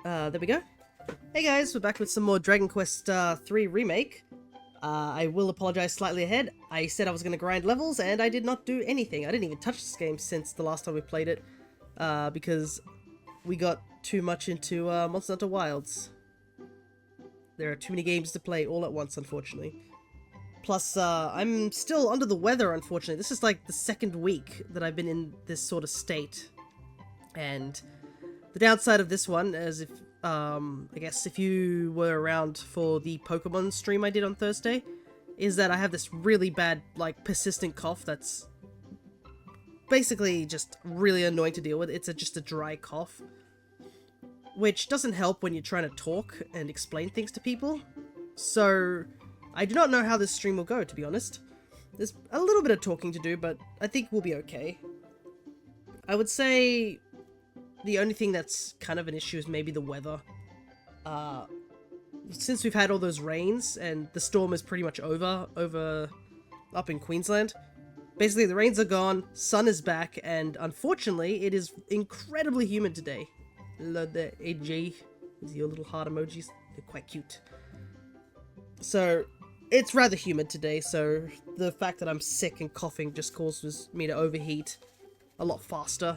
There we go. Hey guys, we're back with some more Dragon Quest 3 Remake. I will apologize slightly ahead. I said I was going to grind levels, and I did not do anything. I didn't even touch this game since the last time we played it, because we got too much into Monster Hunter Wilds. There are too many games to play all at once, unfortunately. Plus, I'm still under the weather, unfortunately. This is like the second week that I've been in this sort of state. And the downside of this one, as if, I guess if you were around for the Pokemon stream I did on Thursday, is that I have this really bad, like, persistent cough that's basically just really annoying to deal with. It's just a dry cough, which doesn't help when you're trying to talk and explain things to people. So I do not know how this stream will go, to be honest. There's a little bit of talking to do, but I think we'll be okay. I would say the only thing that's kind of an issue is maybe the weather. Since we've had all those rains and the storm is pretty much over up in Queensland, basically the rains are gone, sun is back, and unfortunately it is incredibly humid today. Love the AG with your little heart emojis. They're quite cute. So it's rather humid today, so the fact that I'm sick and coughing just causes me to overheat a lot faster.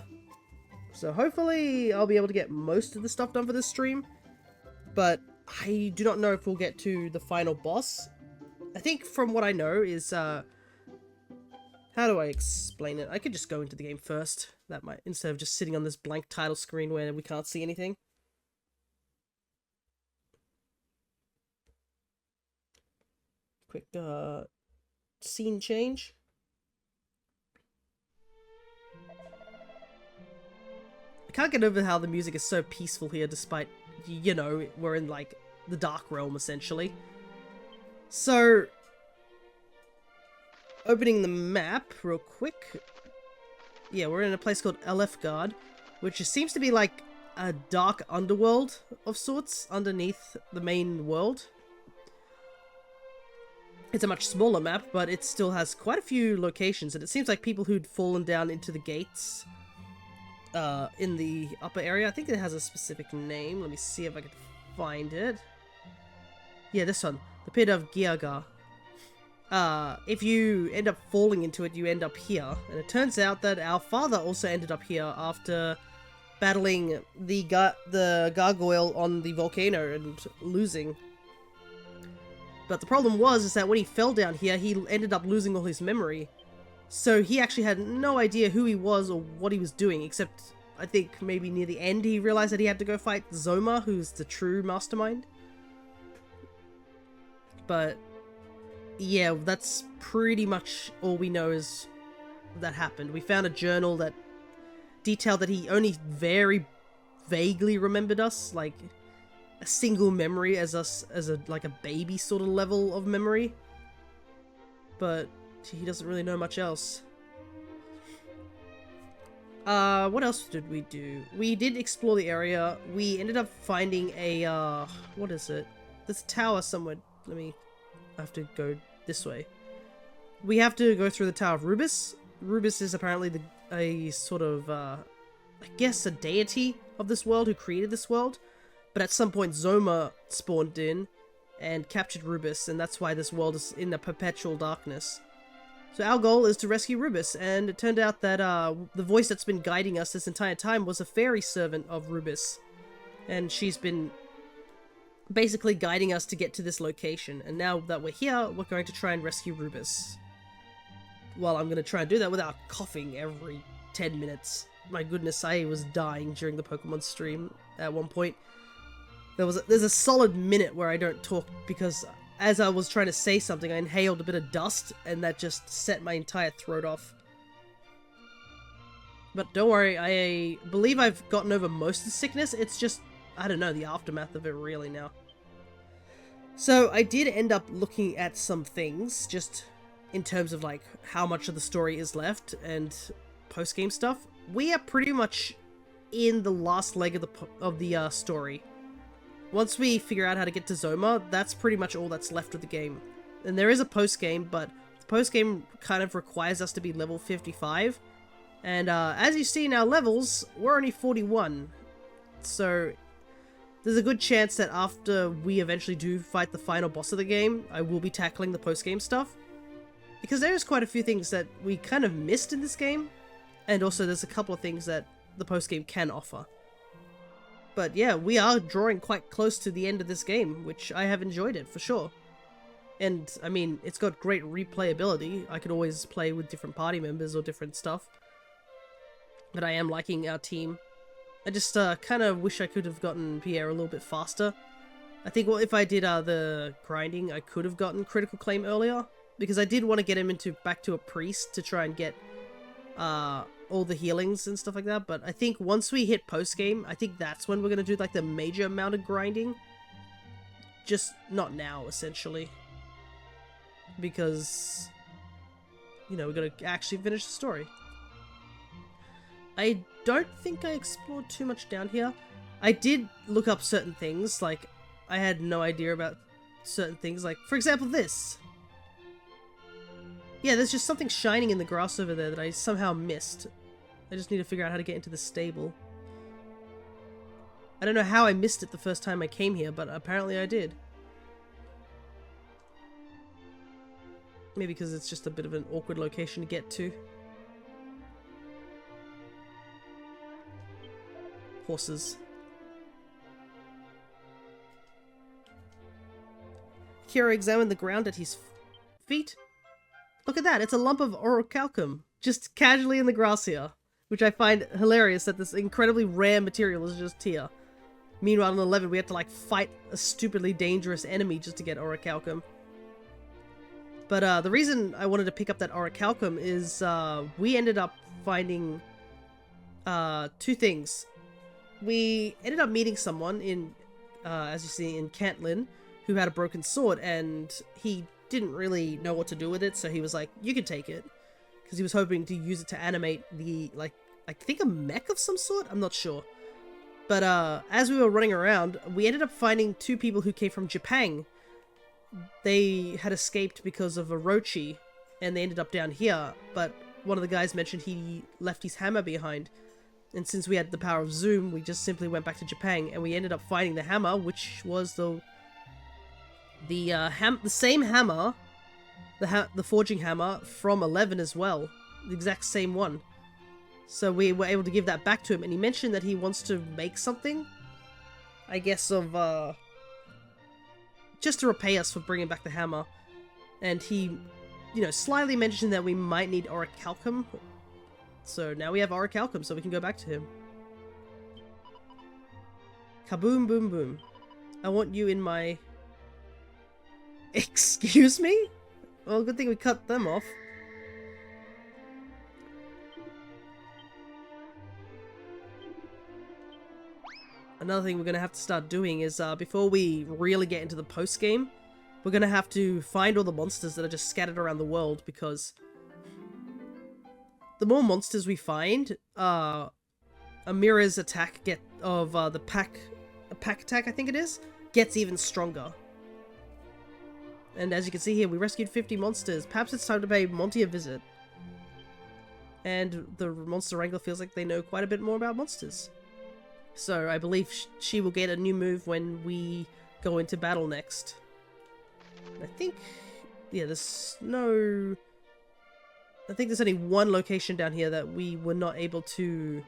So hopefully I'll be able to get most of the stuff done for this stream, but I do not know if we'll get to the final boss. I think from what I know is, how do I explain it? I could just go into the game first. That might, instead of just sitting on this blank title screen where we can't see anything. Quick, scene change. I can't get over how the music is so peaceful here, despite, you know, we're in, like, the Dark Realm, essentially. So, opening the map real quick. Yeah, we're in a place called Elefgard, which seems to be like a dark underworld of sorts underneath the main world. It's a much smaller map, but it still has quite a few locations, and it seems like people who'd fallen down into the gates in the upper area. I think it has a specific name. Let me see if I can find it. Yeah, this one. The Pit of Giaga. If you end up falling into it, you end up here. And it turns out that our father also ended up here after battling the gargoyle on the volcano and losing. But the problem is that when he fell down here, he ended up losing all his memory. So he actually had no idea who he was or what he was doing, except I think maybe near the end he realized that he had to go fight Zoma, who's the true mastermind. But yeah, that's pretty much all we know is that happened. We found a journal that detailed that he only very vaguely remembered us, like a single memory as us, as a like a baby sort of level of memory. But he doesn't really know much else. What else did we do? We did explore the area. We ended up finding a, what is it? There's a tower somewhere. I have to go this way. We have to go through the Tower of Rubis. Rubis is apparently a sort of, I guess a deity of this world who created this world. But at some point Zoma spawned in and captured Rubis, and that's why this world is in a perpetual darkness. So our goal is to rescue Rubis, and it turned out that the voice that's been guiding us this entire time was a fairy servant of Rubis. And she's been basically guiding us to get to this location. And now that we're here, we're going to try and rescue Rubis. Well, I'm going to try and do that without coughing every 10 minutes. My goodness, I was dying during the Pokemon stream at one point. There's a solid minute where I don't talk because as I was trying to say something, I inhaled a bit of dust, and that just set my entire throat off. But don't worry, I believe I've gotten over most of the sickness. It's just, I don't know, the aftermath of it really now. So I did end up looking at some things, just in terms of like how much of the story is left and post-game stuff. We are pretty much in the last leg of the story. Once we figure out how to get to Zoma, that's pretty much all that's left of the game. And there is a post-game, but the post-game kind of requires us to be level 55. And as you see in our levels, we're only 41. So there's a good chance that after we eventually do fight the final boss of the game, I will be tackling the post-game stuff. Because there's quite a few things that we kind of missed in this game, and also there's a couple of things that the post-game can offer. But yeah, we are drawing quite close to the end of this game, which I have enjoyed it, for sure. And, I mean, it's got great replayability. I could always play with different party members or different stuff. But I am liking our team. I just kind of wish I could have gotten Pierre a little bit faster. I think, well, if I did the grinding, I could have gotten Critical Claim earlier. Because I did want to get him back to a priest to try and get all the healings and stuff like that. But I think once we hit post-game, I think that's when we're going to do like the major amount of grinding. Just not now, essentially. Because, you know, we're going to actually finish the story. I don't think I explored too much down here. I did look up certain things, like, I had no idea about certain things, like, for example, this. Yeah, there's just something shining in the grass over there that I somehow missed. I just need to figure out how to get into the stable. I don't know how I missed it the first time I came here, but apparently I did. Maybe because it's just a bit of an awkward location to get to. Horses. Akira examined the ground at his feet. Look at that, it's a lump of orichalcum, just casually in the grass here. Which I find hilarious that this incredibly rare material is just here. Meanwhile in 11 we had to like fight a stupidly dangerous enemy just to get orichalcum. But the reason I wanted to pick up that orichalcum is we ended up finding two things. We ended up meeting someone in, as you see, in Cantlin, who had a broken sword, and he didn't really know what to do with it, so he was like, you can take it. Because he was hoping to use it to animate the, like, I think a mech of some sort? I'm not sure. But as we were running around, we ended up finding two people who came from Japan. They had escaped because of Orochi, and they ended up down here, but one of the guys mentioned he left his hammer behind. And since we had the power of Zoom, we just simply went back to Japan, and we ended up finding the hammer, which was the same hammer, the forging hammer from 11 as well, the exact same one. So we were able to give that back to him, and he mentioned that he wants to make something, I guess, of just to repay us for bringing back the hammer. And he, you know, slyly mentioned that we might need orichalcum. So now we have orichalcum, so we can go back to him. Kaboom, boom, boom. I want you in my... Excuse me? Well, good thing we cut them off. Another thing we're going to have to start doing is, before we really get into the post-game, we're going to have to find all the monsters that are just scattered around the world, because the more monsters we find, Amira's attack the pack attack, I think it is, gets even stronger. And as you can see here, we rescued 50 monsters. Perhaps it's time to pay Monty a visit. And the Monster Wrangler feels like they know quite a bit more about monsters. So I believe she will get a new move when we go into battle next. I think, yeah, there's no... I think there's only one location down here that we were not able to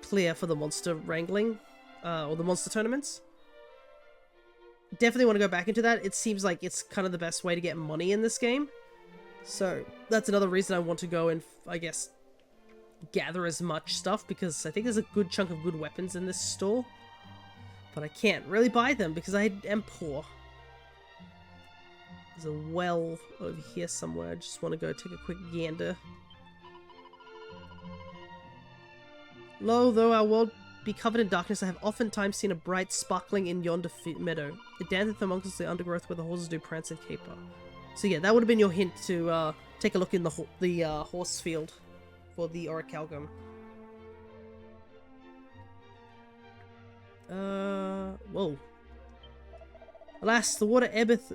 clear for the monster wrangling, or the monster tournaments. Definitely want to go back into that. It seems like it's kind of the best way to get money in this game. So that's another reason I want to go and, I guess, gather as much stuff, because I think there's a good chunk of good weapons in this store. But I can't really buy them because I am poor. There's a well over here somewhere. I just want to go take a quick gander. Lo, though our world be covered in darkness, I have oftentimes seen a bright sparkling in yonder meadow. It danceth amongst the undergrowth where the horses do prance and caper. So yeah, that would have been your hint to take a look in the horse field for the orichalcum. Whoa. Alas, the water ebbeth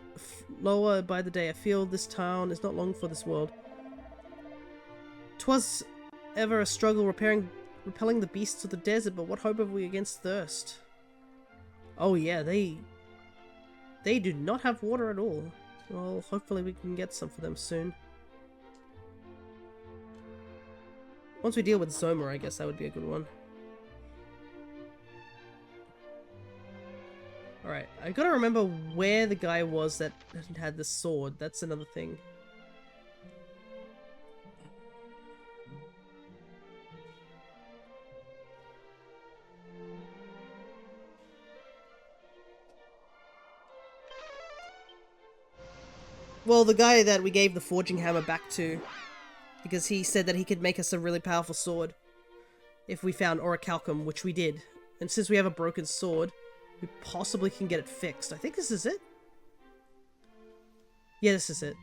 lower by the day. I feel this town is not long for this world. 'Twas ever a struggle repelling the beasts of the desert, but what hope have we against thirst? Oh yeah, they do not have water at all. Well, hopefully we can get some for them soon. Once we deal with Zoma, I guess that would be a good one. Alright, I gotta remember where the guy was that had the sword. That's another thing. Well, the guy that we gave the forging hammer back to, because he said that he could make us a really powerful sword if we found orichalcum, which we did. And since we have a broken sword, we possibly can get it fixed. I think this is it? Yeah, this is it.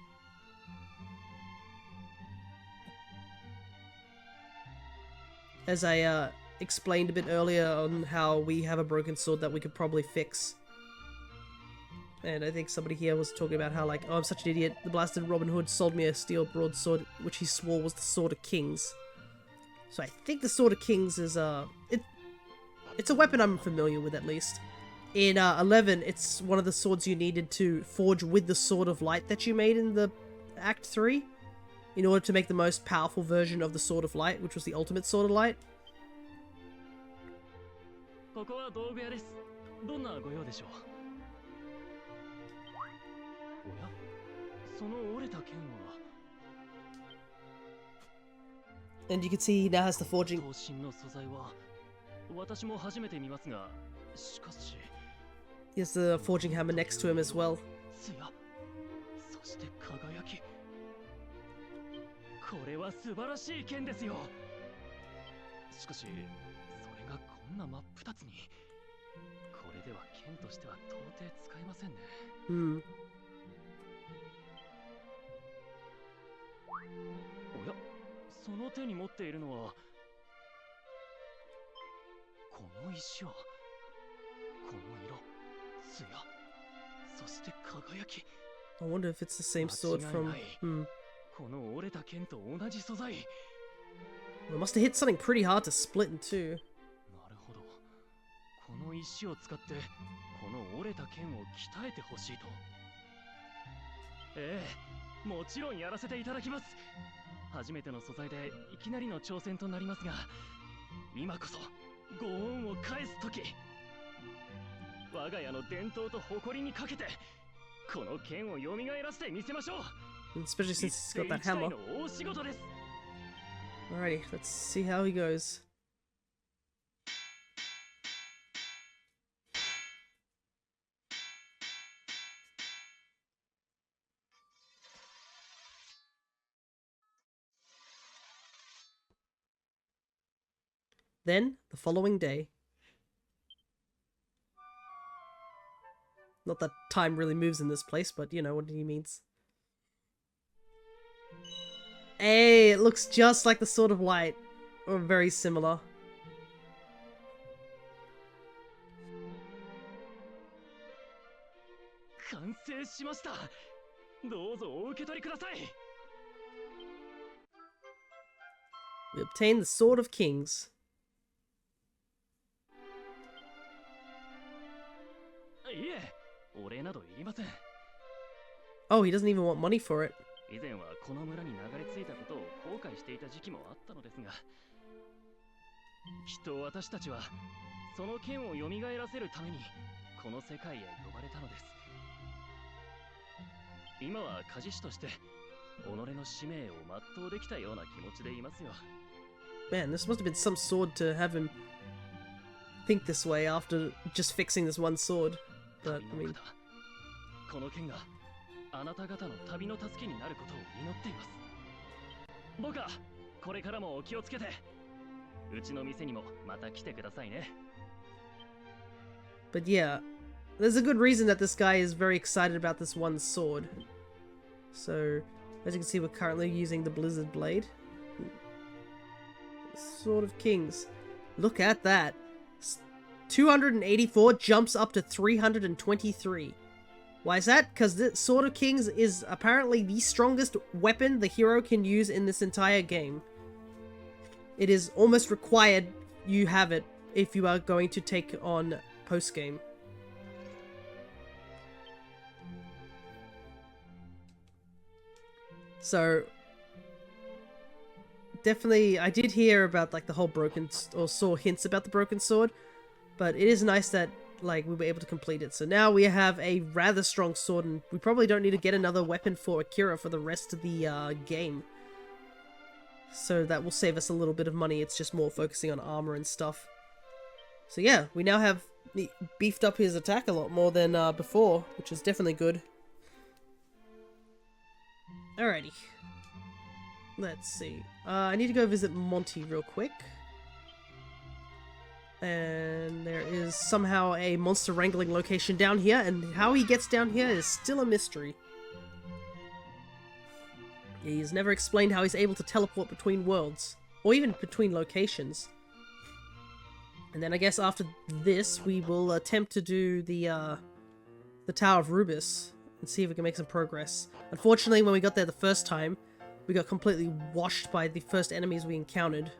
As I explained a bit earlier on how we have a broken sword that we could probably fix. And I think somebody here was talking about how, like, oh, I'm such an idiot. The blasted Robin Hood sold me a steel broadsword, which he swore was the Sword of Kings. So I think the Sword of Kings is, it's a weapon I'm familiar with, at least. In 11, it's one of the swords you needed to forge with the Sword of Light that you made in the Act 3, in order to make the most powerful version of the Sword of Light, which was the ultimate Sword of Light. And you can see he now has the forging. He has the forging hammer next to him as well. Hmm. I wonder if it's the same sword from... Well, it must have hit something pretty hard to split in two. Especially since he's got that hammer. Alrighty, let's see how he goes. Then, the following day. Not that time really moves in this place, but you know what he means. Hey, it looks just like the Sword of Light. Or very similar. We obtain the Sword of Kings. Oh, he doesn't even want money for it. Man, this must have been some sword to have him think this way after just fixing this one sword. But, I mean... But yeah, there's a good reason that this guy is very excited about this one sword. So, as you can see, we're currently using the Blizzard Blade. Sword of Kings. Look at that. 284 jumps up to 323. Why is that? Because the Sword of Kings is apparently the strongest weapon the hero can use in this entire game. It is almost required you have it if you are going to take on post-game. So definitely, I did hear about like the whole or saw hints about the broken sword, but it is nice that like we were able to complete it. So now we have a rather strong sword, and we probably don't need to get another weapon for Akira for the rest of the game. So that will save us a little bit of money. It's just more focusing on armor and stuff. So yeah, we now have beefed up his attack a lot more than before, which is definitely good. Alrighty. Let's see. I need to go visit Monty real quick. And there is somehow a monster wrangling location down here, and how he gets down here is still a mystery. He's never explained how he's able to teleport between worlds, or even between locations. And then I guess after this, we will attempt to do the Tower of Rubis, and see if we can make some progress. Unfortunately, when we got there the first time, we got completely washed by the first enemies we encountered,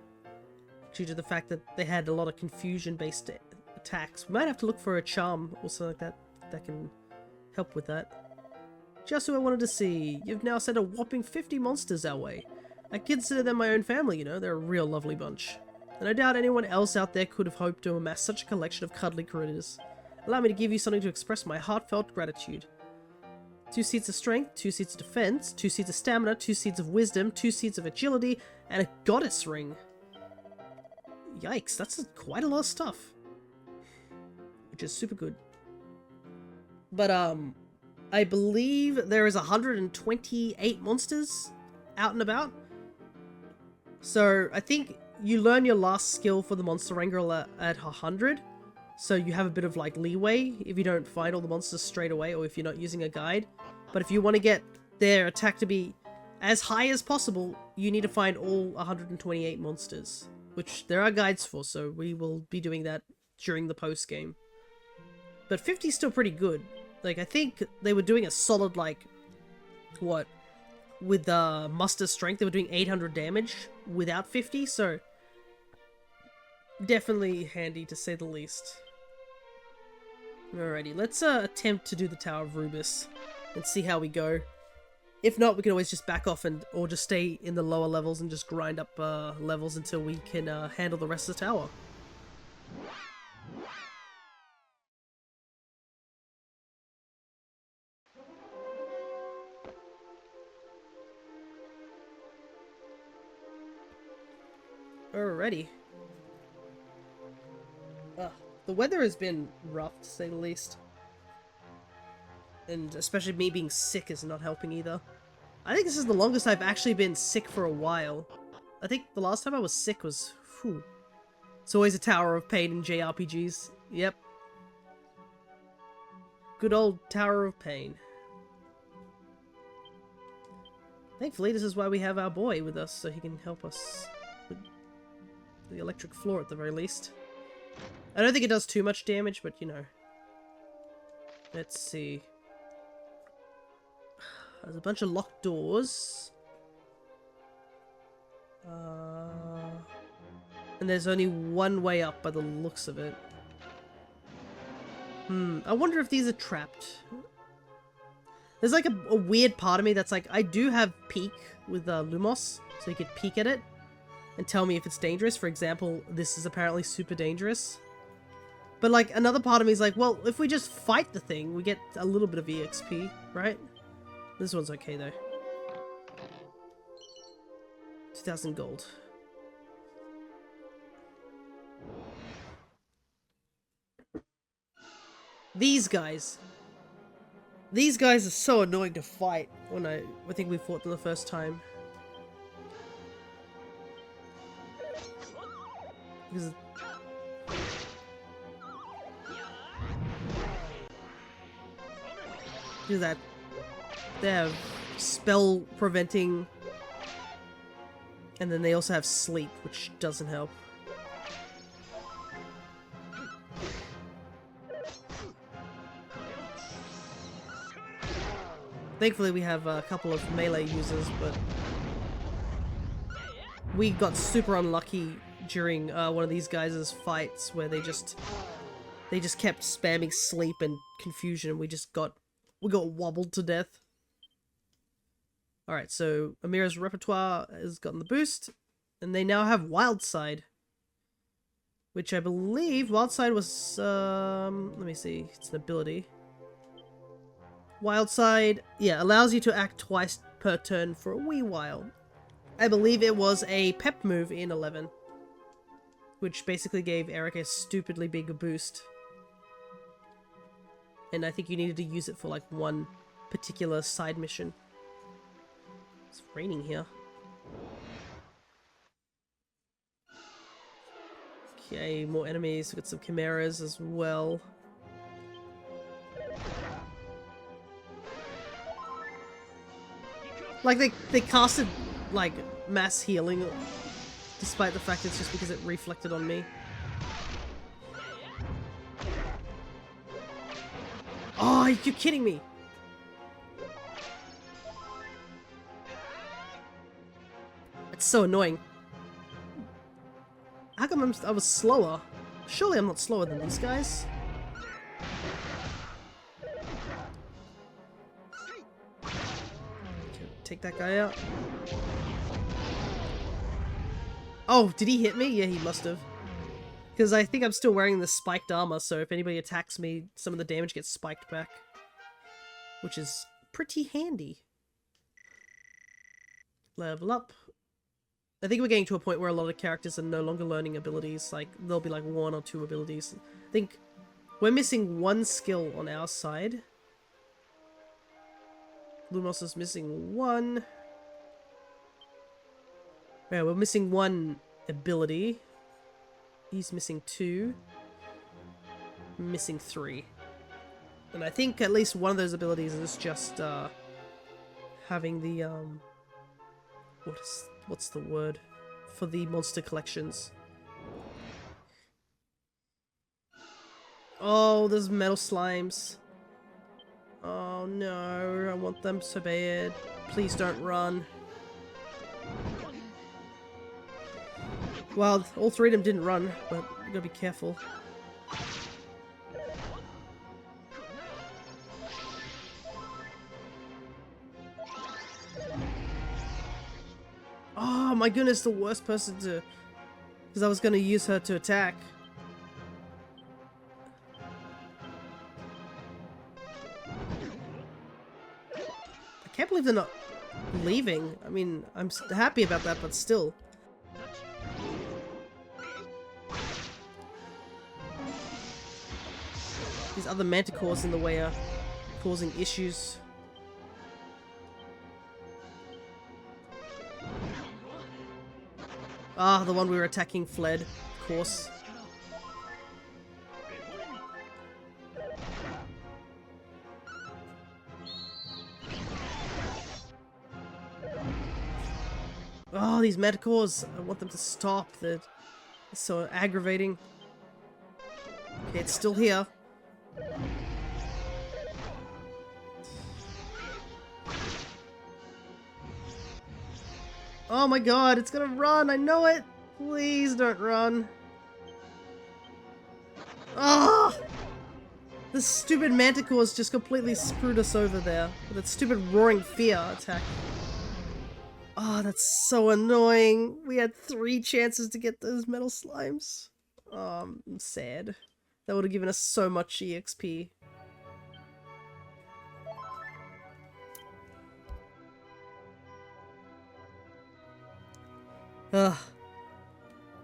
due to the fact that they had a lot of confusion-based attacks. We might have to look for a charm or something like that that can help with that. Just who I wanted to see. You've now sent a whopping 50 monsters our way. I consider them my own family, you know. They're a real lovely bunch. And I doubt anyone else out there could have hoped to amass such a collection of cuddly critters. Allow me to give you something to express my heartfelt gratitude. 2 seeds of strength, 2 seeds of defense, 2 seeds of stamina, 2 seeds of wisdom, 2 seeds of agility, and a goddess ring. Yikes, that's quite a lot of stuff. Which is super good. But, I believe there is 128 monsters out and about. So, I think you learn your last skill for the Monster Wrangler at 100. So you have a bit of, like, leeway if you don't find all the monsters straight away, or if you're not using a guide. But if you want to get their attack to be as high as possible, you need to find all 128 monsters. Which there are guides for, so we will be doing that during the post-game. But 50 is still pretty good. Like, I think they were doing a solid, like, what? With muster strength, they were doing 800 damage without 50, so definitely handy to say the least. Alrighty, let's attempt to do the Tower of Rubis and see how we go. If not, we can always just back off or just stay in the lower levels and just grind up levels until we can handle the rest of the tower. Alrighty. The weather has been rough, to say the least. And especially me being sick is not helping either. I think this is the longest I've actually been sick for a while. I think the last time I was sick was... Whew. It's always a tower of pain in JRPGs. Yep. Good old Tower of Pain. Thankfully, this is why we have our boy with us, so he can help us with the electric floor at the very least. I don't think it does too much damage, but you know. Let's see. There's a bunch of locked doors. And there's only one way up by the looks of it. I wonder if these are trapped. There's like a weird part of me that's like, I do have peek with Lumos, so you could peek at it and tell me if it's dangerous. For example, this is apparently super dangerous. But like, another part of me is like, well, if we just fight the thing, we get a little bit of EXP, right? This one's okay though. 2,000 gold. These guys. These guys are so annoying to fight when I think we fought them the first time. Because that they have spell preventing, and then they also have sleep, which doesn't help. Thankfully we have a couple of melee users, but we got super unlucky during one of these guys' fights where they just kept spamming sleep and confusion, and we got wobbled to death. Alright, so Amira's repertoire has gotten the boost, and they now have Wild Side. Which I believe Wild Side was, let me see, it's an ability. Wild Side, yeah, allows you to act twice per turn for a wee while. I believe it was a pep move in 11. Which basically gave Eric a stupidly big boost. And I think you needed to use it for like one particular side mission. It's raining here. Okay, more enemies. We've got some chimeras as well. Like, they casted, like, mass healing, despite the fact it's just because it reflected on me. Oh, you're kidding me! It's so annoying. How come I was slower? Surely I'm not slower than these guys. Okay, take that guy out. Oh, did he hit me? Yeah, he must have. Because I think I'm still wearing the spiked armor, so if anybody attacks me, some of the damage gets spiked back. Which is pretty handy. Level up. I think we're getting to a point where a lot of characters are no longer learning abilities. Like, there'll be like 1 or 2 abilities. I think we're missing 1 skill on our side. Lumos is missing 1. Yeah, we're missing 1 ability. He's missing 2. Missing 3. And I think at least one of those abilities is just having the what's the word for the monster collections? Oh, there's metal slimes. Oh no, I want them so bad. Please don't run. Well, all 3 of them didn't run, but you gotta be careful. Oh my goodness, the worst person to... Because I was going to use her to attack. I can't believe they're not leaving. I mean, I'm happy about that, but still. These other manticores in the way are causing issues. Ah, the one we were attacking fled, of course. Oh, these manticores! I want them to stop. They're so aggravating. Okay, it's still here. Oh my god, it's gonna run! I know it! Please don't run. Ah! Oh! This stupid manticore's just completely screwed us over there with that stupid roaring fear attack. Oh, that's so annoying. We had 3 chances to get those metal slimes. Oh, I'm sad. That would have given us so much EXP. Ugh.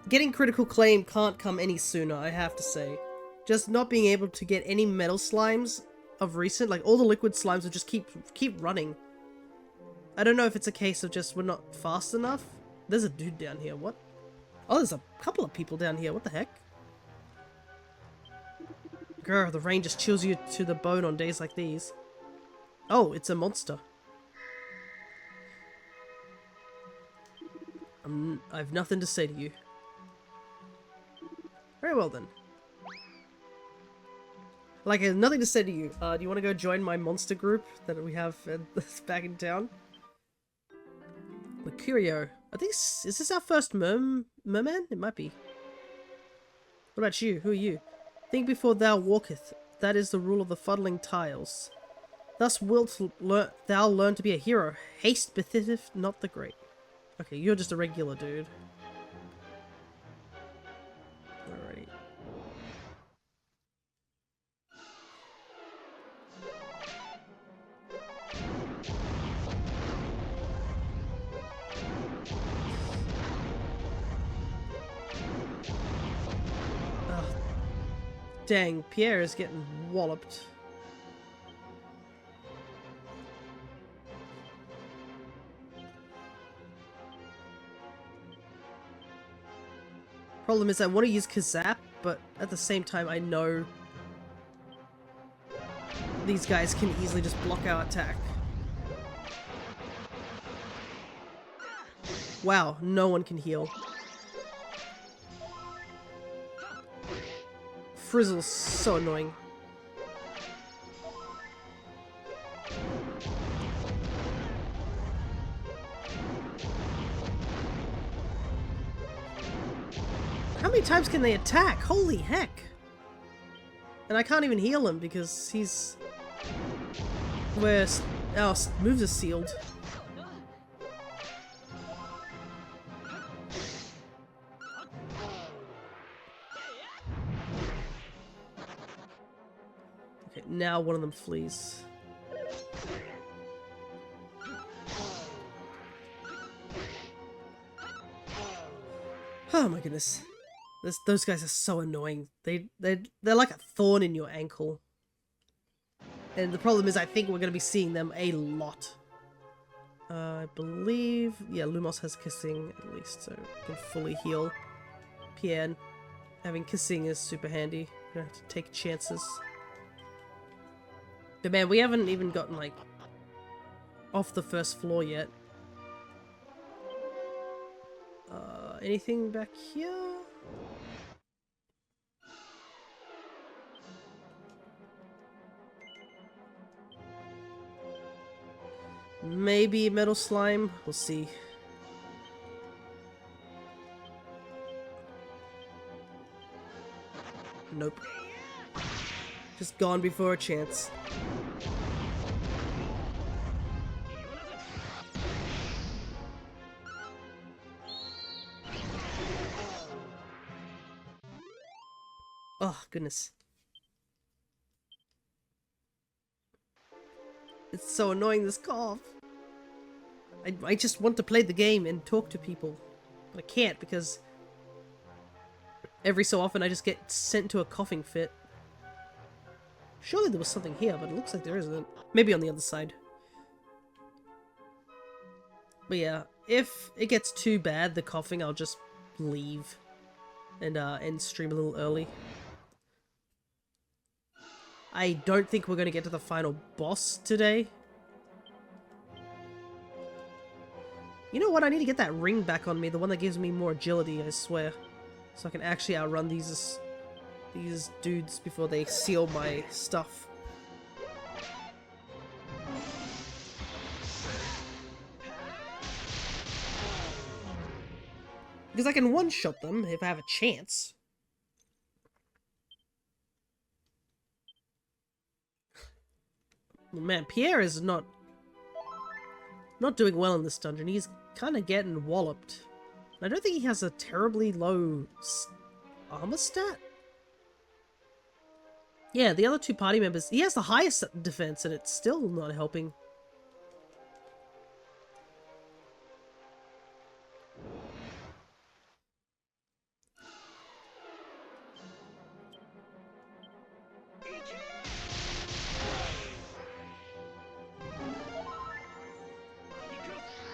Getting critical claim can't come any sooner, I have to say. Just not being able to get any metal slimes of recent, like all the liquid slimes will just keep running. I don't know if it's a case of just we're not fast enough. There's a dude down here, what? Oh, there's a couple of people down here, what the heck? Grr, the rain just chills you to the bone on days like these. Oh, it's a monster. I've nothing to say to you. Very well then. Like, nothing to say to you. Do you want to go join my monster group that we have back in town? Mercurio. I think is this our first merman? It might be. What about you? Who are you? Think before thou walketh. That is the rule of the fuddling tiles. Thus wilt thou learn to be a hero. Haste bethiteth not the great. Okay, you're just a regular dude. Alrighty. Dang, Pierre is getting walloped. Problem is I want to use Kazap, but at the same time I know these guys can easily just block our attack. Wow, no one can heal. Frizzle's so annoying. How many times can they attack? Holy heck! And I can't even heal him because he's... where our moves are sealed. Okay, now one of them flees. Oh my goodness. Those guys are so annoying. They're like a thorn in your ankle. And the problem is I think we're going to be seeing them a lot. I believe... yeah, Lumos has Kissing at least, so we can fully heal. Pierre, having Kissing is super handy. You don't have to take chances. But man, we haven't even gotten, like, off the first floor yet. Anything back here? Maybe Metal Slime? We'll see. Nope. Just gone before a chance. Oh, goodness. It's so annoying, this cough. I just want to play the game and talk to people. But I can't because every so often I just get sent to a coughing fit. Surely there was something here, but it looks like there isn't. Maybe on the other side. But yeah, if it gets too bad, the coughing, I'll just leave and end stream a little early. I don't think we're going to get to the final boss today. You know what? I need to get that ring back on me, the one that gives me more agility, I swear. So I can actually outrun these dudes before they seal my stuff. Because I can one-shot them if I have a chance. Man, Pierre is not doing well in this dungeon. He's kind of getting walloped. I don't think he has a terribly low armor stat. Yeah, the other two party members, he has the highest defense and it's still not helping.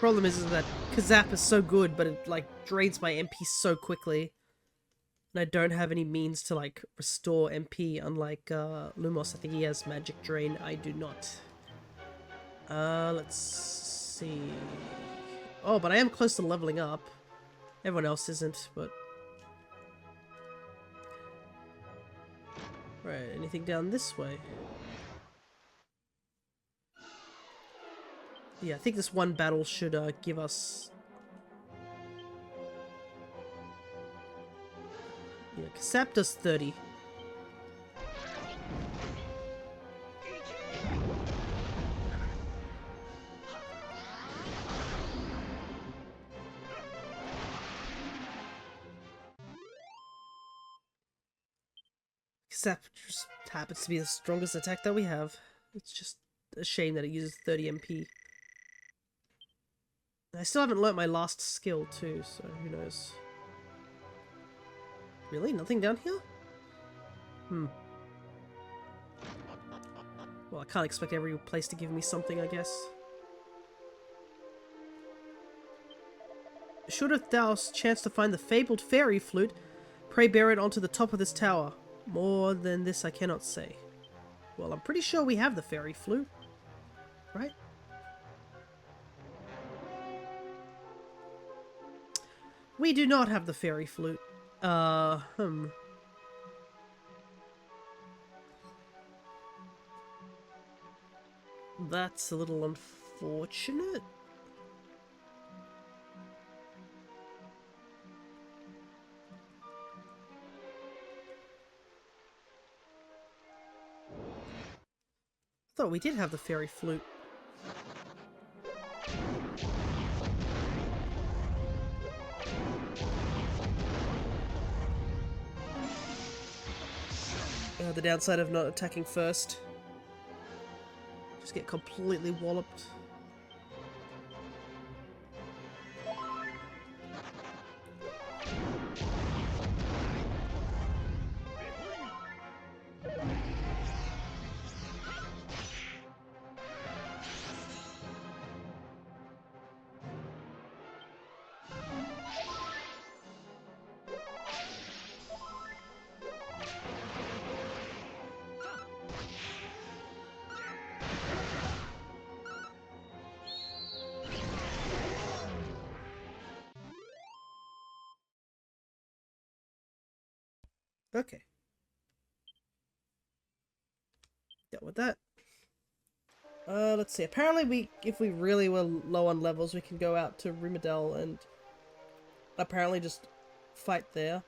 Problem is that Kazap is so good, but it like drains my MP so quickly. And I don't have any means to like restore MP, unlike Lumos. I think he has Magic Drain. I do not. Let's see. Oh, but I am close to leveling up. Everyone else isn't, but... Right, anything down this way? Yeah, I think this one battle should give us... Yeah, Kasap does 30. Sap just happens to be the strongest attack that we have. It's just a shame that it uses 30 MP. I still haven't learnt my last skill too, so who knows. Really? Nothing down here? Well, I can't expect every place to give me something, I guess. Should thou chance to find the fabled fairy flute, pray bear it onto the top of this tower. More than this I cannot say. Well, I'm pretty sure we have the fairy flute, right? We do not have the fairy flute. That's a little unfortunate. I thought we did have the fairy flute. The downside of not attacking first. Just get completely walloped. Okay. Dealt with that. Let's see. Apparently if we really were low on levels, we can go out to Remake and apparently just fight there.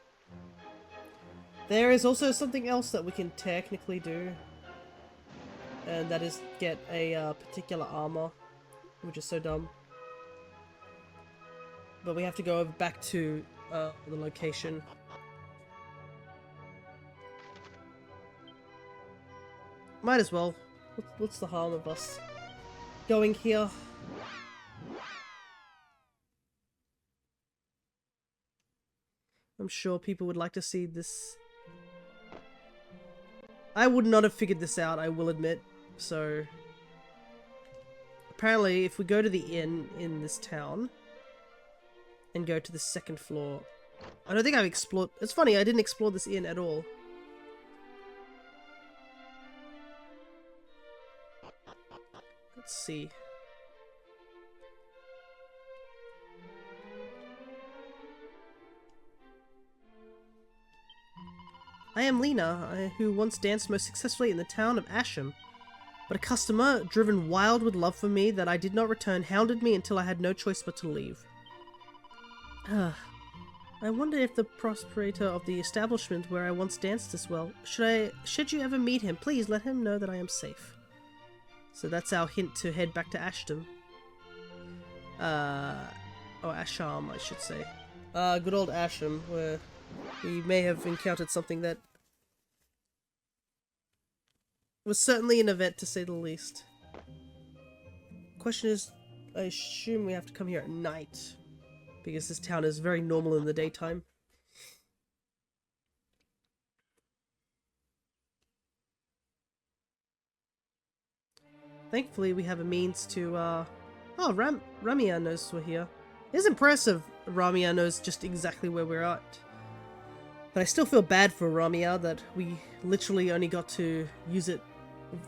There is also something else that we can technically do. And that is get a particular armor, which is so dumb. But we have to go back to the location. Might as well. What's the harm of us going here? I'm sure people would like to see this. I would not have figured this out, I will admit. So, apparently if we go to the inn in this town and go to the second floor, I don't think I've explored. It's funny, I didn't explore this inn at all. Let's see. I am Lena, who once danced most successfully in the town of Asham. But a customer, driven wild with love for me that I did not return, hounded me until I had no choice but to leave. I wonder if the proprietor of the establishment where I once danced as well, should you ever meet him, please let him know that I am safe. So that's our hint to head back to Ashton. Or Asham, I should say. Good old Asham, where we may have encountered something that was certainly an event, to say the least. Question is, I assume we have to come here at night, because this town is very normal in the daytime. Thankfully, we have a means to, oh, Ramia knows we're here. It is impressive Ramia knows just exactly where we're at. But I still feel bad for Ramia that we literally only got to use it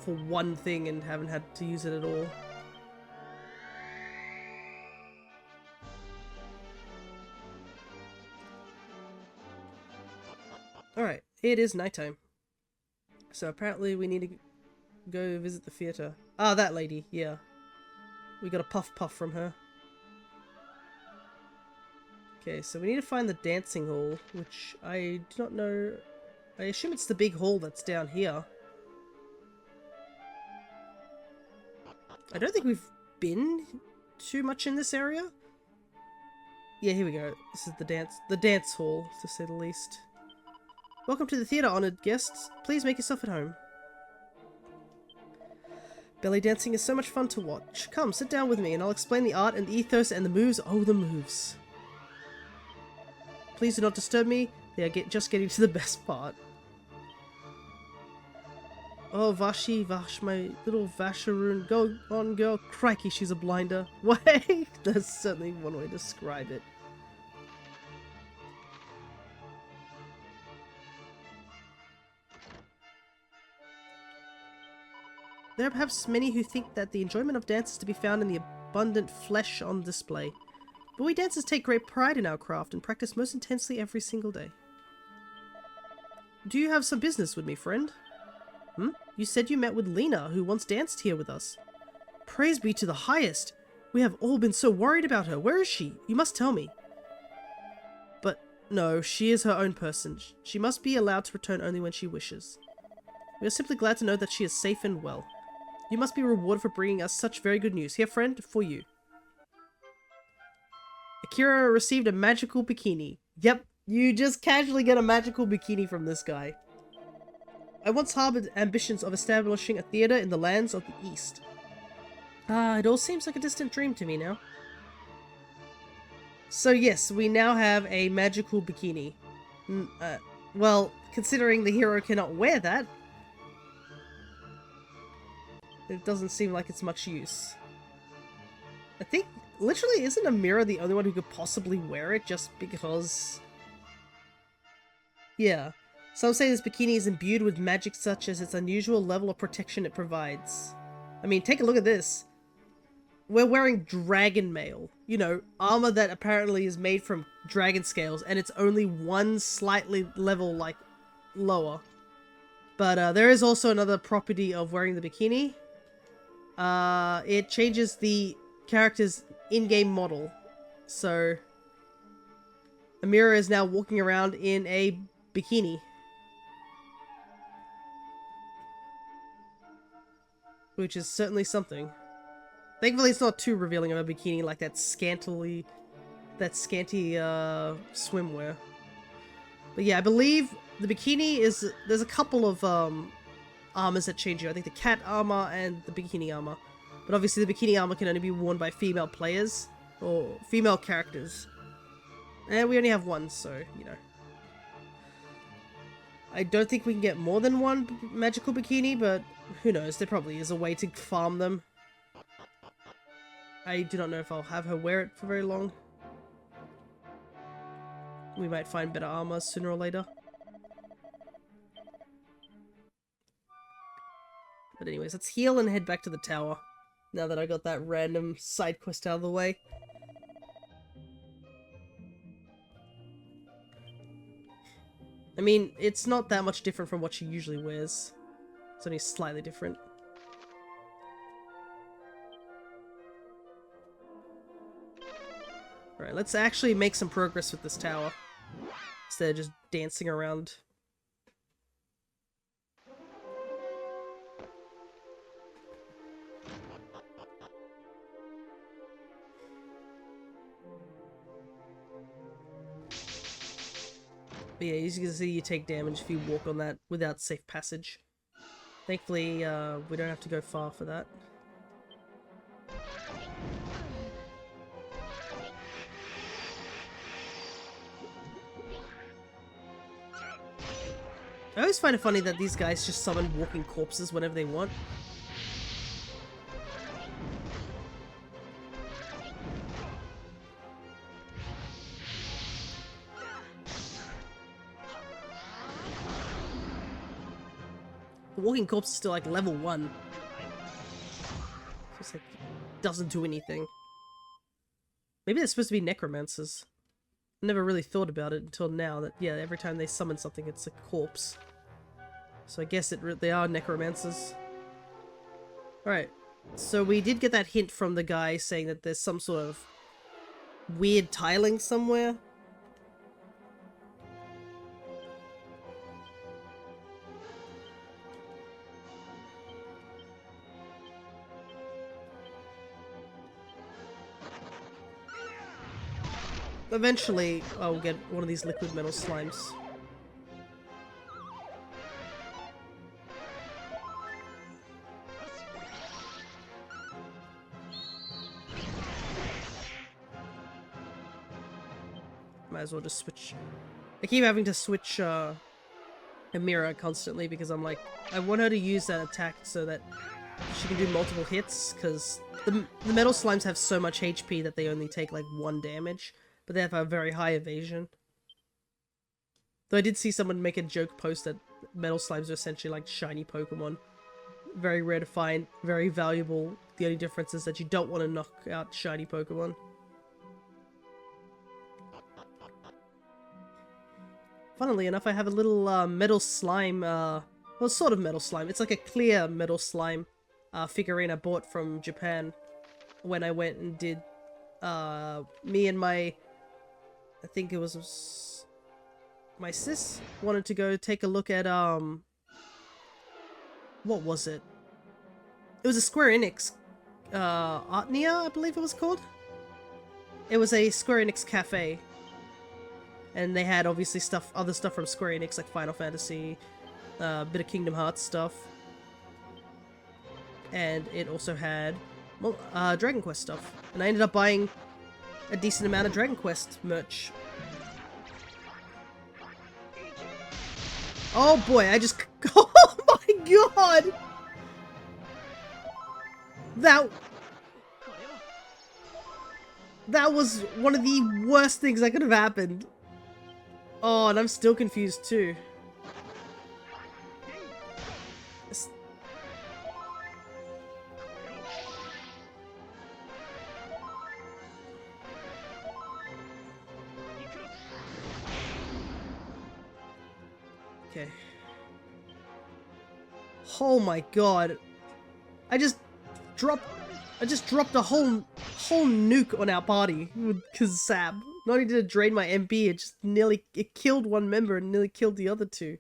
for one thing and haven't had to use it at all. Alright, it is nighttime. So apparently we need to go visit the theatre. Ah, that lady, yeah. We got a puff from her. Okay, so we need to find the dancing hall, which I do not know. I assume it's the big hall that's down here. I don't think we've been too much in this area. Yeah, here we go. This is the dance hall, to say the least. Welcome to the theatre, honoured guests. Please make yourself at home. Belly dancing is so much fun to watch. Come, sit down with me and I'll explain the art and the ethos and the moves. Oh, the moves. Please do not disturb me. They are just getting to the best part. Oh, Vash, my little Vasharoon. Go on, girl. Crikey, she's a blinder. Wait, that's certainly one way to describe it. There are perhaps many who think that the enjoyment of dance is to be found in the abundant flesh on display. But we dancers take great pride in our craft and practice most intensely every single day. Do you have some business with me, friend? You said you met with Lena, who once danced here with us. Praise be to the highest! We have all been so worried about her. Where is she? You must tell me. But no, she is her own person. She must be allowed to return only when she wishes. We are simply glad to know that she is safe and well. You must be rewarded for bringing us such very good news. Here, friend, for you. Akira received a magical bikini. Yep, you just casually get a magical bikini from this guy. I once harbored ambitions of establishing a theatre in the lands of the East. It all seems like a distant dream to me now. So yes, we now have a magical bikini. Well, considering the hero cannot wear that, it doesn't seem like it's much use. I think, literally, isn't Amira the only one who could possibly wear it just because... Yeah. Some say this bikini is imbued with magic such as its unusual level of protection it provides. I mean, take a look at this. We're wearing dragon mail. You know, armor that apparently is made from dragon scales, and it's only one slightly level, like, lower. But there is also another property of wearing the bikini. It changes the character's in-game model. So, Amira is now walking around in a bikini. Which is certainly something. Thankfully it's not too revealing of a bikini like that scanty swimwear. But yeah, I believe the bikini is... There's a couple of armors that change you. I think the cat armor and the bikini armor. But obviously the bikini armor can only be worn by female players. Or female characters. And we only have one, so, you know. I don't think we can get more than one magical bikini, but who knows, there probably is a way to farm them. I do not know if I'll have her wear it for very long. We might find better armor sooner or later. But anyways, let's heal and head back to the tower. Now that I got that random side quest out of the way. I mean, it's not that much different from what she usually wears. It's only slightly different. Alright, let's actually make some progress with this tower. Instead of just dancing around. But yeah, as you can see, you take damage if you walk on that without safe passage. Thankfully, we don't have to go far for that. I always find it funny that these guys just summon walking corpses whenever they want. The walking corpse is still like level 1. Just like, doesn't do anything. Maybe they're supposed to be necromancers. I never really thought about it until now that, yeah, every time they summon something it's a corpse. So I guess they are necromancers. Alright, so we did get that hint from the guy saying that there's some sort of weird tiling somewhere. Eventually, I'll get one of these liquid metal slimes. Might as well just switch. I keep having to switch Amira constantly because I'm like, I want her to use that attack so that she can do multiple hits, because the metal slimes have so much HP that they only take like 1 damage, but they have a very high evasion. Though I did see someone make a joke post that metal slimes are essentially like shiny Pokemon. Very rare to find, very valuable. The only difference is that you don't want to knock out shiny Pokemon. Funnily enough, I have a little metal slime, well, sort of metal slime. It's like a clear metal slime figurine I bought from Japan when I went and did, me and my, I think it was my sis wanted to go take a look at, what was it? It was a Square Enix, Artnia, I believe it was called. It was a Square Enix cafe. And they had obviously other stuff from Square Enix, like Final Fantasy, a bit of Kingdom Hearts stuff. And it also had Dragon Quest stuff. And I ended up buying a decent amount of Dragon Quest merch. Oh boy, I just... Oh my god! That was one of the worst things that could have happened. Oh, and I'm still confused too. Okay. Oh my god. I just dropped a whole nuke on our party with Kazab. Not only did it drain my MP, it killed one member and nearly killed the other two.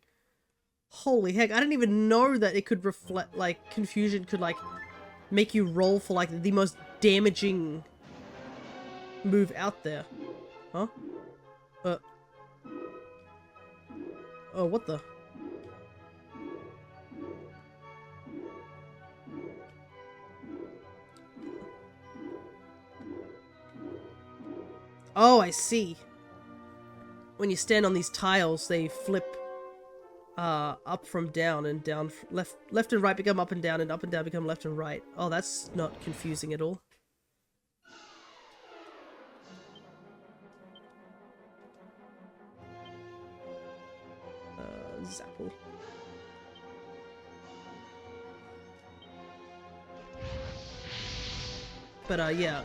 Holy heck, I didn't even know that it could reflect, like, confusion could, like, make you roll for, like, the most damaging move out there. Huh? Oh, what the? Oh, I see. When you stand on these tiles, they flip up from down, and down left and right become up and down become left and right. Oh, that's not confusing at all. Zapple. But yeah,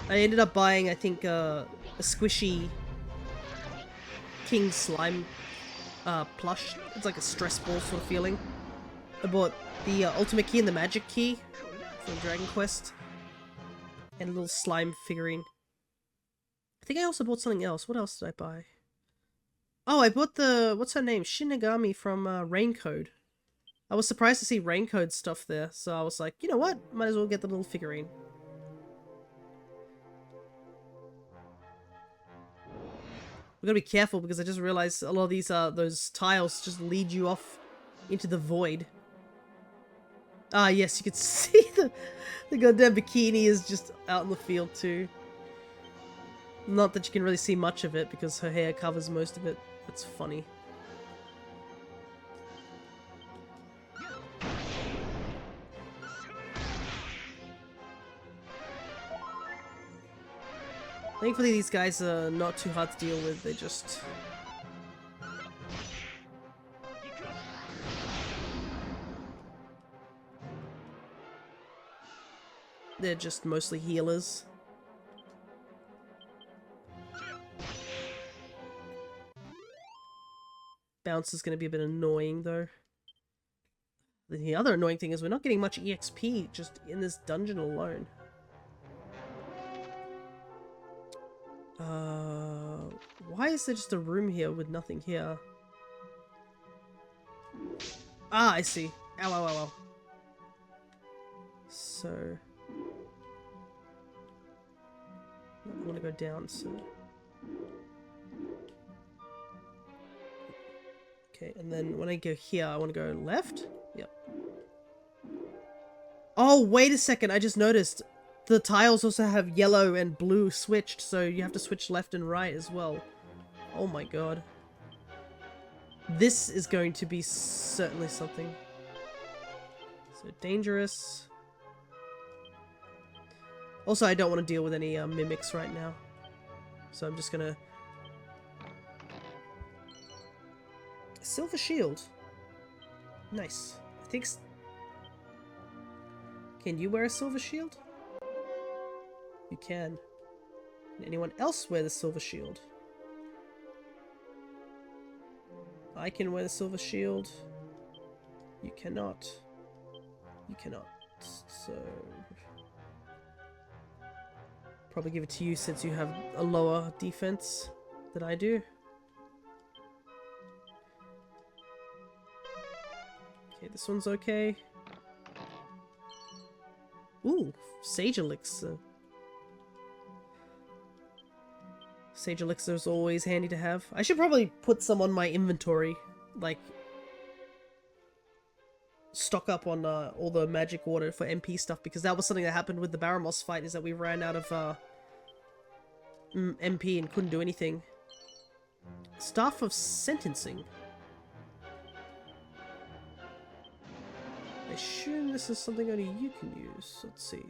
I ended up buying, I think, a squishy King Slime plush. It's like a stress ball sort of feeling. I bought the Ultimate Key and the Magic Key from Dragon Quest, and a little slime figurine. I think I also bought something else. What else did I buy? Oh, I bought the, what's her name? Shinigami from Raincode. I was surprised to see Raincode stuff there, so I was like, you know what? Might as well get the little figurine. We gotta be careful because I just realized a lot of these those tiles just lead you off into the void. Ah, yes, you can see the goddamn bikini is just out in the field too. Not that you can really see much of it because her hair covers most of it. It's funny. Thankfully these guys are not too hard to deal with, they just... They're just mostly healers. Bounce is going to be a bit annoying though. The other annoying thing is we're not getting much EXP just in this dungeon alone. Why is there just a room here with nothing here? Ah, I see. Ow, ow, ow, ow. So... I want to go down, so... Okay, and then when I go here, I want to go left? Yep. Oh, wait a second, I just noticed. The tiles also have yellow and blue switched, so you have to switch left and right as well. Oh my god. This is going to be certainly something. So dangerous. Also, I don't want to deal with any mimics right now. So I'm just gonna... Silver shield. Nice. I think... Can you wear a silver shield? You can. Can anyone else wear the silver shield? I can wear the silver shield. You cannot. You cannot. So... Probably give it to you since you have a lower defense than I do. Okay, this one's okay. Ooh, Sage Elixir. Sage Elixir is always handy to have. I should probably put some on my inventory. Like, stock up on all the magic water for MP stuff, because that was something that happened with the Baramos fight, is that we ran out of MP and couldn't do anything. Staff of Sentencing. I assume this is something only you can use. Let's see.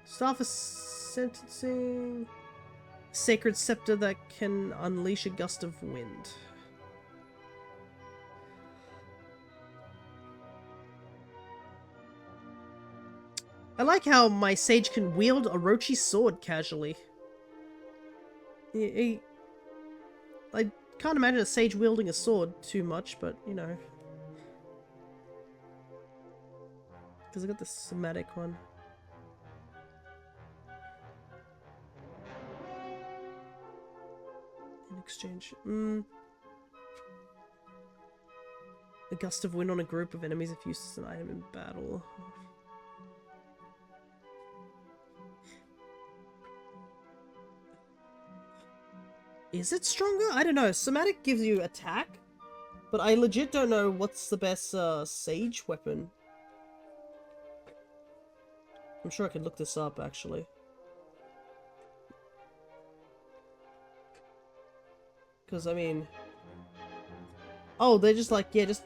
Staff of Sentencing. Sacred Scepter that can unleash a gust of wind. I like how my sage can wield a Orochi sword casually. I can't imagine a sage wielding a sword too much, but you know. Because I got the somatic one. In exchange. A gust of wind on a group of enemies if used as an item in battle. Is it stronger? I don't know. Somatic gives you attack, but I legit don't know what's the best sage weapon. I'm sure I could look this up, actually. Because, I mean... Oh, they're just like, yeah, just...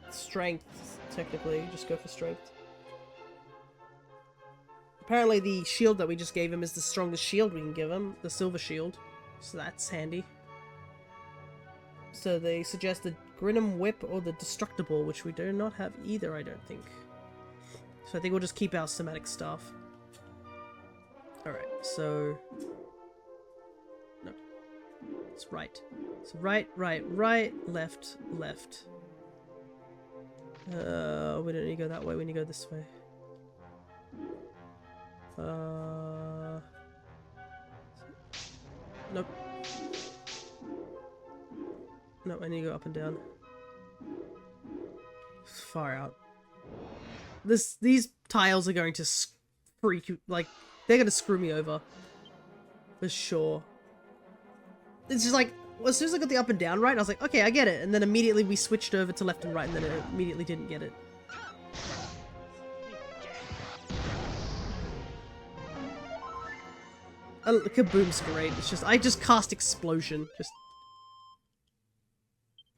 Strength, technically. Just go for strength. Apparently the shield that we just gave him is the strongest shield we can give him. The silver shield. So that's handy. So they suggest the Grinham Whip or the Destructible, which we do not have either, I don't think. So I think we'll just keep our somatic staff. Alright, so... No. It's right. So right, right, right, left, left. We don't need to go that way, we need to go this way. Nope. No, I need to go up and down. Far out. These tiles are going to freak you, like, they're going to screw me over. For sure. It's just like, as soon as I got the up and down right, I was like, okay, I get it. And then immediately we switched over to left and right, and then it immediately didn't get it. Kaboom's great. It's just, I just cast Explosion. Just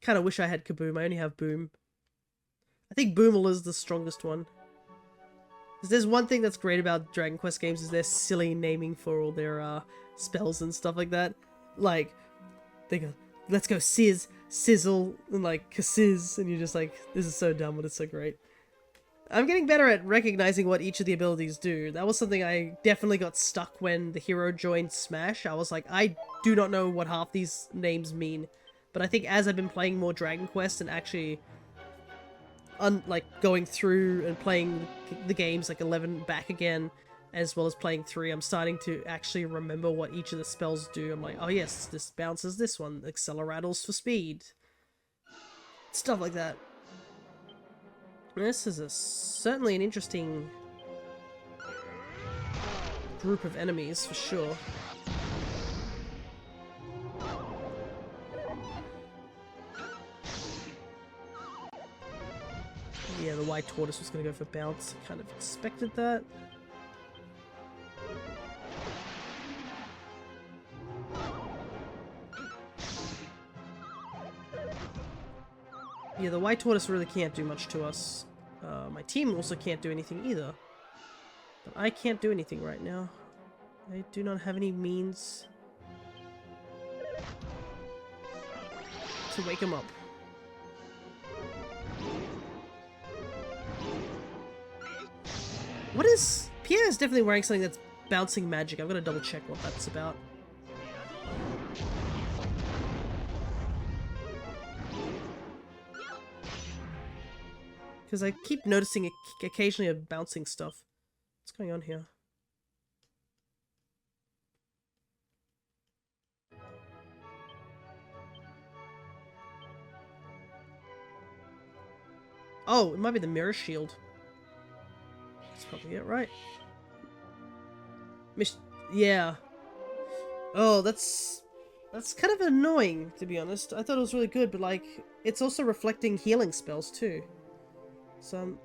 kind of wish I had Kaboom. I only have Boom. I think Boomel is the strongest one. There's one thing that's great about Dragon Quest games is their silly naming for all their spells and stuff like that. Like, they go, let's go Sizz, Sizzle, and like Kassiz, and you're just like, this is so dumb, but it's so great. I'm getting better at recognizing what each of the abilities do. That was something I definitely got stuck when the hero joined Smash. I was like, I do not know what half these names mean. But I think as I've been playing more Dragon Quest and actually like going through and playing the games like 11 back again, as well as playing 3, I'm starting to actually remember what each of the spells do. I'm like, oh yes, this bounces this one, Accelerattles for speed. Stuff like that. This is certainly an interesting group of enemies, for sure. Yeah, the white tortoise was going to go for bounce. Kind of expected that. Yeah, the white tortoise really can't do much to us. My team also can't do anything either. But I can't do anything right now. I do not have any means to wake him up. What is... Pierre is definitely wearing something that's bouncing magic. I'm gonna double check what that's about. Because I keep noticing occasionally a bouncing stuff. What's going on here? Oh, it might be the mirror shield. That's probably it, right? Yeah. Oh, that's kind of annoying, to be honest. I thought it was really good, but like, it's also reflecting healing spells too. So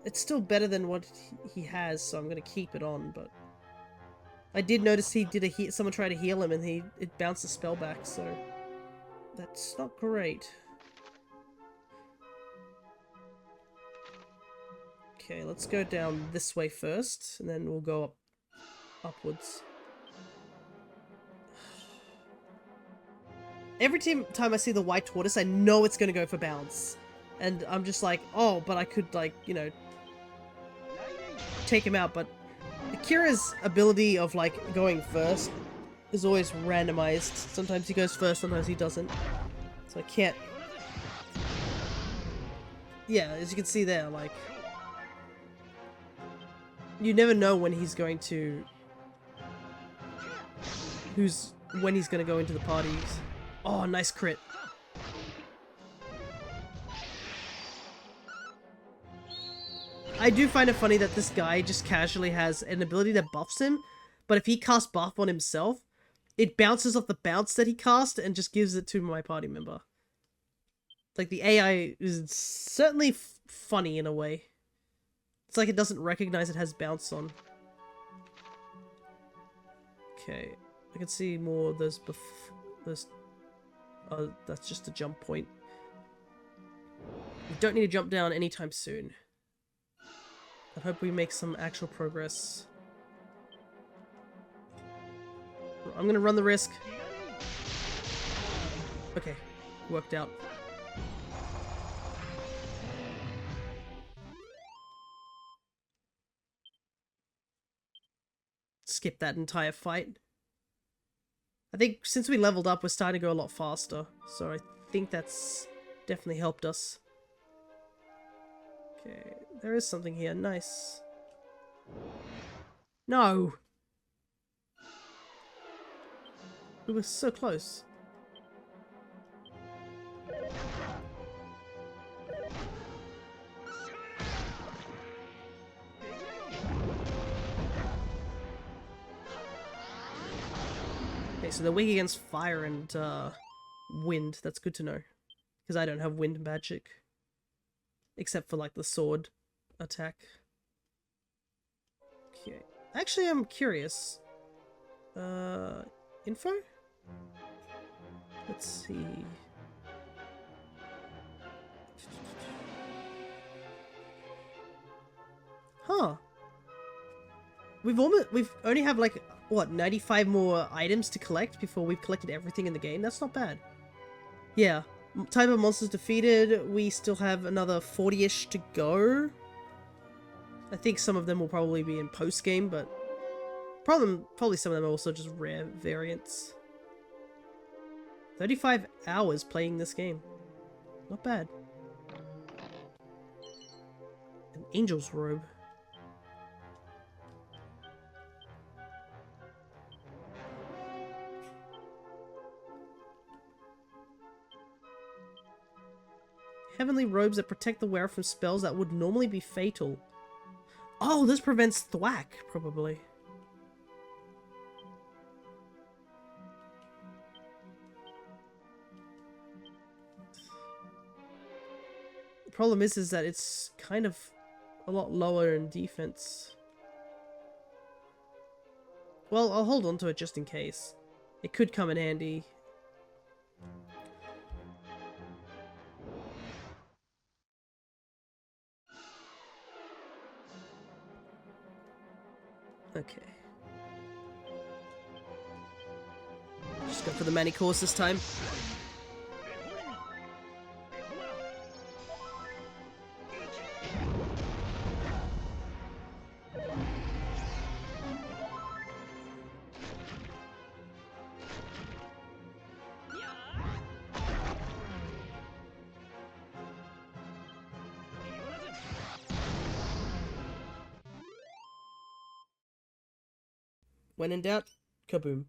it's still better than what he has, so I'm gonna keep it on, but I did notice he did someone tried to heal him and it bounced the spell back, so that's not great. Okay, let's go down this way first, and then we'll go upwards. Every time I see the white tortoise, I know it's gonna go for bounce. And I'm just like, oh, but I could, like, you know, take him out, but Akira's ability of, like, going first is always randomized. Sometimes he goes first, sometimes he doesn't. So I can't... Yeah, as you can see there, like... You never know when he's going to... when he's gonna go into the parties. Oh, nice crit. I do find it funny that this guy just casually has an ability that buffs him, but if he casts buff on himself, it bounces off the bounce that he cast and just gives it to my party member. Like, the AI is certainly funny in a way. It's like it doesn't recognize it has bounce on. Okay, I can see more of those oh, that's just a jump point. We don't need to jump down anytime soon. I hope we make some actual progress. I'm gonna run the risk. Okay, worked out. Skip that entire fight. I think since we leveled up, we're starting to go a lot faster. So I think that's definitely helped us. Okay, there is something here. Nice. No! We were so close. Okay, so they're weak against fire and wind. That's good to know. Because I don't have wind magic. Except for, like, the sword attack. Okay. Actually, I'm curious. Info? Let's see. Huh. We've only have, like, what, 95 more items to collect before we've collected everything in the game? That's not bad. Yeah. Type of monsters defeated. We still have another 40-ish to go. I think some of them will probably be in post-game, but probably some of them are also just rare variants. 35 hours playing this game. Not bad. An angel's robe. Heavenly robes that protect the wearer from spells that would normally be fatal. Oh, this prevents thwack, probably. The problem is that it's kind of a lot lower in defense. Well, I'll hold on to it just in case. It could come in handy. Okay. Just go for the many course this time. When in doubt, kaboom.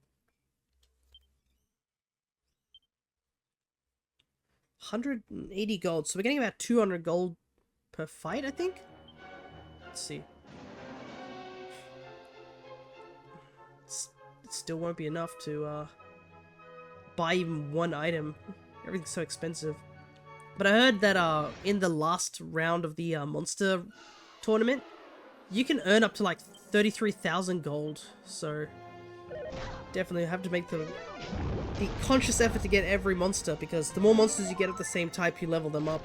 180 gold, so we're getting about 200 gold per fight, I think? Let's see. It still won't be enough to buy even one item. Everything's so expensive. But I heard that in the last round of the monster tournament, you can earn up to like 33,000 gold, so definitely have to make the conscious effort to get every monster, because the more monsters you get of the same type, you level them up.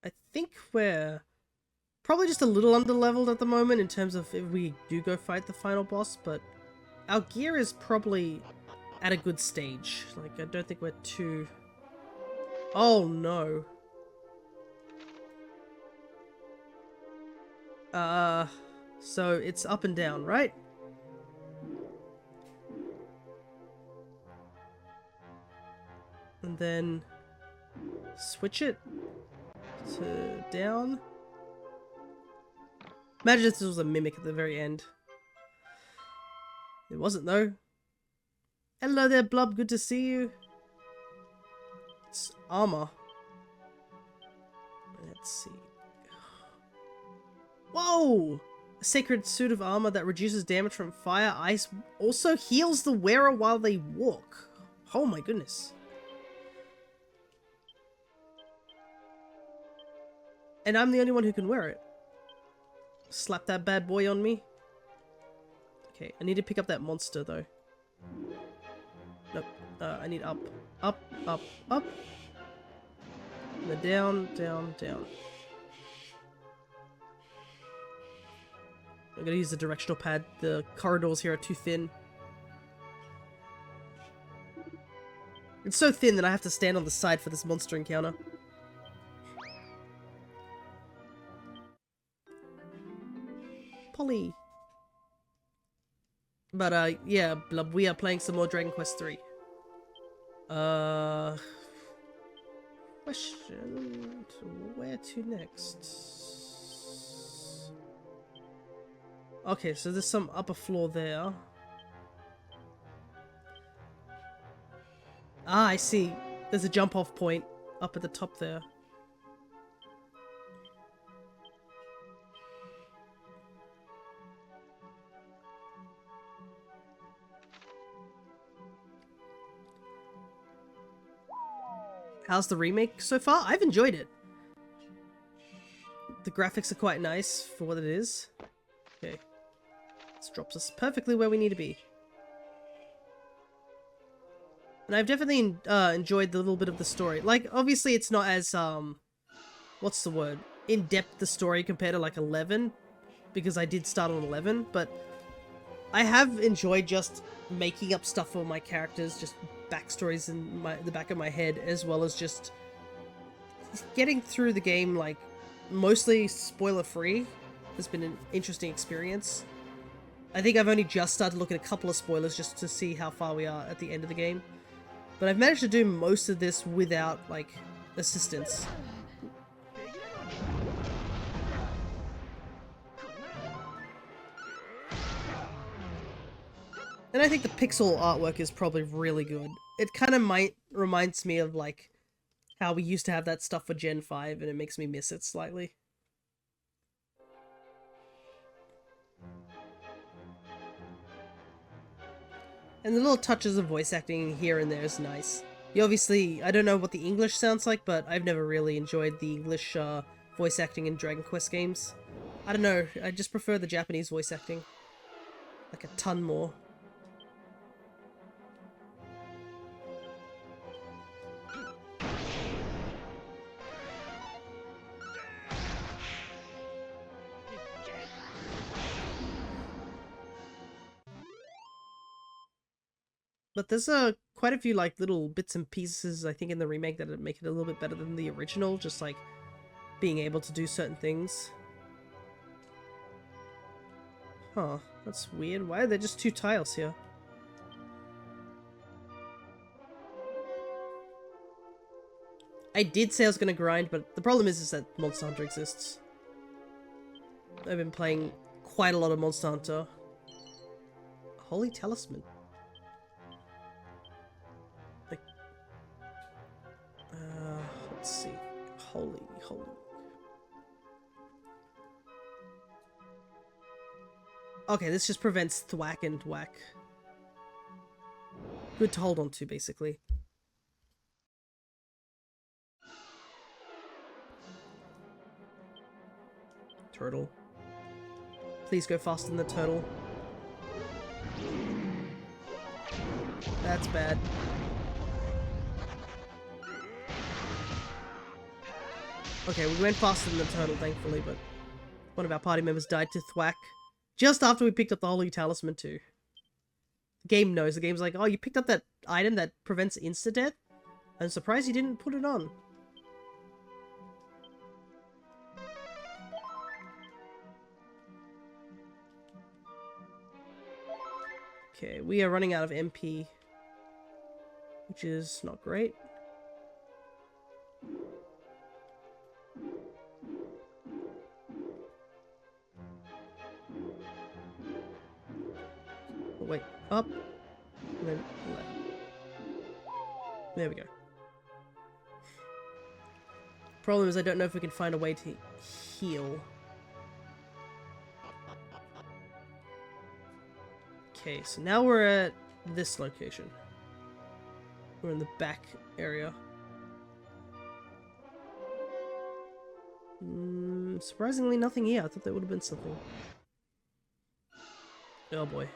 I think we're probably just a little under-leveled at the moment in terms of if we do go fight the final boss, but our gear is probably at a good stage. Like, I don't think we're too... Oh, no. So it's up and down, right? And then switch it to down. Imagine if this was a mimic at the very end. It wasn't, though. Hello there, Blub. Good to see you. It's armor. Let's see. Whoa! A sacred suit of armor that reduces damage from fire, ice, also heals the wearer while they walk. Oh my goodness. And I'm the only one who can wear it. Slap that bad boy on me. Okay, I need to pick up that monster though. Nope. I need up. Up, up, up. And then down, down, down. I'm gonna use the directional pad. The corridors here are too thin. It's so thin that I have to stand on the side for this monster encounter. Polly. But yeah, Blub, we are playing some more Dragon Quest 3. Question, where to next? Okay, so there's some upper floor there. Ah, I see. There's a jump off point up at the top there. How's the remake so far? I've enjoyed it. The graphics are quite nice for what it is. Okay. This drops us perfectly where we need to be. And I've definitely enjoyed the little bit of the story. Like, obviously it's not as, what's the word? In-depth the story compared to, like, 11. Because I did start on 11, but I have enjoyed just making up stuff for my characters, just backstories in the back of my head, as well as just getting through the game, like, mostly spoiler-free. Has been an interesting experience. I think I've only just started looking at a couple of spoilers just to see how far we are at the end of the game. But I've managed to do most of this without, like, assistance. And I think the pixel artwork is probably really good. It kind of reminds me of, like, how we used to have that stuff for Gen 5, and it makes me miss it slightly. And the little touches of voice acting here and there is nice. You obviously, I don't know what the English sounds like, but I've never really enjoyed the English voice acting in Dragon Quest games. I don't know, I just prefer the Japanese voice acting. Like a ton more. But there's quite a few like little bits and pieces I think in the remake that make it a little bit better than the original, just like being able to do certain things. Huh, that's weird. Why are there just 2 tiles here? I did say I was gonna grind, but the problem is that Monster Hunter exists. I've been playing quite a lot of Monster Hunter. Holy Talisman. Like, let's see. Holy. Okay, this just prevents thwack and whack. Good to hold on to, basically. Turtle. Please go faster than the turtle. That's bad. Okay, we went faster than the turtle, thankfully, but one of our party members died to thwack just after we picked up the Holy Talisman too. The game knows. The game's like, oh, you picked up that item that prevents insta-death? I'm surprised you didn't put it on. Okay, we are running out of MP, which is not great. Oh, wait, up, and then left. There we go. Problem is I don't know if we can find a way to heal. Okay, so now we're at this location. We're in the back area. Surprisingly nothing here. I thought there would have been something. Oh boy.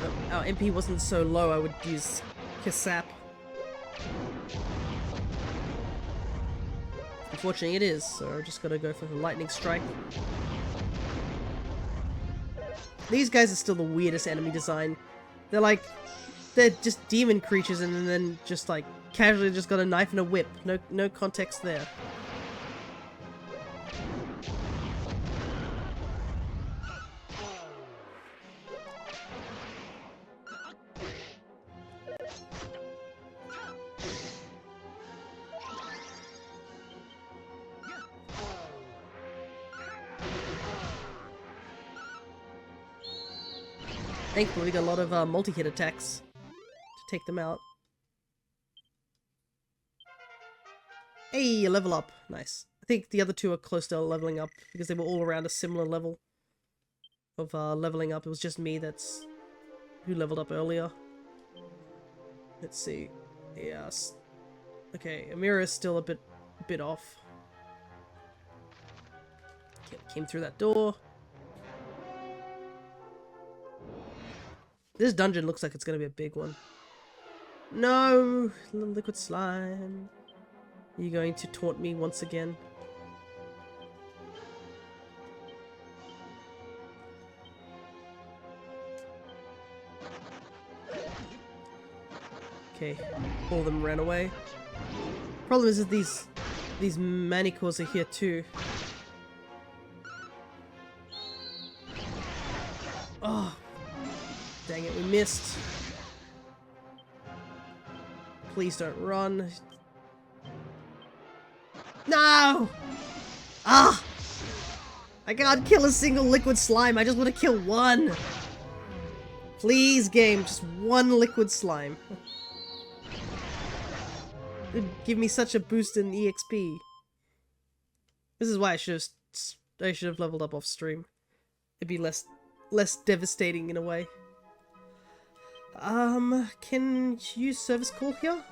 If our MP wasn't so low, I would use Kasap. Unfortunately it is, so I just gotta go for the lightning strike. These guys are still the weirdest enemy design. They're just demon creatures and then just like casually just got a knife and a whip. No context there. Thankfully, we got a lot of multi-hit attacks to take them out. Hey, a level up. Nice. I think the other two are close to leveling up because they were all around a similar level of leveling up. It was just me who leveled up earlier. Let's see. Yes. Okay, Amira is still a bit off. Okay, came through that door. This dungeon looks like it's gonna be a big one. No! Liquid slime. Are you going to taunt me once again? Okay, all of them ran away. Problem is that these manicores are here too. Oh! Dang it, we missed. Please don't run. No! Ah! I can't kill a single liquid slime. I just want to kill one. Please, game, just one liquid slime. It'd give me such a boost in EXP. This is why I should have leveled up off stream. It'd be less devastating in a way. Can you use service call here?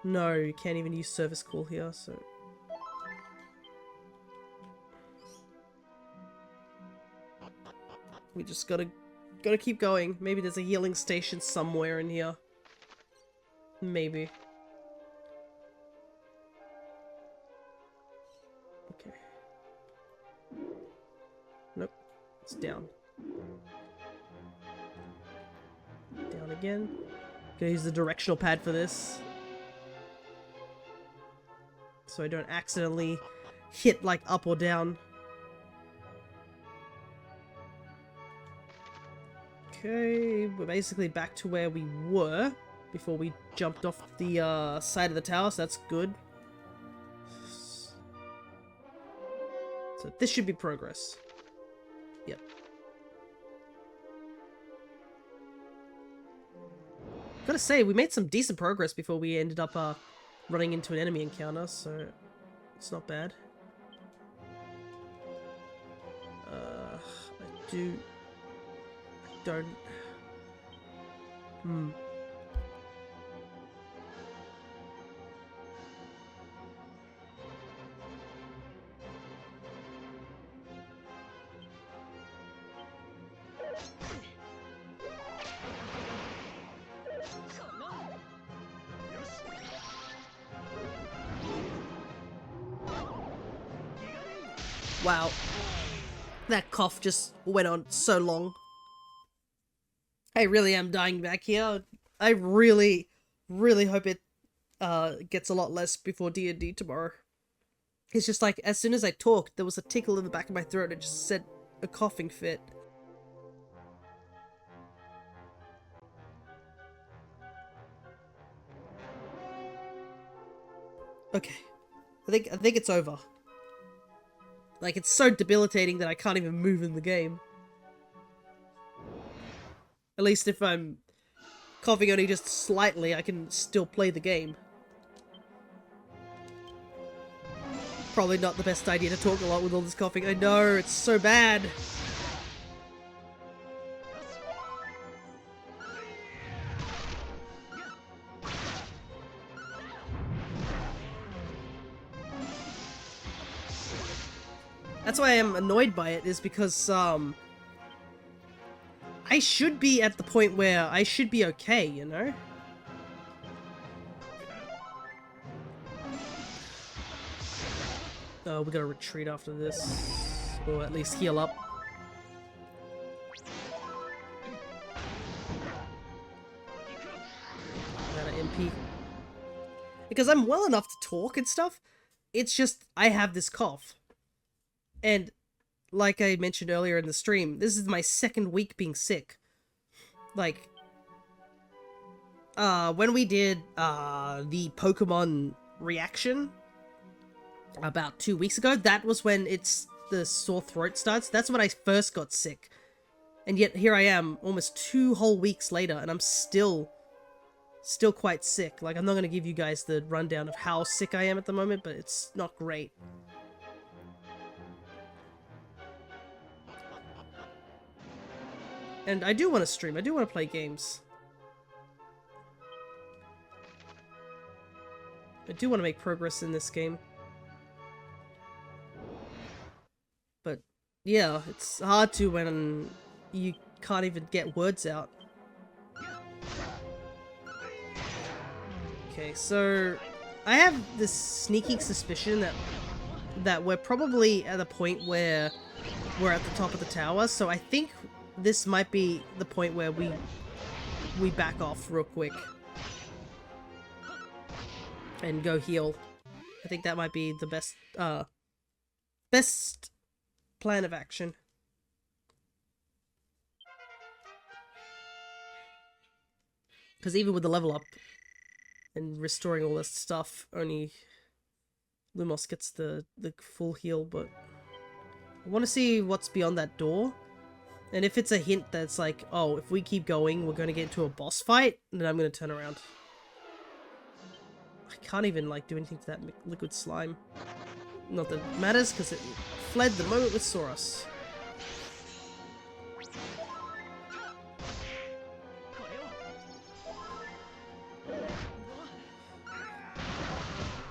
No, you can't even use service call here, so... We just gotta keep going. Maybe there's a healing station somewhere in here. Maybe. Okay. Nope. It's down. Down again. Gonna use the directional pad for this, so I don't accidentally hit like up or down. Okay, we're basically back to where we were before we jumped off the side of the tower, so that's good. So this should be progress. Yep. Gotta say, we made some decent progress before we ended up running into an enemy encounter, so it's not bad. I don't... Wow. That cough just went on so long. I really am dying back here. I really, really hope it gets a lot less before D&D tomorrow. It's just like, as soon as I talked, there was a tickle in the back of my throat. It just said a coughing fit. Okay. I think it's over. Like, it's so debilitating that I can't even move in the game. At least if I'm coughing only just slightly, I can still play the game. Probably not the best idea to talk a lot with all this coughing. I know, it's so bad. That's why I'm annoyed by it, is because, I should be at the point where I should be okay, you know? Oh, we gotta retreat after this. Or at least heal up. Out of MP. Because I'm well enough to talk and stuff, it's just, I have this cough. And, like I mentioned earlier in the stream, this is my second week being sick. Like, when we did, the Pokemon reaction about 2 weeks ago, that was when the sore throat starts. That's when I first got sick. And yet, here I am, almost 2 whole weeks later, and I'm still quite sick. Like, I'm not gonna give you guys the rundown of how sick I am at the moment, but it's not great. And I do want to stream, I do want to play games. I do want to make progress in this game. But, yeah, it's hard to when you can't even get words out. Okay, so I have this sneaking suspicion that we're probably at a point where we're at the top of the tower, so I think this might be the point where we back off real quick and go heal. I think that might be the best plan of action. Because even with the level up and restoring all this stuff, only Lumos gets the full heal, but I want to see what's beyond that door. And if it's a hint that's like, oh, if we keep going, we're going to get into a boss fight, then I'm going to turn around. I can't even, like, do anything to that liquid slime. Not that it matters, because it fled the moment it saw us.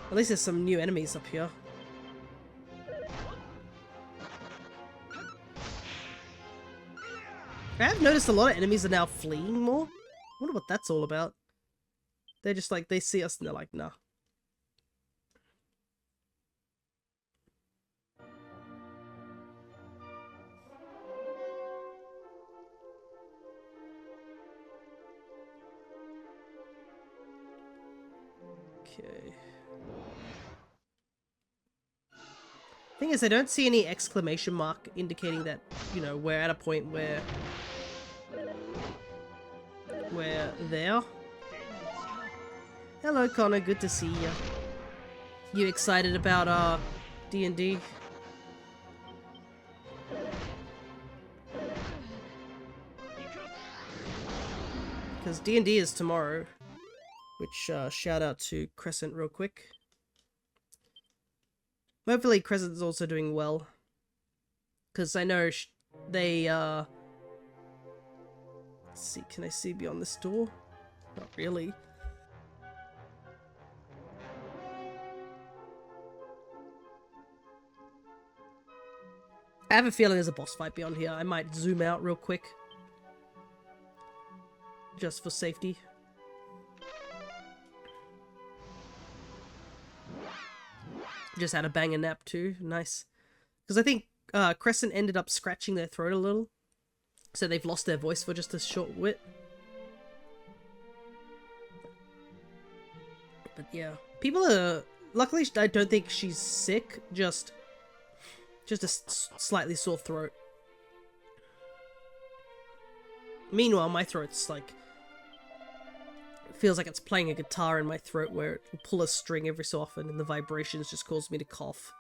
At least there's some new enemies up here. I have noticed a lot of enemies are now fleeing more. I wonder what that's all about. They're just like, they see us and they're like, nah. Okay. Thing is, I don't see any exclamation mark indicating that, you know, we're at a point where we're there. Hello, Connor. Good to see you. You excited about D&D? Because D&D is tomorrow. Which, shout out to Crescent real quick. Hopefully Crescent's also doing well. Because I know they, let's see, can I see beyond this door? Not really. I have a feeling there's a boss fight beyond here. I might zoom out real quick. Just for safety. Just had a banger nap too. Nice. Because I think Crescent ended up scratching their throat a little. So they've lost their voice for just a short bit. But yeah. People are... Luckily, I don't think she's sick. Just a slightly sore throat. Meanwhile, my throat's like... It feels like it's playing a guitar in my throat where it will pull a string every so often and the vibrations just cause me to cough.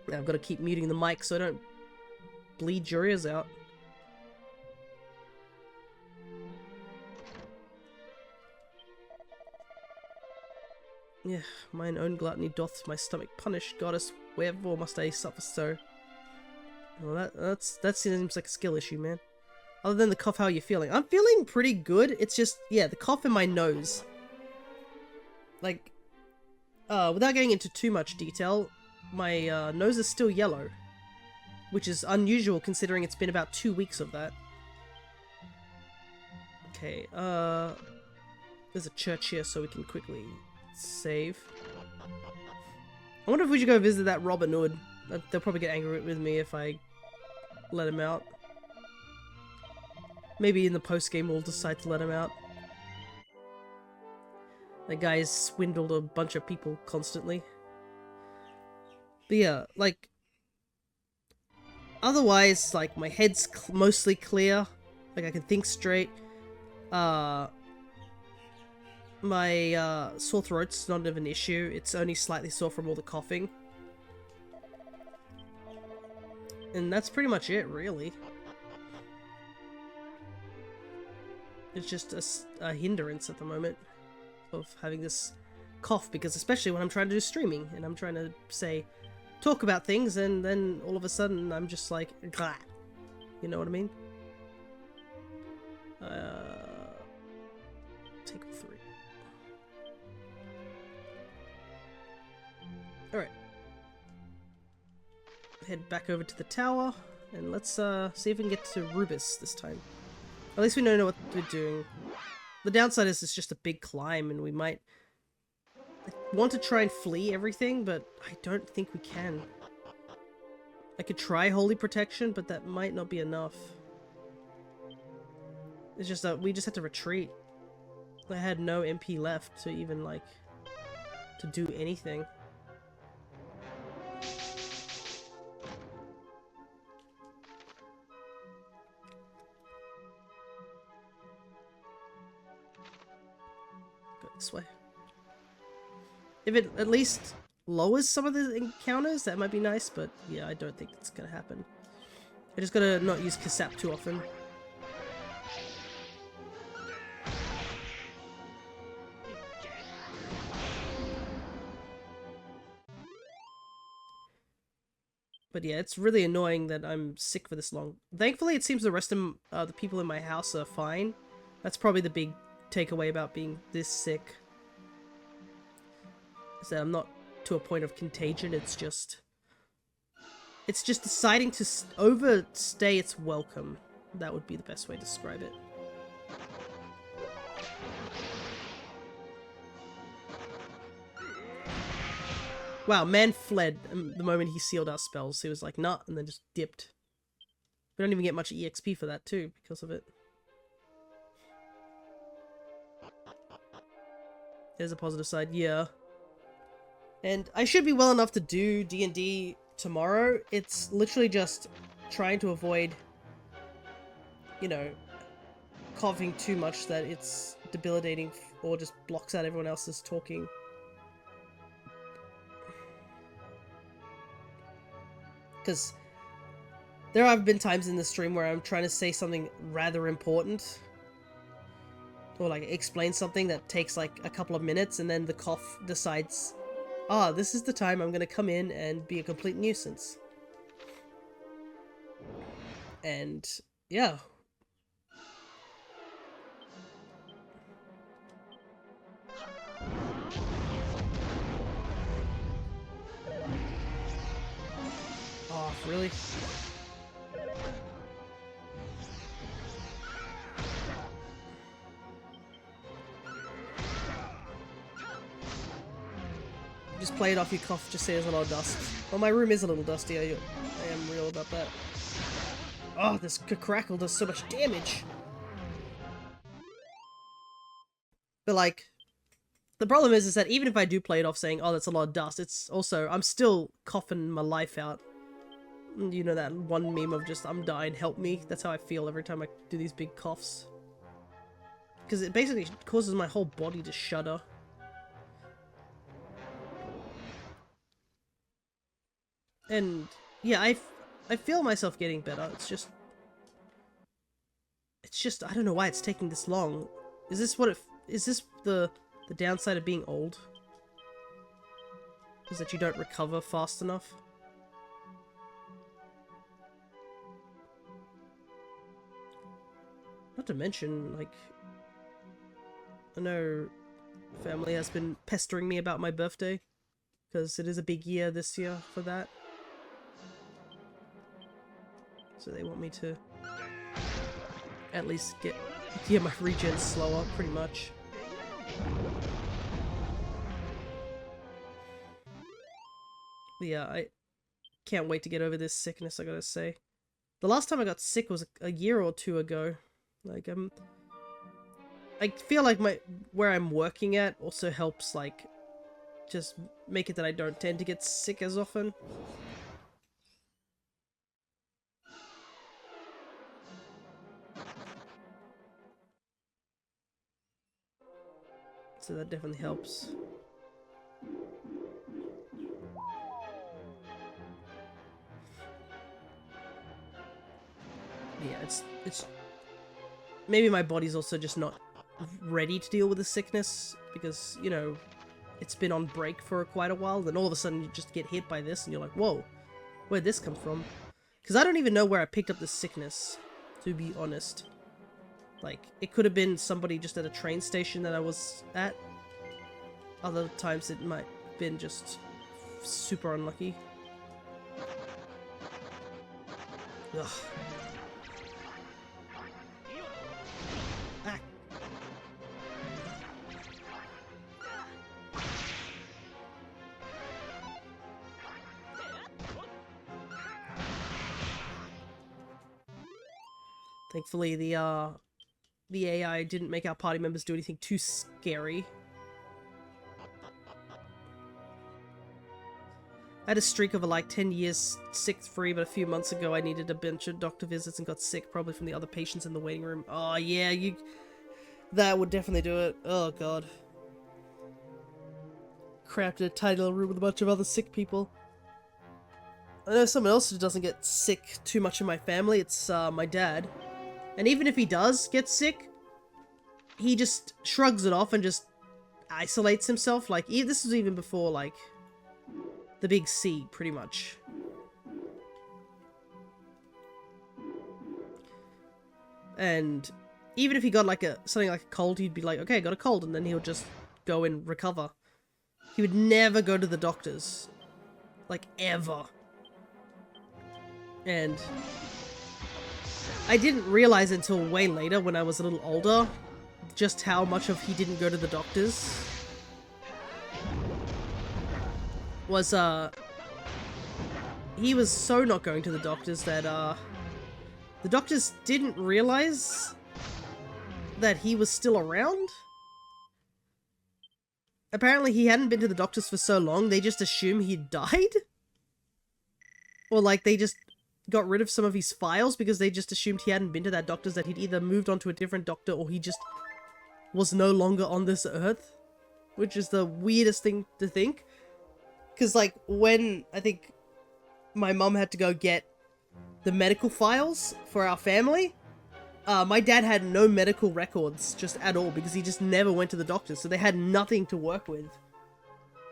Now I've got to keep muting the mic so I don't bleed your ears out. Yeah, mine own gluttony doth my stomach punish, goddess, wherefore must I suffer so? Well, that seems like a skill issue, man. Other than the cough, how are you feeling? I'm feeling pretty good. It's just, yeah, the cough in my nose. Like, without getting into too much detail, my nose is still yellow. Which is unusual considering it's been about 2 weeks of that. Okay, there's a church here so we can quickly save. I wonder if we should go visit that Robin Hood. They'll probably get angry with me if I let him out. Maybe in the post-game we'll decide to let him out. That guy's swindled a bunch of people constantly. But yeah, like... Otherwise, like, my head's mostly clear. Like, I can think straight. My sore throat's not an issue. It's only slightly sore from all the coughing. And that's pretty much it, really. It's just a hindrance at the moment of having this cough, because especially when I'm trying to do streaming and I'm trying to talk about things, and then all of a sudden I'm just like, gah. You know what I mean? Take 3. Alright. Head back over to the tower, and let's see if we can get to Rubus this time. At least we know what we're doing. The downside is it's just a big climb, and we might want to try and flee everything, but I don't think we can. I could try Holy Protection, but that might not be enough. It's just that we just had to retreat. I had no MP left to even, like, to do anything. Go this way. If it at least lowers some of the encounters, that might be nice, but yeah, I don't think it's gonna happen. I just gotta not use Kasap too often. But yeah, it's really annoying that I'm sick for this long. Thankfully, it seems the rest of the people in my house are fine. That's probably the big takeaway about being this sick. Is that I'm not to a point of contagion, it's just It's just deciding to overstay its welcome. That would be the best way to describe it. Wow, man fled the moment he sealed our spells. He was like, nah, and then just dipped. We don't even get much EXP for that too, because of it. There's a positive side, yeah. And I should be well enough to do D&D tomorrow. It's literally just trying to avoid, you know, coughing too much that it's debilitating or just blocks out everyone else's talking. Because there have been times in the stream where I'm trying to say something rather important, or like explain something that takes like a couple of minutes, and then the cough decides, ah, this is the time I'm gonna come in and be a complete nuisance. And yeah. Oh, really? Just play it off, you cough, just say there's a lot of dust. Well, my room is a little dusty, I am real about that. Oh, this crackle does so much damage! But like, the problem is that even if I do play it off saying, oh, that's a lot of dust, it's also, I'm still coughing my life out. You know that one meme of just, I'm dying, help me? That's how I feel every time I do these big coughs. Because it basically causes my whole body to shudder. And yeah, I feel myself getting better. It's just I don't know why it's taking this long. Is this what is this the downside of being old? Is that you don't recover fast enough? Not to mention, like, I know family has been pestering me about my birthday, because it is a big year this year for that. So they want me to at least get my regen slower, pretty much. But yeah, I can't wait to get over this sickness, I gotta say. The last time I got sick was a year or two ago. Like, I feel like where I'm working at also helps, like, just make it that I don't tend to get sick as often. So that definitely helps. Yeah, it's maybe my body's also just not ready to deal with the sickness, because, you know, it's been on break for quite a while, then all of a sudden you just get hit by this and you're like, whoa, where'd this come from? Because I don't even know where I picked up this sickness, to be honest. Like, it could have been somebody just at a train station that I was at. Other times it might have been just super unlucky. Ugh. Ah. Thankfully, the AI didn't make our party members do anything too scary. I had a streak of like 10 years sick-free, but a few months ago I needed a bunch of doctor visits and got sick, probably from the other patients in the waiting room. Oh yeah, that would definitely do it. Oh god. Cramped in a tiny little room with a bunch of other sick people. I know someone else who doesn't get sick too much in my family. It's my dad. And even if he does get sick, he just shrugs it off and just isolates himself. Like, this was even before, like, the big C, pretty much. And even if he got like something like a cold, he'd be like, okay, I got a cold, and then he'll just go and recover. He would never go to the doctors. Like, ever. And I didn't realize until way later when I was a little older just how much of he didn't go to the doctors was, he was so not going to the doctors that, the doctors didn't realize that he was still around. Apparently he hadn't been to the doctors for so long, they just assumed he'd died. Or like they just got rid of some of his files because they just assumed he hadn't been to that doctor's, that he'd either moved on to a different doctor or he just was no longer on this earth. Which is the weirdest thing to think. Because like when I think my mum had to go get the medical files for our family, my dad had no medical records just at all because he just never went to the doctor, so they had nothing to work with.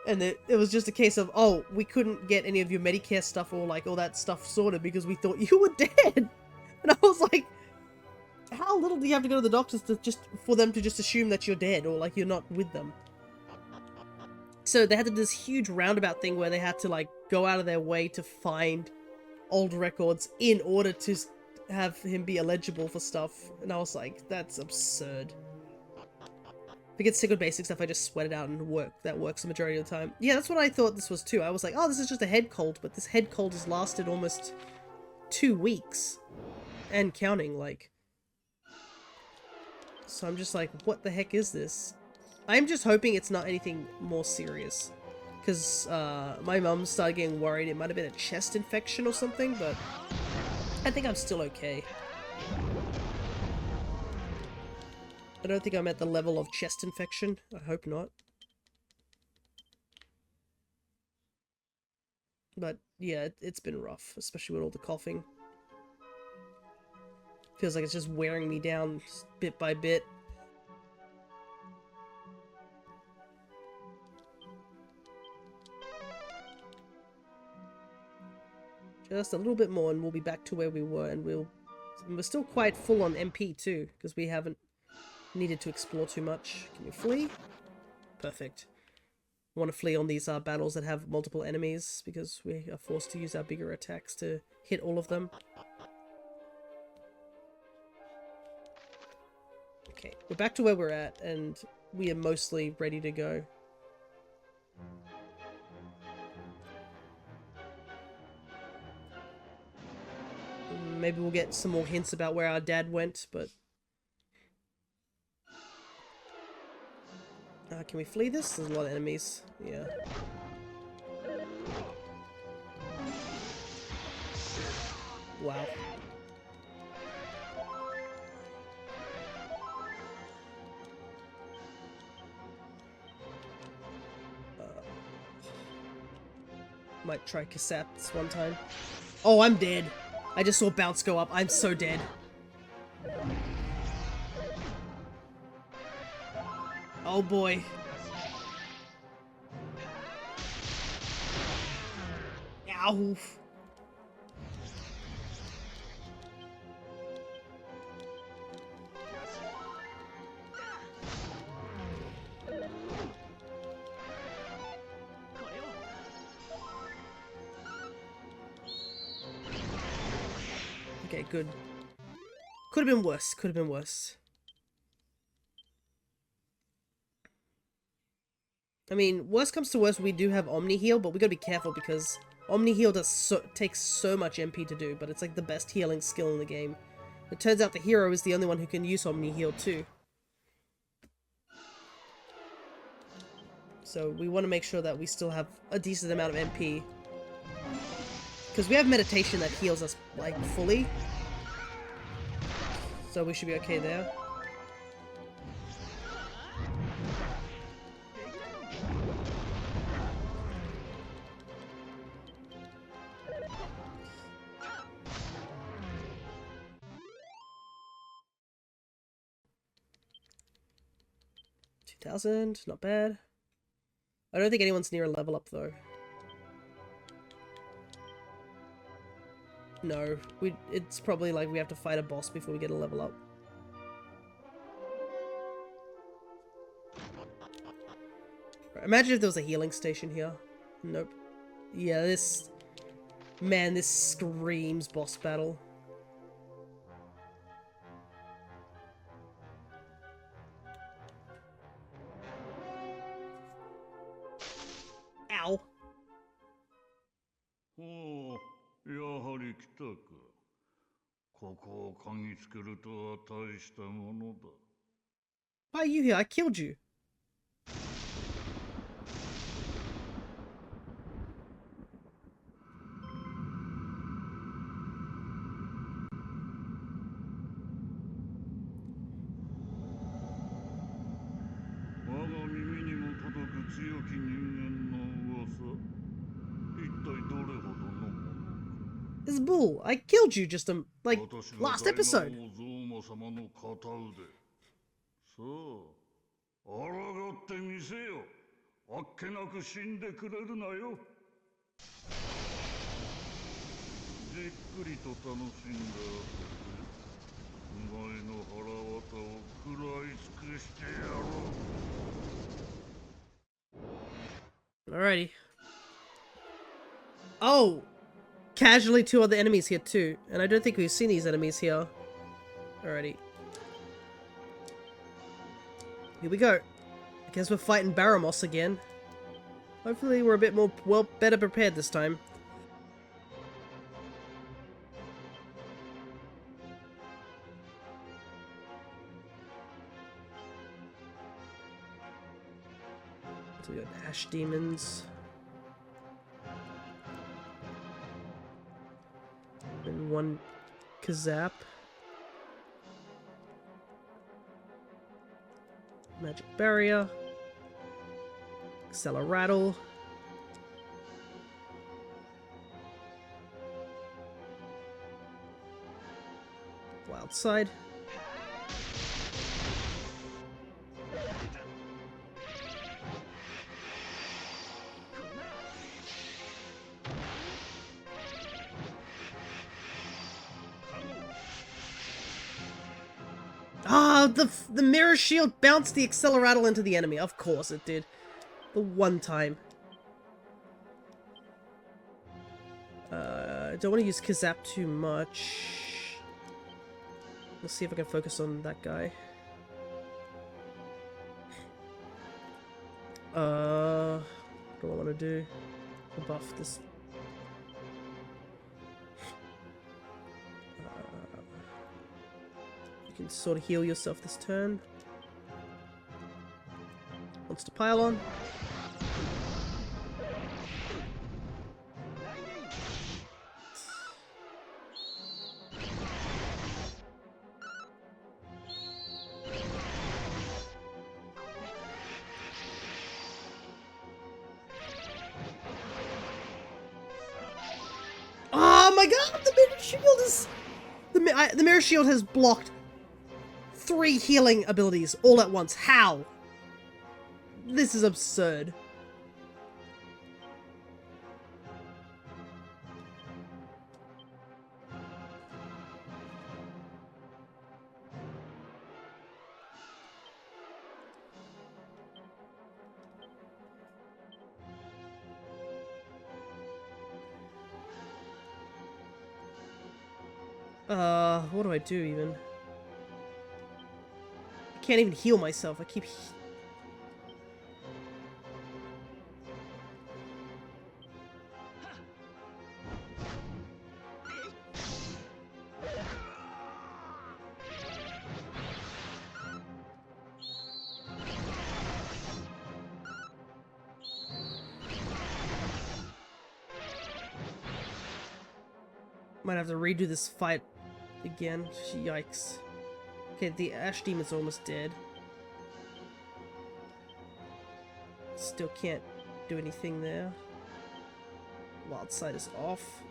And it was just a case of, oh, we couldn't get any of your Medicare stuff or like all that stuff sorted because we thought you were dead. And I was like, how little do you have to go to the doctors to just for them to just assume that you're dead or like you're not with them? So they had to do this huge roundabout thing where they had to like go out of their way to find old records in order to have him be eligible for stuff. And I was like, that's absurd. If I get sick of basic stuff, I just sweat it out and that works the majority of the time. Yeah, that's what I thought this was too. I was like, oh, this is just a head cold, but this head cold has lasted almost 2 weeks. And counting, like. So I'm just like, what the heck is this? I'm just hoping it's not anything more serious. Because my mum started getting worried it might have been a chest infection or something, but I think I'm still okay. I don't think I'm at the level of chest infection. I hope not. But yeah, it's been rough, especially with all the coughing. Feels like it's just wearing me down bit by bit. Just a little bit more and we'll be back to where we were, and we're still quite full on MP too, because we haven't needed to explore too much. Can we flee? Perfect. I want to flee on these battles that have multiple enemies, because we are forced to use our bigger attacks to hit all of them. Okay, we're back to where we're at, and we are mostly ready to go. Maybe we'll get some more hints about where our dad went, but... can we flee this? There's a lot of enemies. Yeah. Wow. Might try Cassette this one time. Oh, I'm dead. I just saw bounce go up. I'm so dead. Oh boy. Ow. Okay, good. Could have been worse. Could have been worse. I mean, worst comes to worst, we do have Omni Heal, but we gotta be careful because Omni Heal takes so much MP to do, but it's like the best healing skill in the game. It turns out the hero is the only one who can use Omni Heal too. So we want to make sure that we still have a decent amount of MP. Because we have meditation that heals us, like, fully. So we should be okay there. Not bad. I don't think anyone's near a level up though. No, it's probably like we have to fight a boss before we get a level up. Imagine if there was a healing station here. Nope. Yeah, this Man, this screams boss battle. Ow. おお、やはり来たか。ここを嗅ぎつけるとは大したものだ。Why are you here? I killed you. 我が耳にも届く強き人間の噂。一体どれほどのものか。 This bull. I killed you just like 私が last 大魔 episode. 王ゾーマ様の片腕。さあ、抗ってみせよ。あっけなく死んでくれるなよ。じっくりと楽しんだ後で、お前の腹渡を食らい尽くしてやろう。 Alrighty. Oh! Casually 2 other enemies here too. And I don't think we've seen these enemies here. Alrighty. Here we go. I guess we're fighting Baramos again. Hopefully we're a bit more, well, better prepared this time. So we got Ash Demons. And one Kazap. Magic Barrier. Acceleratle. Wild Side. Ah, the mirror shield bounced the Acceleratle into the enemy. Of course it did. The one time. I don't want to use Kazap too much. Let's see if I can focus on that guy. What do I want to do? Buff this. You can sort of heal yourself this turn. Monster Pylon. Oh my god, the mirror shield is... The mirror shield has blocked 3 healing abilities all at once. How? This is absurd. What do I do even? I can't even heal myself. I keep... Might have to redo this fight again. Yikes. Okay, the Ash Demon's almost dead. Still can't do anything there. Wild Side is off.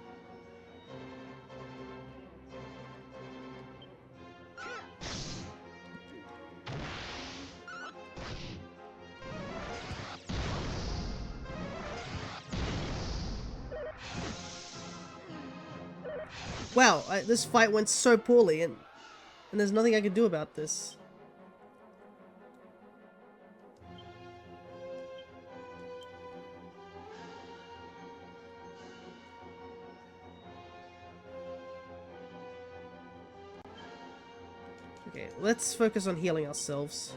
Wow, this fight went so poorly, and there's nothing I can do about this. Okay, let's focus on healing ourselves.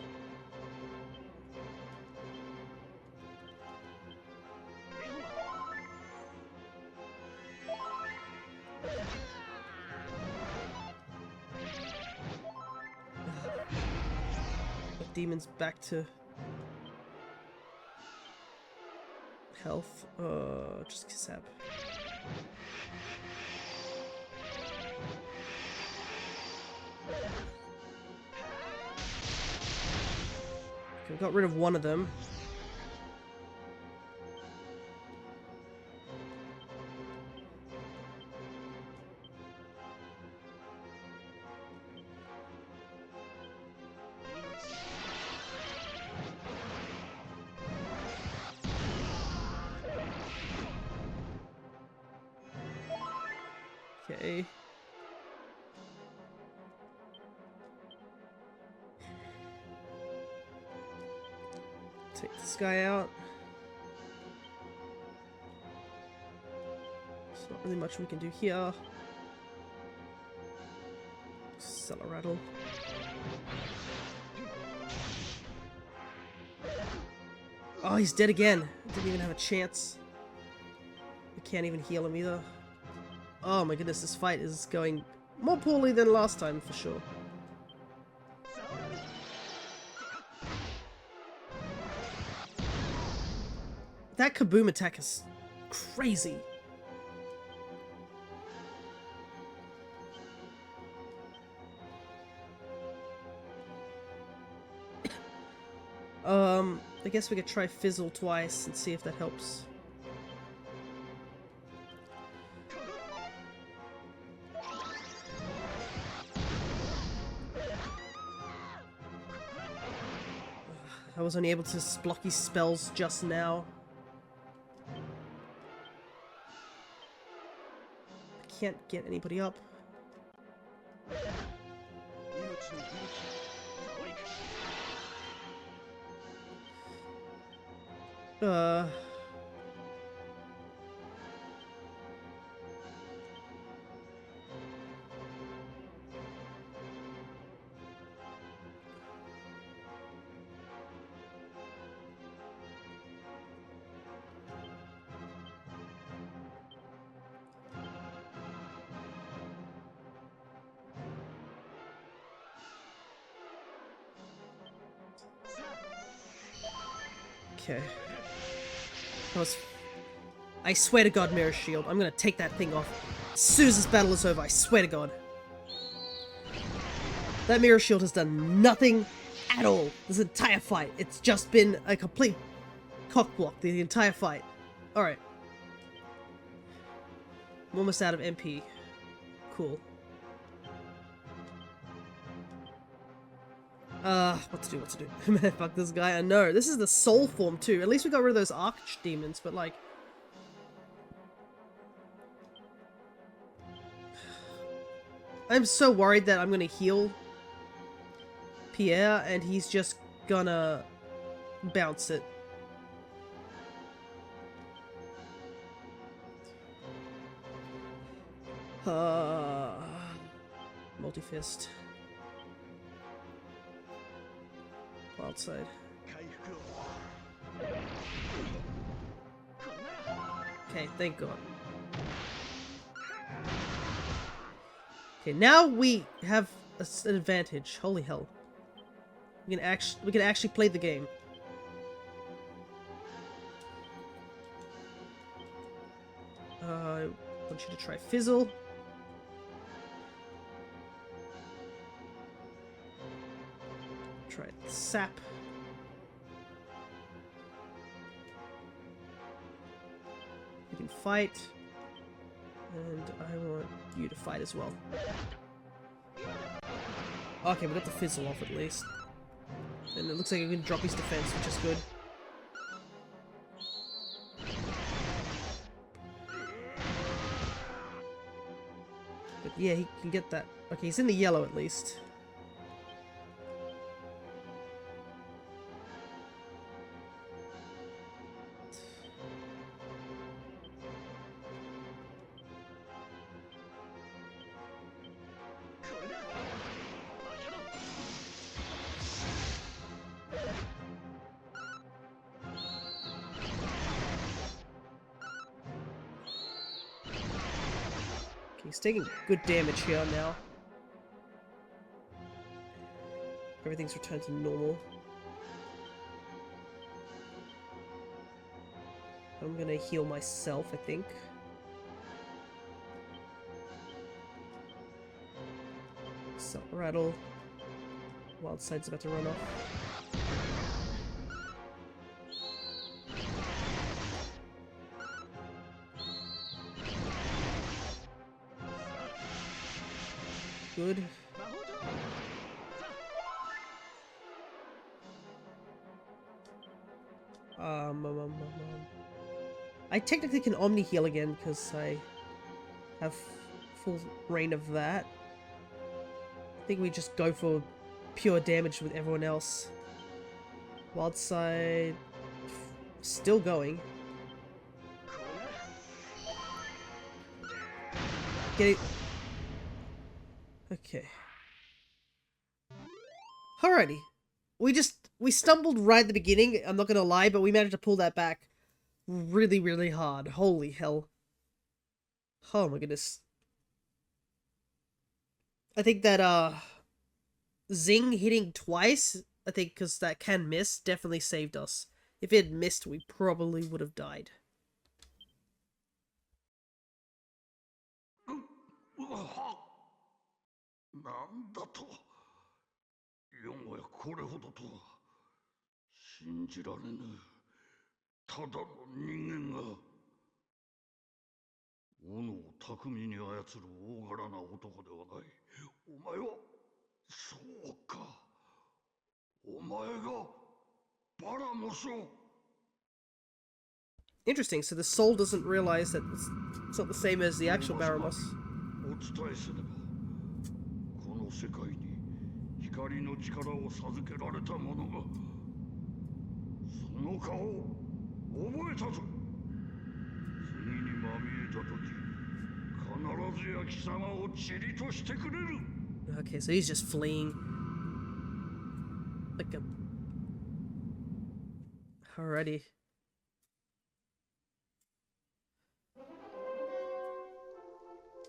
The demon's back to health. Just Kisab. Okay, we got rid of one of them. Okay. Take this guy out. There's not really much we can do here. Sell a rattle. Oh, he's dead again. Didn't even have a chance. We can't even heal him either. Oh my goodness, this fight is going more poorly than last time for sure. That kaboom attack is crazy. I guess we could try Fizzle twice and see if that helps. I was only able to block his spells just now. I can't get anybody up. Okay. I swear to God, Mirror Shield, I'm gonna take that thing off as soon as this battle is over, I swear to God. That Mirror Shield has done nothing at all this entire fight. It's just been a complete cockblock the entire fight. Alright. I'm almost out of MP. Cool. What to do? Man, fuck this guy. I know. This is the soul form too. At least we got rid of those archdemons, but like... I'm so worried that I'm gonna heal Pierre and he's just gonna bounce it. Multi-fist. Wild side. Okay, thank God. Okay, now we have an advantage. Holy hell. We can actually play the game. I want you to try Fizzle. Try Sap. We can fight. And I want you to fight as well. Okay, we got the Fizzle off at least. And it looks like we can drop his defense, which is good. But yeah, he can get that. Okay, he's in the yellow at least. He's taking good damage here now. Everything's returned to normal. I'm gonna heal myself, I think. So, rattle. Wild Side's about to run off. Good. I technically can Omni heal again because I have full reign of that. I think we just go for pure damage with everyone else. Wild Side still going. Get it. Okay. Alrighty. We stumbled right at the beginning, I'm not gonna lie, but we managed to pull that back really, really hard. Holy hell. Oh my goodness. I think that, Zing hitting twice, I think because that can miss, definitely saved us. If it had missed, we probably would have died. Interesting, so the soul doesn't realize that it's not the same as the actual Baramos. Okay, so he's just fleeing. Like a... Alrighty.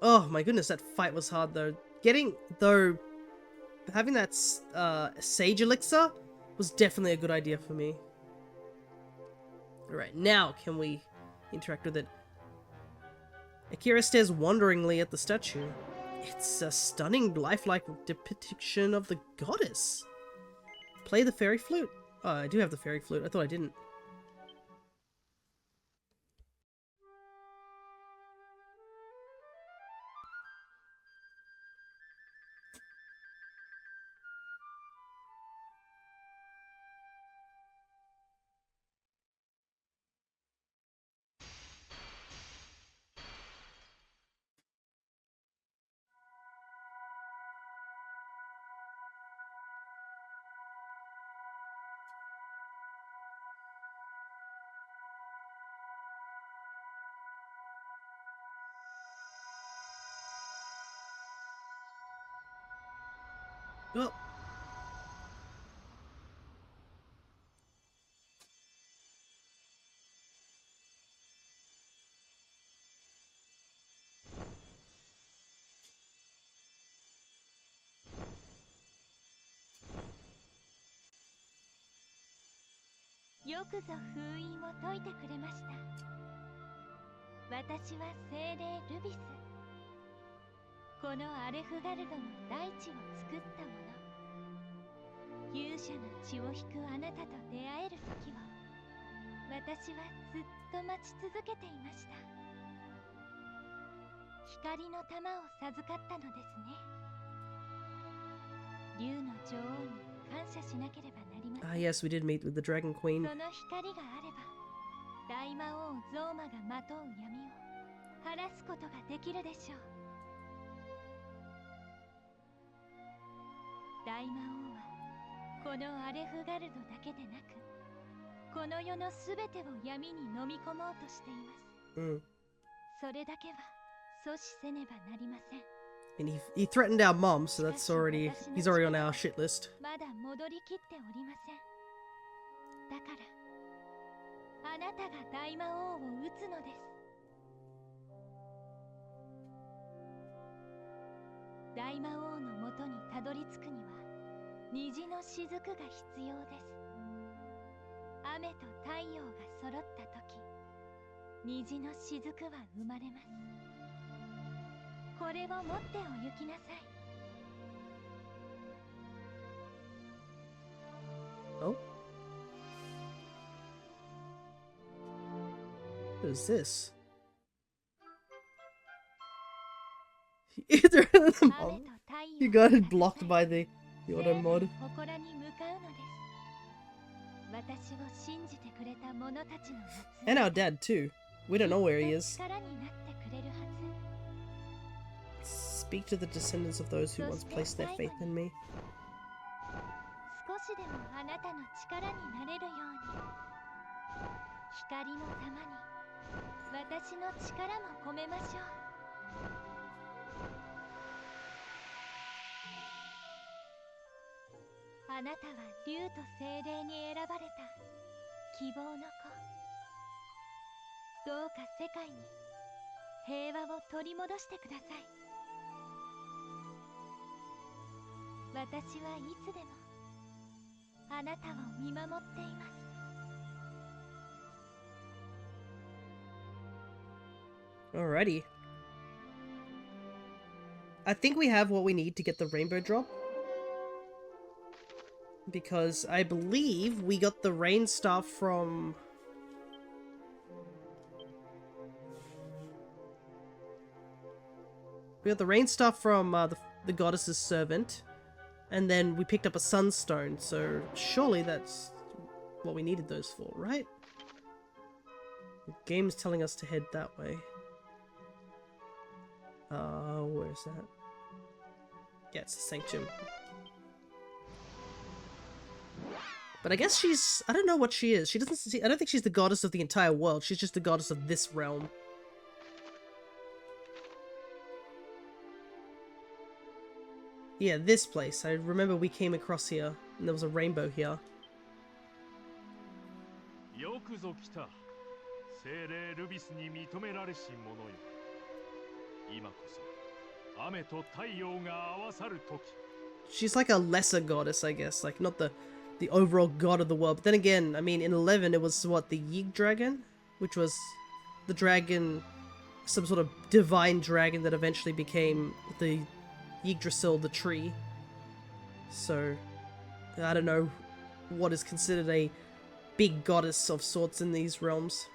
Oh my goodness, that fight was hard though. Having that Sage Elixir was definitely a good idea for me. Alright, now can we interact with it? Akira stares wonderingly at the statue. It's a stunning, lifelike depiction of the goddess. Play the fairy flute. Oh, I do have the fairy flute. I thought I didn't. Well,よくぞ封印を解いてくれました。私は精霊ルビス。このアレフガルドの大地を作ったもの。勇者の血を引くあなたと出会える時を私はずっと待ち続けていました。光の玉を授かったのですね。竜の女王に感謝しなければなりません。ah yes, we did meet with the Dragon Queen. その光があれば大魔王ゾーマがまとう闇を晴らすことができるでしょう。大魔王はこのアレフガルドだけでなくこの世のすべてを闇に飲み込もうとしています。それだけは阻止せねばなりません。And he threatened our mom, so he's already on our shit list. まだ戻りきっておりません。だからあなたが大魔王を撃つのです。大魔王のもとにたどり着くには虹の雫が必要です。雨と太陽が揃った時、虹の雫は生まれます。これを持ってお行きなさい。Oh? What is this? You got it blocked by the auto mod. And our dad too. We don't know where he is. Speak to the descendants of those who once placed their faith in me. Alrighty. I think we have what we need to get the rainbow drop. Because I believe we got the rain staff from... We got the rain staff from the goddess's servant. And then we picked up a sunstone, so surely that's what we needed those for, right? The game's telling us to head that way. Where's that? Yeah, it's the sanctum. But I guess she's... I don't know what she is. She doesn't see... I don't think she's the goddess of the entire world. She's just the goddess of this realm. Yeah, this place. I remember we came across here, and there was a rainbow here. She's like a lesser goddess, I guess. Like, not the overall god of the world. But then again, I mean, in 11, it was, what, the Yig dragon? Which was the dragon... Some sort of divine dragon that eventually became the Yggdrasil, the tree. So, I don't know what is considered a big goddess of sorts in these realms.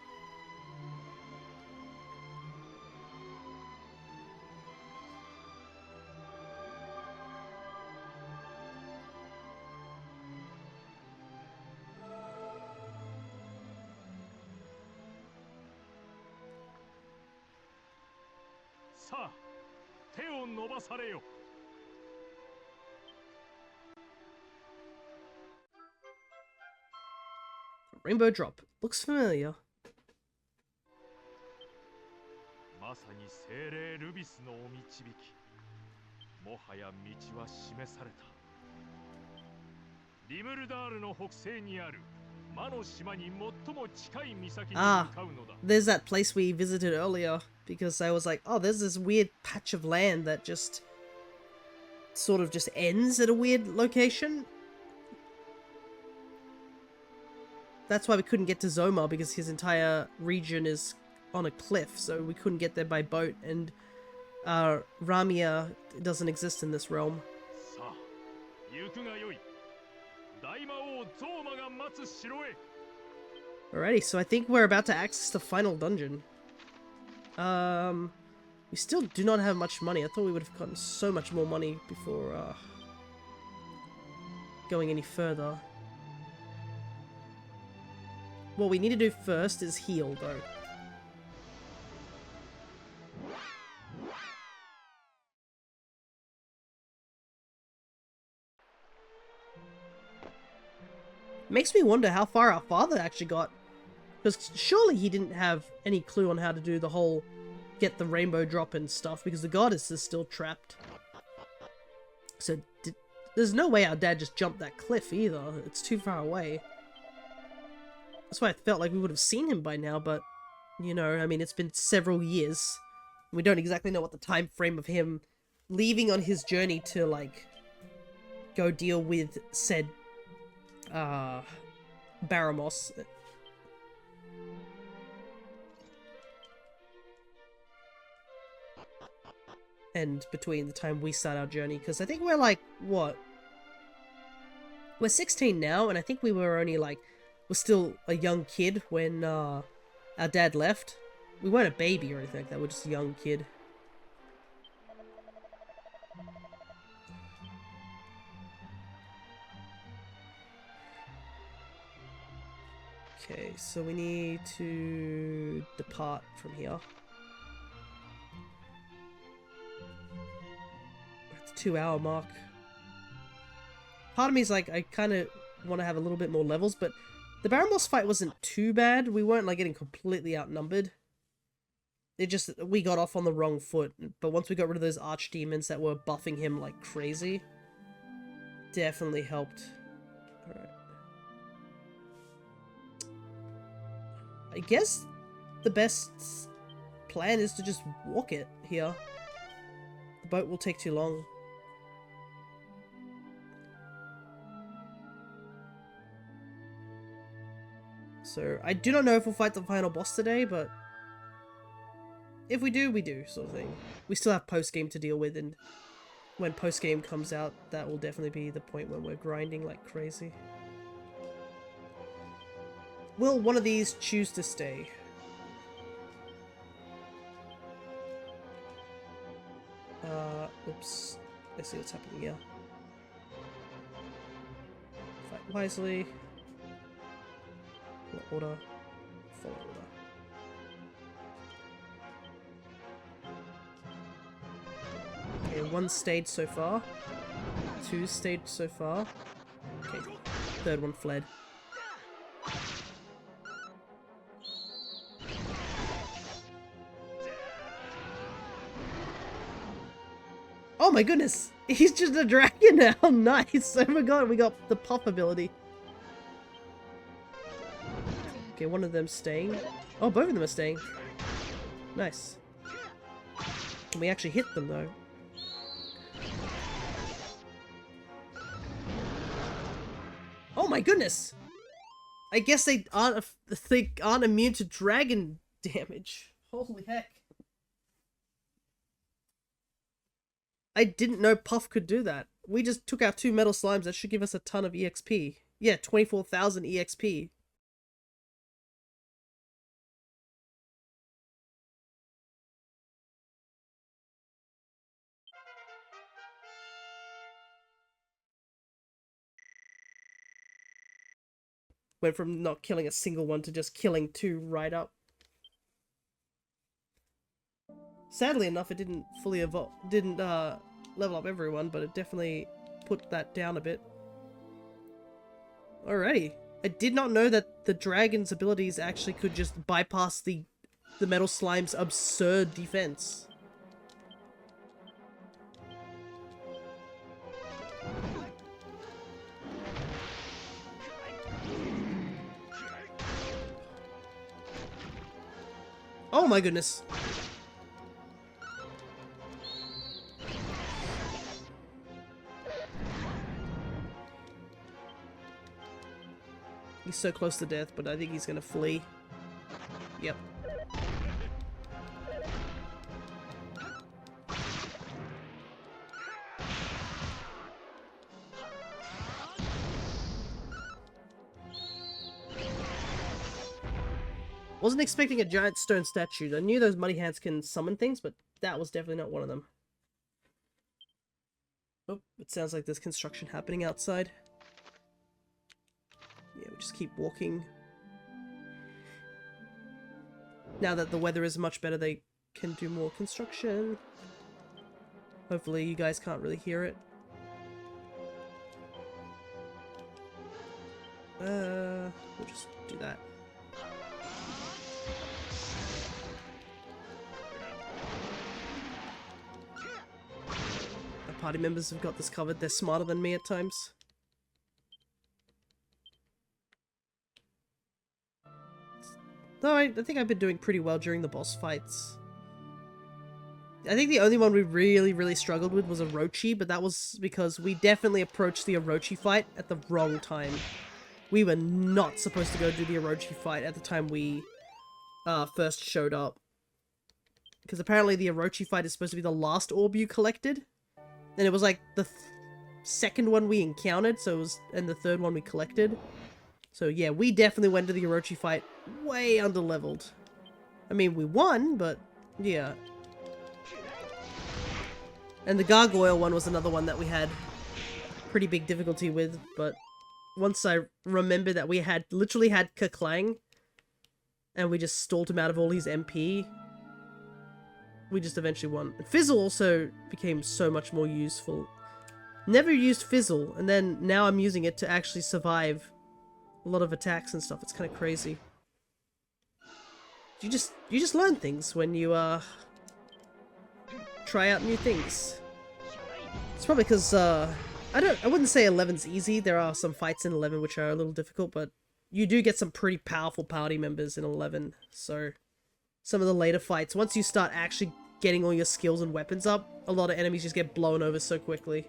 Rainbow drop. Looks familiar. Ah, there's that place we visited earlier, because I was like, oh, there's this weird patch of land that just sort of just ends at a weird location. That's why we couldn't get to Zoma, because his entire region is on a cliff, so we couldn't get there by boat, and Ramia doesn't exist in this realm. Alrighty, so I think we're about to access the final dungeon. We still do not have much money. I thought we would have gotten so much more money before going any further. What we need to do first is heal, though. Makes me wonder how far our father actually got. Because surely he didn't have any clue on how to do the whole get the rainbow drop and stuff, because the goddess is still trapped. So there's no way our dad just jumped that cliff either. It's too far away. That's why I felt like we would have seen him by now, but, you know, I mean, it's been several years. We don't exactly know what the time frame of him leaving on his journey to, like, go deal with said, Baramos. And between the time we start our journey, because I think we're like, what? We're 16 now, and I think we were only like, we're still a young kid when our dad left. We weren't a baby or anything like that, we're just a young kid. Okay, so we need to depart from here. At the 2-hour mark. Part of me is like, I kind of want to have a little bit more levels, but the Baramos fight wasn't too bad. We weren't like getting completely outnumbered. It just, we got off on the wrong foot. But once we got rid of those archdemons that were buffing him like crazy, definitely helped. Alright. I guess the best plan is to just walk it here. The boat will take too long. So, I do not know if we'll fight the final boss today, but if we do, we do, sort of thing. We still have post-game to deal with, and when post-game comes out, that will definitely be the point when we're grinding like crazy. Will one of these choose to stay? Oops. Let's see what's happening here. Fight wisely. Order. Follow order. Okay, 1 stayed so far. 2 stayed so far. Okay, 3rd one fled. Oh my goodness! He's just a dragon now! Nice! Oh my god, we got the puff ability. Okay, one of them staying. Oh, both of them are staying. Nice. Can we actually hit them though? Oh my goodness! I guess they aren't immune to dragon damage. Holy heck. I didn't know Puff could do that. We just took out 2 metal slimes. That should give us a ton of EXP. Yeah, 24,000 EXP. Went from not killing a single one to just killing 2 right up. Sadly enough, it didn't fully evolve, level up everyone, but it definitely put that down a bit. Alrighty. I did not know that the dragon's abilities actually could just bypass the metal slime's absurd defense. Oh my goodness. He's so close to death, but I think he's gonna flee. Yep. Wasn't expecting a giant stone statue. I knew those muddy hands can summon things, but that was definitely not one of them. Oh, it sounds like there's construction happening outside. Yeah, we just keep walking. Now that the weather is much better, they can do more construction. Hopefully you guys can't really hear it. We'll just do that. The party members have got this covered. They're smarter than me at times. Though I think I've been doing pretty well during the boss fights. I think the only one we really struggled with was Orochi, but that was because we definitely approached the Orochi fight at the wrong time. We were not supposed to go do the Orochi fight at the time we first showed up. Because apparently the Orochi fight is supposed to be the last orb you collected. And it was like the second one we encountered, so it was, and the third one we collected. So yeah, we definitely went to the Orochi fight way under-leveled. I mean, we won, but yeah. And the Gargoyle one was another one that we had pretty big difficulty with, but once I remember that we had literally had Kerklang, and we just stalled him out of all his MP, we just eventually won. And Fizzle also became so much more useful. Never used Fizzle, and then now I'm using it to actually survive a lot of attacks and stuff. It's kind of crazy. You just learn things when you try out new things. It's probably because I wouldn't say 11's easy. There are some fights in 11 which are a little difficult, but you do get some pretty powerful party members in 11. So some of the later fights, once you start actually getting all your skills and weapons up, a lot of enemies just get blown over so quickly.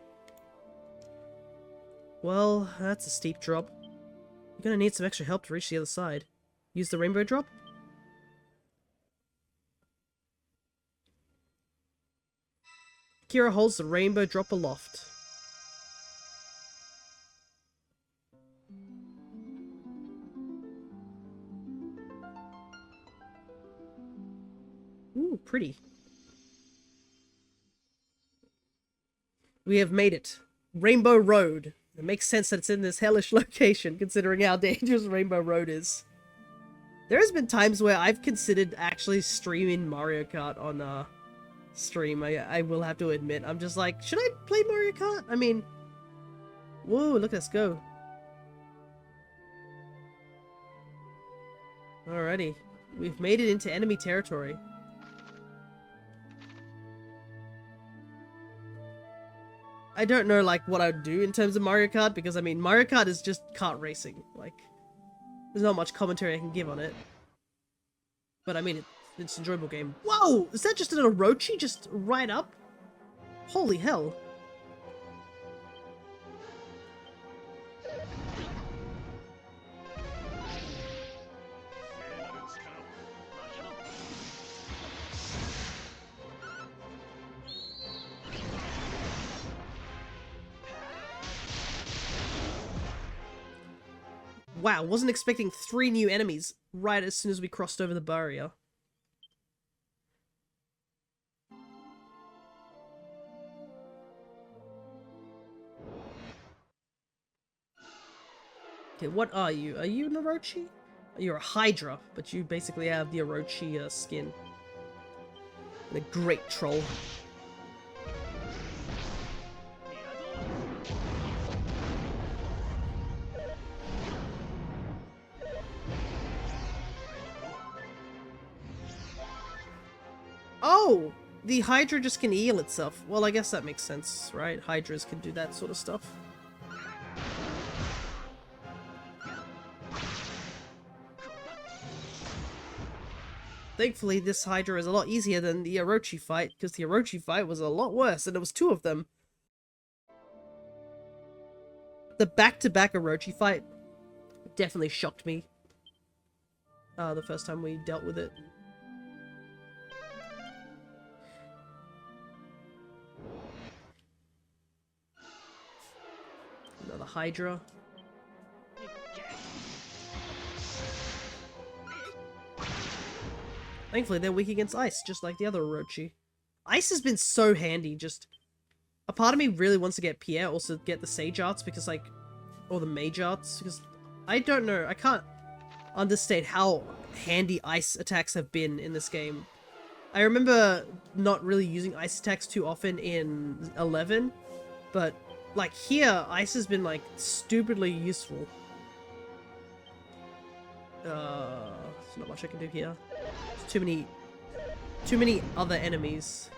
Well, that's a steep drop. You're gonna need some extra help to reach the other side. Use the rainbow drop? Akira holds the rainbow drop aloft. Ooh, pretty. We have made it. Rainbow Road. It makes sense that it's in this hellish location, considering how dangerous Rainbow Road is. There has been times where I've considered actually streaming Mario Kart on stream. I will have to admit. I'm just like, should I play Mario Kart? I mean, whoa, look, let's go. Alrighty. We've made it into enemy territory. I don't know, like, what I'd do in terms of Mario Kart, because, I mean, Mario Kart is just kart racing. Like, there's not much commentary I can give on it. But, I mean, it's an enjoyable game. Whoa! Is that just an Orochi just right up? Holy hell. Wow, wasn't expecting 3 new enemies right as soon as we crossed over the barrier. Okay, what are you? Are you an Orochi? You're a Hydra, but you basically have the Orochi skin. And a great troll. Oh! The Hydra just can heal itself. Well, I guess that makes sense, right? Hydras can do that sort of stuff. Thankfully, this Hydra is a lot easier than the Orochi fight, because the Orochi fight was a lot worse, and there was 2 of them. The back-to-back Orochi fight definitely shocked me. The first time we dealt with it. Another Hydra. Thankfully, they're weak against ice, just like the other Orochi. Ice has been so handy, just... A part of me really wants to get Pierre, also get the Sage Arts, because, like... Or the Mage Arts, because... I don't know, I can't understate how handy ice attacks have been in this game. I remember not really using ice attacks too often in 11, but, like, here, ice has been, like, stupidly useful. There's not much I can do here. Too many other enemies.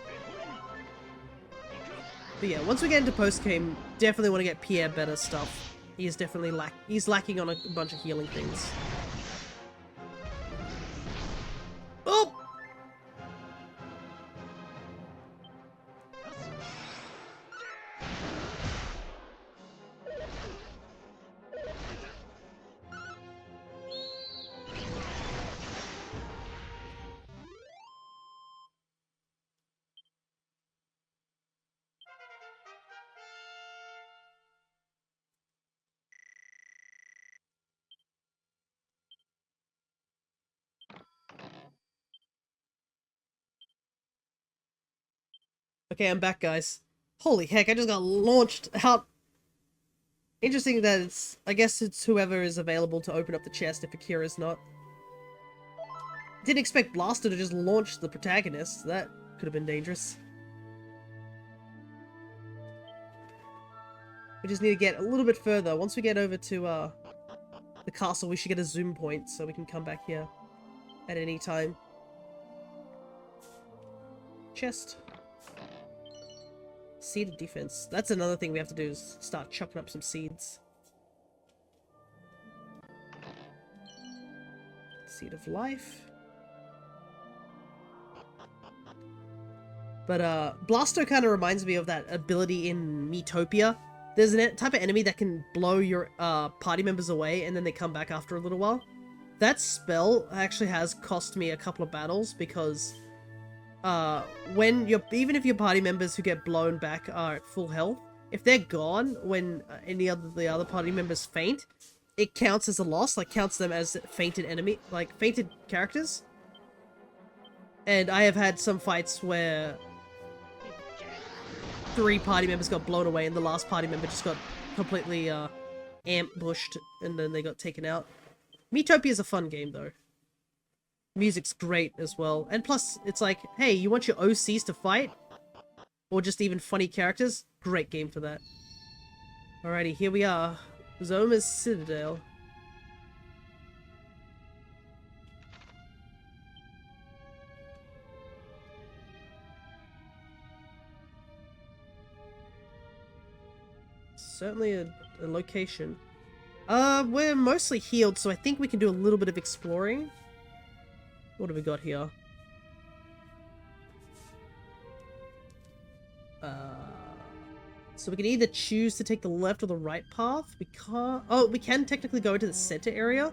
But yeah, once we get into post-game, definitely want to get Pierre better stuff. He is definitely he's lacking on a bunch of healing things. Oh! Okay, I'm back, guys. Holy heck, I just got launched out. Interesting that it's... I guess it's whoever is available to open up the chest if Akira's not. Didn't expect Blaster to just launch the protagonist. That could have been dangerous. We just need to get a little bit further. Once we get over to the castle, we should get a zoom point so we can come back here at any time. Chest. Seed of defense. That's another thing we have to do, is start chucking up some seeds. Seed of life. But Blasto kind of reminds me of that ability in Miitopia. There's a type of enemy that can blow your party members away and then they come back after a little while. That spell actually has cost me a couple of battles because even if your party members who get blown back are at full health, if they're gone when the other party members faint, it counts as a loss, like counts them as fainted enemy, like fainted characters. And I have had some fights where 3 party members got blown away and the last party member just got completely ambushed and then they got taken out. Miitopia is a fun game though. Music's great as well. And plus, it's like, hey, you want your OCs to fight? Or just even funny characters? Great game for that. Alrighty, here we are. Zoma's Citadel. Certainly a location. We're mostly healed, so I think we can do a little bit of exploring. What have we got here? So we can either choose to take the left or the right path. We can't... Oh, we can technically go into the center area.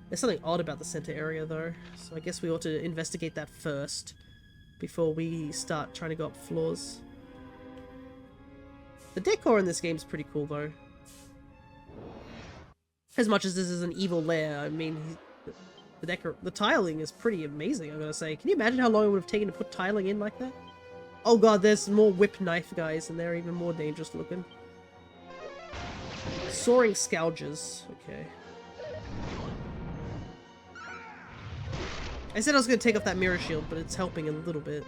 There's something odd about the center area, though. So I guess we ought to investigate that first before we start trying to go up floors. The decor in this game is pretty cool, though. As much as this is an evil lair, I mean, the tiling is pretty amazing, I'm gonna say. Can you imagine how long it would have taken to put tiling in like that? Oh god, there's more whip knife guys, and they're even more dangerous looking. Soaring Scourges. Okay. I said I was gonna take off that mirror shield, but it's helping a little bit.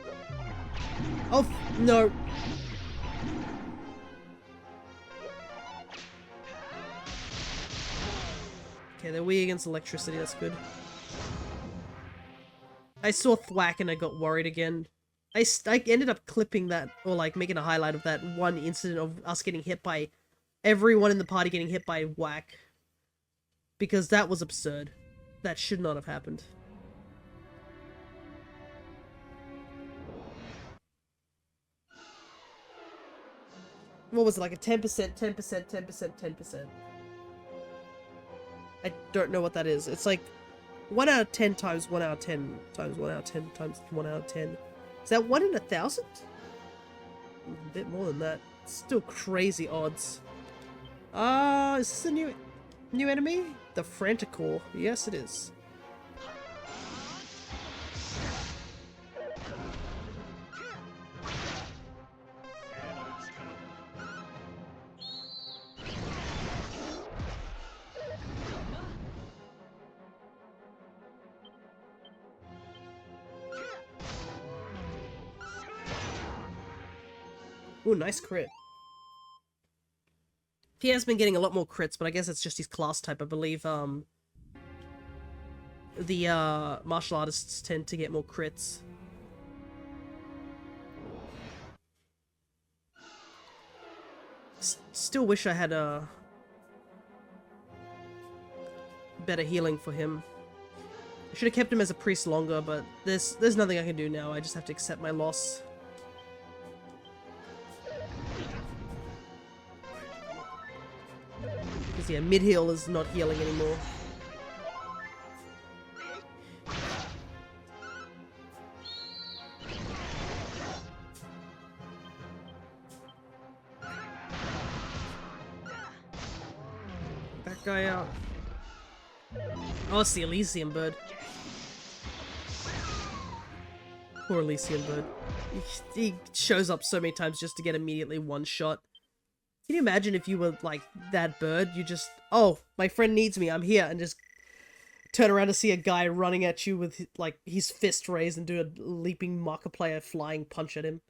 Oh, no. Okay, they're weak against electricity, that's good. I saw thwack and I got worried again. I ended up clipping that, or like making a highlight of that one incident of us getting hit by, everyone in the party getting hit by whack. Because that was absurd. That should not have happened. What was it, like a 10%, 10%, 10%, 10%? I don't know what that is. It's like 1 out of 10 times 1 out of 10 times 1 out of 10 times 1 out of 10. Is that 1 in 1,000? A bit more than that. It's still crazy odds. Is this a new enemy? The Franticor. Yes, it is. Ooh, nice crit. He has been getting a lot more crits, but I guess it's just his class type. I believe the martial artists tend to get more crits. Still wish I had a better healing for him. I should have kept him as a priest longer, but there's nothing I can do now. I just have to accept my loss. Because yeah, mid-heal is not healing anymore. That guy out. Oh, it's the Elysium bird. Poor Elysium bird. He shows up so many times just to get immediately one shot. Can you imagine if you were like that bird? You just, oh, my friend needs me, I'm here, and just turn around to see a guy running at you with like his fist raised and do a leaping Markiplier flying punch at him.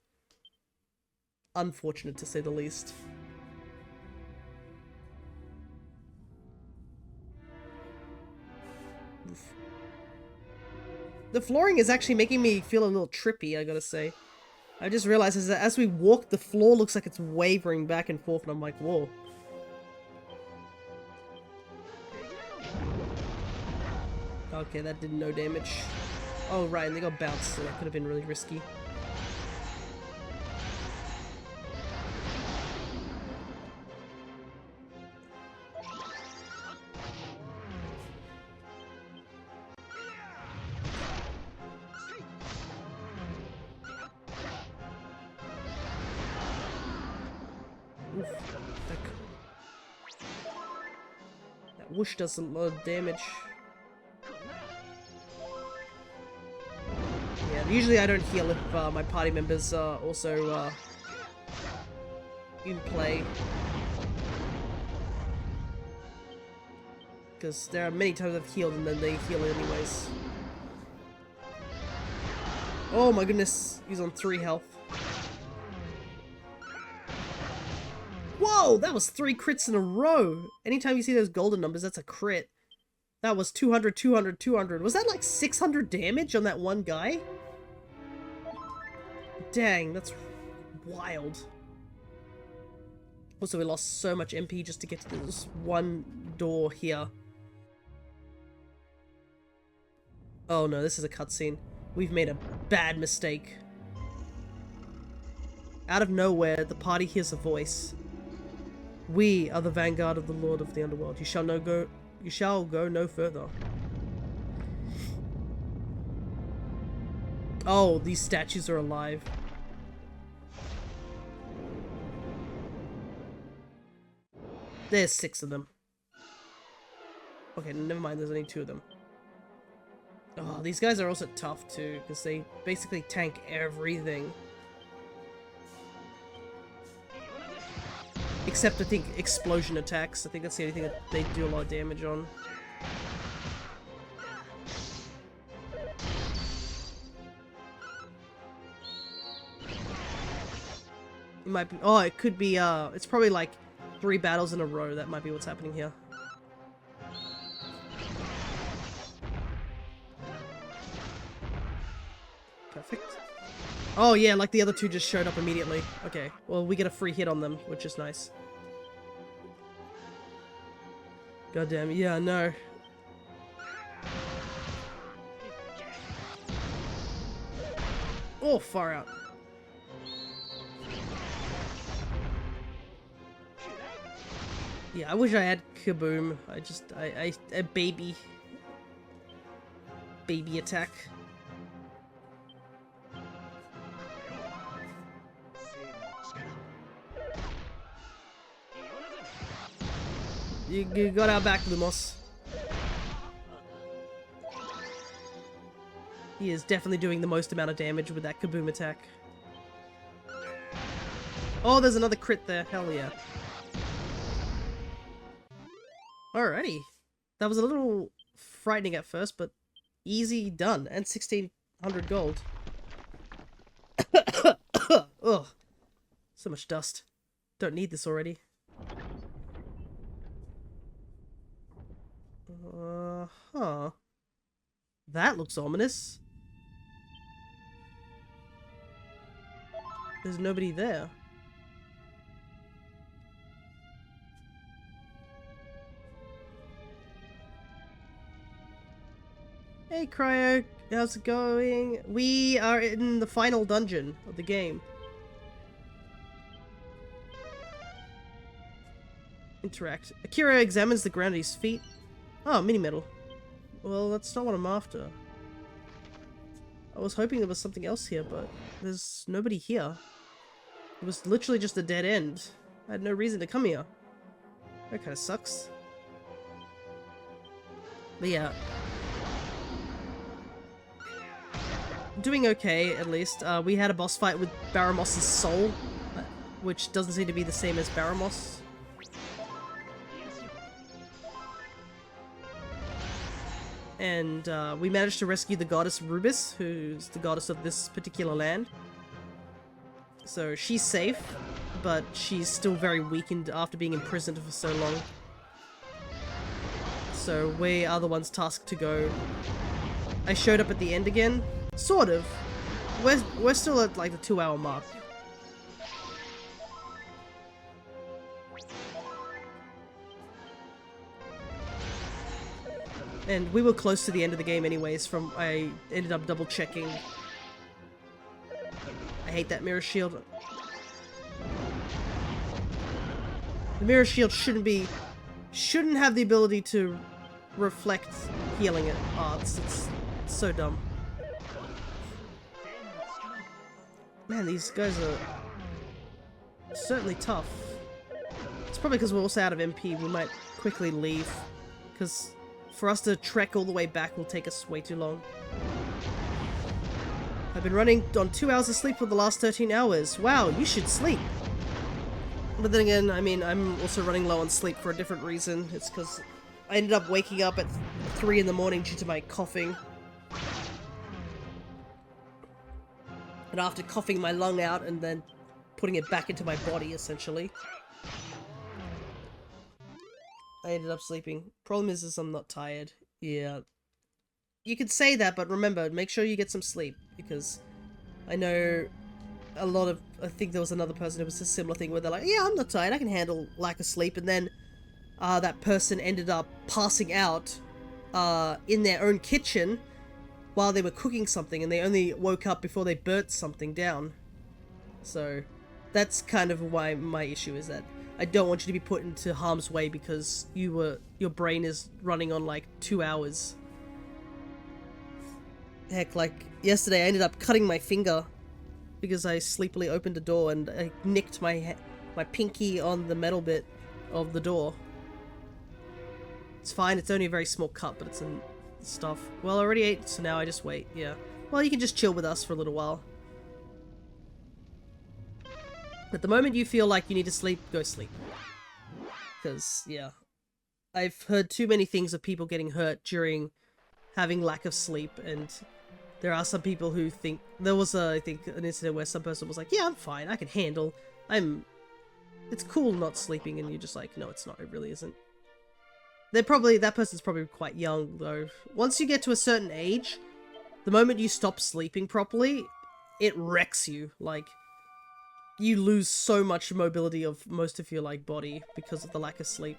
Unfortunate to say the least. Oof. The flooring is actually making me feel a little trippy, I gotta say. I just realized is that as we walk, the floor looks like it's wavering back and forth, and I'm like, whoa. Okay, that did no damage. Oh, right, and they got bounced, so that could have been really risky. Oof, that whoosh does a lot of damage. Yeah, usually I don't heal if my party members are also in play. Because there are many times I've healed and then they heal anyways. Oh my goodness, he's on 3 health. Whoa, that was 3 crits in a row. Anytime you see those golden numbers, that's a crit. That was 200, 200, 200. Was that like 600 damage on that one guy? Dang, that's wild. Also, we lost so much MP just to get to this one door here. Oh no, this is a cutscene. We've made a bad mistake. Out of nowhere, the party hears a voice. We are the vanguard of the Lord of the Underworld. You shall go no further. Oh, these statues are alive. There's 6 of them. Okay, never mind, there's only 2 of them. Oh, these guys are also tough too, because they basically tank everything. Except, I think, explosion attacks. I think that's the only thing that they do a lot of damage on. It might be... Oh, it could be, it's probably like 3 battles in a row. That might be what's happening here. Perfect. Oh yeah, like the other 2 just showed up immediately. Okay, well we get a free hit on them, which is nice. God damn, yeah, no. Oh, far out. Yeah, I wish I had Kaboom. A baby attack. You got our back, Lumos. He is definitely doing the most amount of damage with that Kaboom attack. Oh, there's another crit there. Hell yeah. Alrighty. That was a little frightening at first, but easy done. And 1600 gold. Ugh. So much dust. Don't need this already. Huh. That looks ominous. There's nobody there. Hey Cryo, how's it going? We are in the final dungeon of the game. Interact. Akira examines the ground at his feet. Oh, mini medal. Well, that's not what I'm after. I was hoping there was something else here, but there's nobody here. It was literally just a dead end. I had no reason to come here. That kind of sucks. But yeah. doing okay, at least. We had a boss fight with Baramos' soul, which doesn't seem to be the same as Baramos. And we managed to rescue the goddess Rubis, who's the goddess of this particular land. So she's safe, but she's still very weakened after being imprisoned for so long. So we are the ones tasked to go. I showed up at the end again. Sort of. We're still at like the 2-hour mark. And we were close to the end of the game anyways, I ended up double checking. I hate that mirror shield. The mirror shield shouldn't have the ability to reflect healing it. Oh, it's so dumb. Man, these guys are certainly tough. It's probably because we're also out of MP. We might quickly leave, because for us to trek all the way back will take us way too long. I've been running on 2 hours of sleep for the last 13 hours. Wow, you should sleep. But then again, I mean, I'm also running low on sleep for a different reason. It's because I ended up waking up at 3 in the morning due to my coughing. And after coughing my lung out and then putting it back into my body, essentially, I ended up sleeping. Problem is I'm not tired. Yeah. You could say that, but remember, make sure you get some sleep, because I know a lot of... I think there was another person who was a similar thing where they're like, yeah, I'm not tired, I can handle lack of sleep, and then that person ended up passing out in their own kitchen while they were cooking something, and they only woke up before they burnt something down. So that's kind of why my issue is that I don't want you to be put into harm's way because your brain is running on like 2 hours. Heck, like yesterday I ended up cutting my finger because I sleepily opened a door and I nicked my pinky on the metal bit of the door. It's fine, it's only a very small cut, but it's in stuff. Well, I already ate, so now I just wait, yeah. Well, you can just chill with us for a little while. But the moment you feel like you need to sleep, go sleep. Because, yeah. I've heard too many things of people getting hurt during having lack of sleep, and there are some people who think... There was, I think, an incident where some person was like, yeah, I'm fine, I can handle... It's cool not sleeping, and you're just like, no, it's not, it really isn't. That person's probably quite young, though. Once you get to a certain age, the moment you stop sleeping properly, it wrecks you. Like, you lose so much mobility of most of your, like, body because of the lack of sleep.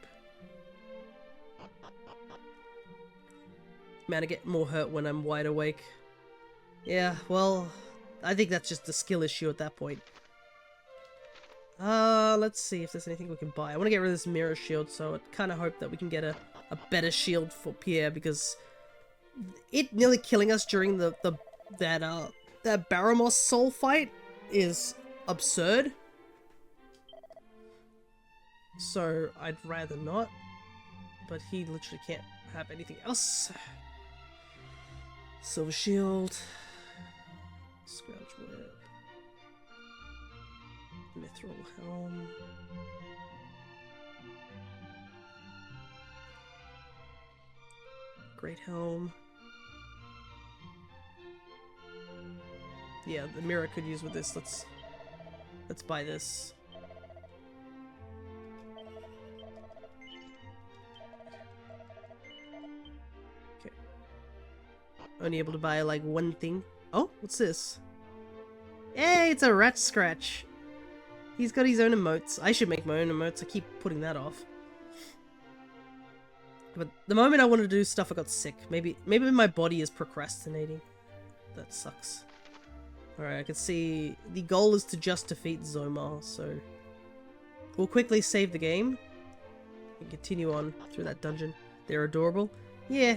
Man, I get more hurt when I'm wide awake. Yeah, well, I think that's just a skill issue at that point. Let's see if there's anything we can buy. I want to get rid of this mirror shield, so I kind of hope that we can get a better shield for Pierre, because it nearly killing us during that Baramos soul fight is absurd. So I'd rather not, but he literally can't have anything else. Silver shield, scrounge whip, mithril helm, great helm. Yeah, the mirror could use with this. Let's buy this. Okay. Only able to buy like one thing. Oh, what's this? Hey, it's a rat scratch. He's got his own emotes. I should make my own emotes. I keep putting that off. But the moment I wanted to do stuff, I got sick. Maybe my body is procrastinating. That sucks. Alright, I can see the goal is to just defeat Zomar, so we'll quickly save the game and continue on through that dungeon. They're adorable. Yeah.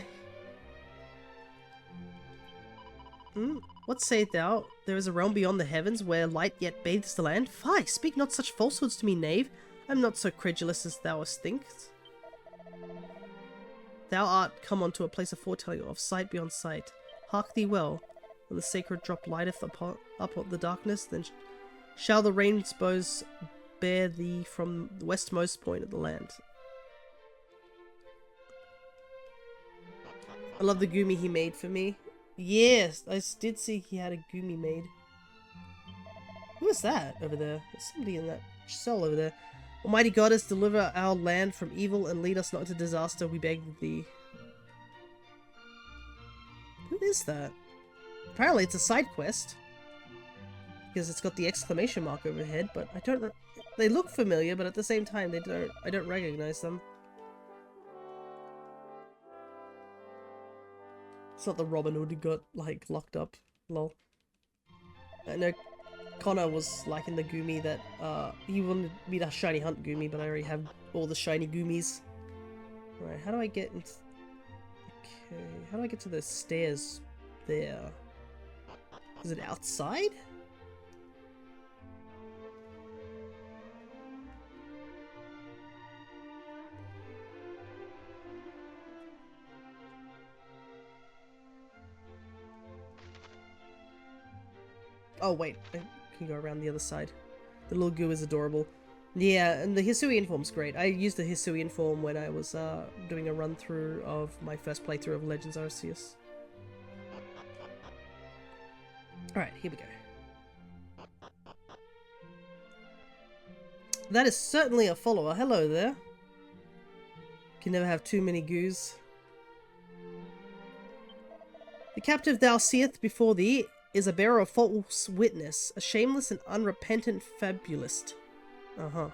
What sayest thou? There is a realm beyond the heavens where light yet bathes the land? Fie, speak not such falsehoods to me, knave. I am not so credulous as thou thinkest. Thou art come unto a place of foretelling, of sight beyond sight. Hark thee well. When the sacred drop lighteth upon the darkness, then shall the rainbows bear thee from the westmost point of the land. I love the gumi he made for me. Yes, I did see he had a gumi made. Who is that over there? There's somebody in that cell over there. Almighty Goddess, deliver our land from evil and lead us not into disaster, we beg thee. Who is that? Apparently it's a side quest. Because it's got the exclamation mark overhead, but I don't... They look familiar, but at the same time I don't recognize them. It's not the Robin Hood who got, like, locked up. Lol. I know Connor was like in the Gumi that, he wanted me to shiny hunt Gumi, but I already have all the shiny Gumis. Right, how do I get into... Okay, how do I get to the stairs there? Is it outside? Oh wait, I can go around the other side. The little goo is adorable. Yeah, and the Hisuian form's great. I used the Hisuian form when I was doing a run through of my first playthrough of Legends Arceus. Alright, here we go. That is certainly a follower. Hello there. Can never have too many goos. The captive thou seest before thee is a bearer of false witness, a shameless and unrepentant fabulist. Uh-huh.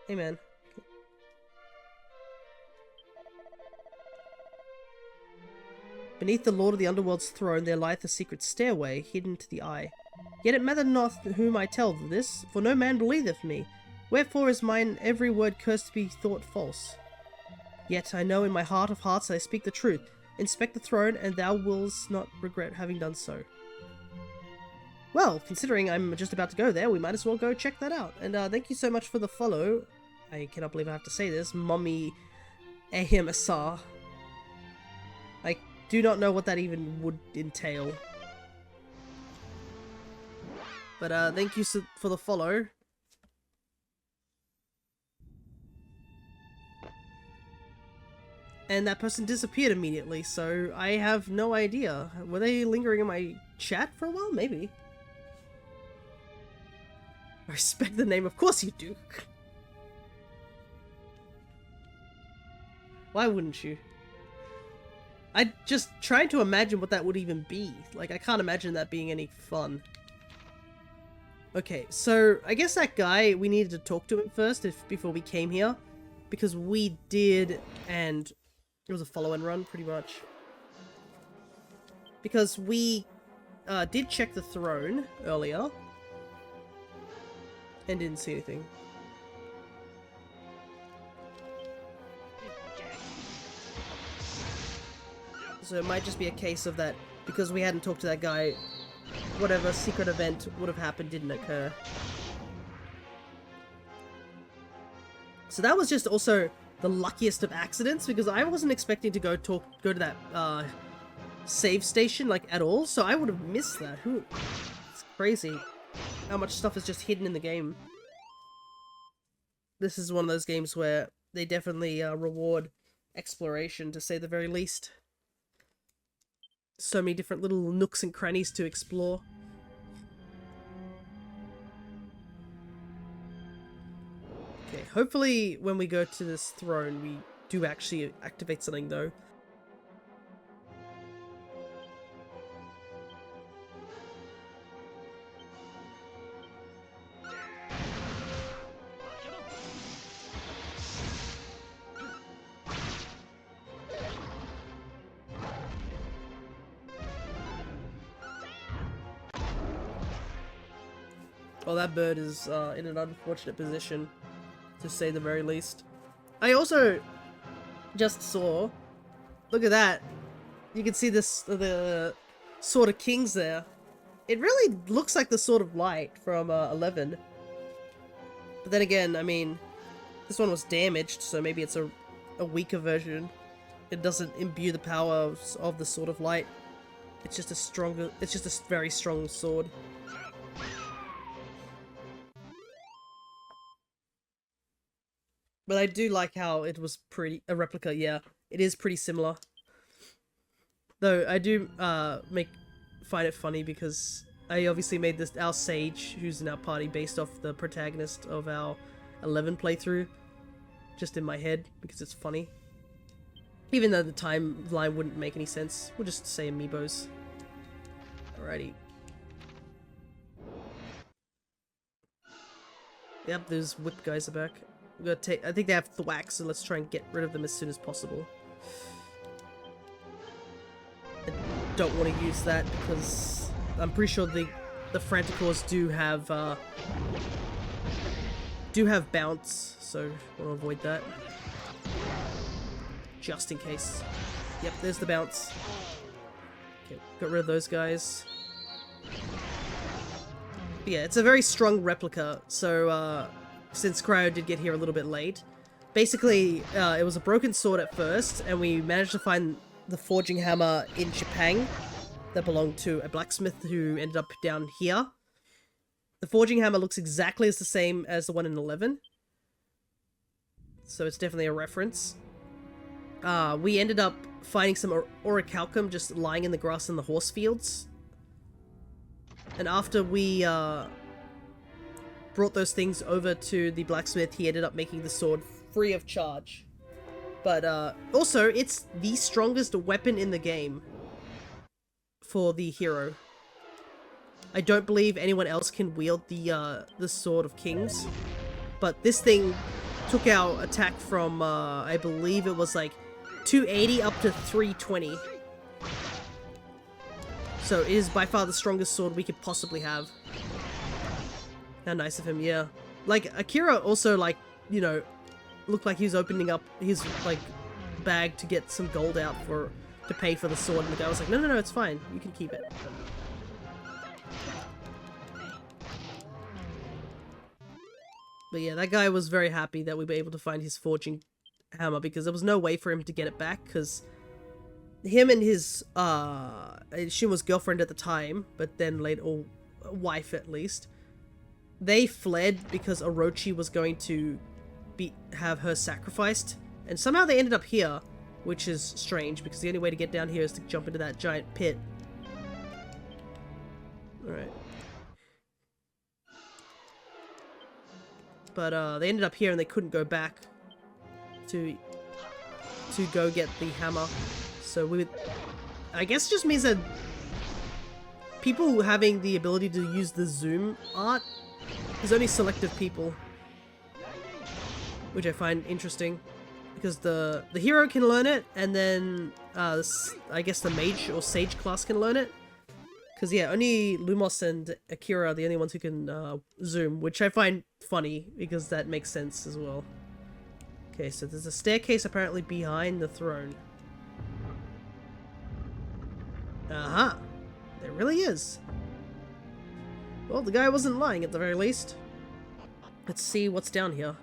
Hey, man. Beneath the Lord of the Underworld's throne there lieth a secret stairway, hidden to the eye. Yet it mattereth not whom I tell this, for no man believeth me. Wherefore is mine every word cursed to be thought false. Yet I know in my heart of hearts I speak the truth. Inspect the throne, and thou wilt not regret having done so. Well, considering I'm just about to go there, we might as well go check that out. And thank you so much for the follow. I cannot believe I have to say this. Mommy AMSR. I do not know what that even would entail. But thank you for the follow. And that person disappeared immediately, so I have no idea. Were they lingering in my chat for a while? Maybe. I respect the name, of course you do. Why wouldn't you? I just tried to imagine what that would even be. Like, I can't imagine that being any fun. Okay, so I guess that guy, we needed to talk to him first before we came here. Because we did, and it was a follow and run, pretty much. Because we did check the throne earlier. And didn't see anything. So it might just be a case of that, because we hadn't talked to that guy, whatever secret event would have happened didn't occur. So that was just also the luckiest of accidents, because I wasn't expecting to go to that save station like at all, so I would have missed that. It's crazy how much stuff is just hidden in the game. This is one of those games where they definitely reward exploration, to say the very least. So many different little nooks and crannies to explore. Okay, hopefully when we go to this throne we do actually activate something though. Well, that bird is in an unfortunate position, to say the very least. I also just saw, look at that, you can see this, the Sword of Kings there. It really looks like the Sword of Light from 11. But then again, I mean, this one was damaged, so maybe it's a weaker version. It doesn't imbue the power of the Sword of Light. It's just a very strong sword. But I do like how it was a replica, yeah. It is pretty similar. Though I do find it funny because I obviously made our sage, who's in our party, based off the protagonist of our 11 playthrough, just in my head because it's funny. Even though the timeline wouldn't make any sense, we'll just say amiibos. Alrighty. Yep, those whip guys are back. We're gonna take. I think they have thwack, so let's try and get rid of them as soon as possible. I don't want to use that because I'm pretty sure the Franticores do have bounce, so we'll avoid that. Just in case. Yep, there's the bounce. Okay, got rid of those guys. But yeah, it's a very strong replica, so since Cryo did get here a little bit late, basically it was a broken sword at first, and we managed to find the forging hammer in Japan that belonged to a blacksmith who ended up down here. The forging hammer looks exactly as the same as the one in 11, so it's definitely a reference. We ended up finding some orichalcum just lying in the grass in the horse fields. And after we brought those things over to the blacksmith, he ended up making the sword free of charge. But also, it's the strongest weapon in the game for the hero. I don't believe anyone else can wield the Sword of Kings. But this thing took our attack from, I believe it was like 280 up to 320. So it is by far the strongest sword we could possibly have. How nice of him, yeah. Like, Akira also, like, you know, looked like he was opening up his, like, bag to get some gold out to pay for the sword, and the guy was like, no, no, no, it's fine. You can keep it. But yeah, that guy was very happy that we were able to find his forging hammer, because there was no way for him to get it back, because him and his, she was girlfriend at the time, but then later, or wife at least, they fled because Orochi was going to have her sacrificed, and somehow they ended up here, which is strange, because the only way to get down here is to jump into that giant pit. Alright. But, they ended up here and they couldn't go back to go get the hammer. So I guess it just means that people having the ability to use the zoom art is only selective people, which I find interesting, because the hero can learn it, and then I guess the mage or sage class can learn it, because yeah, only Lumos and Akira are the only ones who can zoom, which I find funny because that makes sense as well. Okay, so there's a staircase apparently behind the throne. Aha! There really is. Well, the guy wasn't lying at the very least. Let's see what's down here.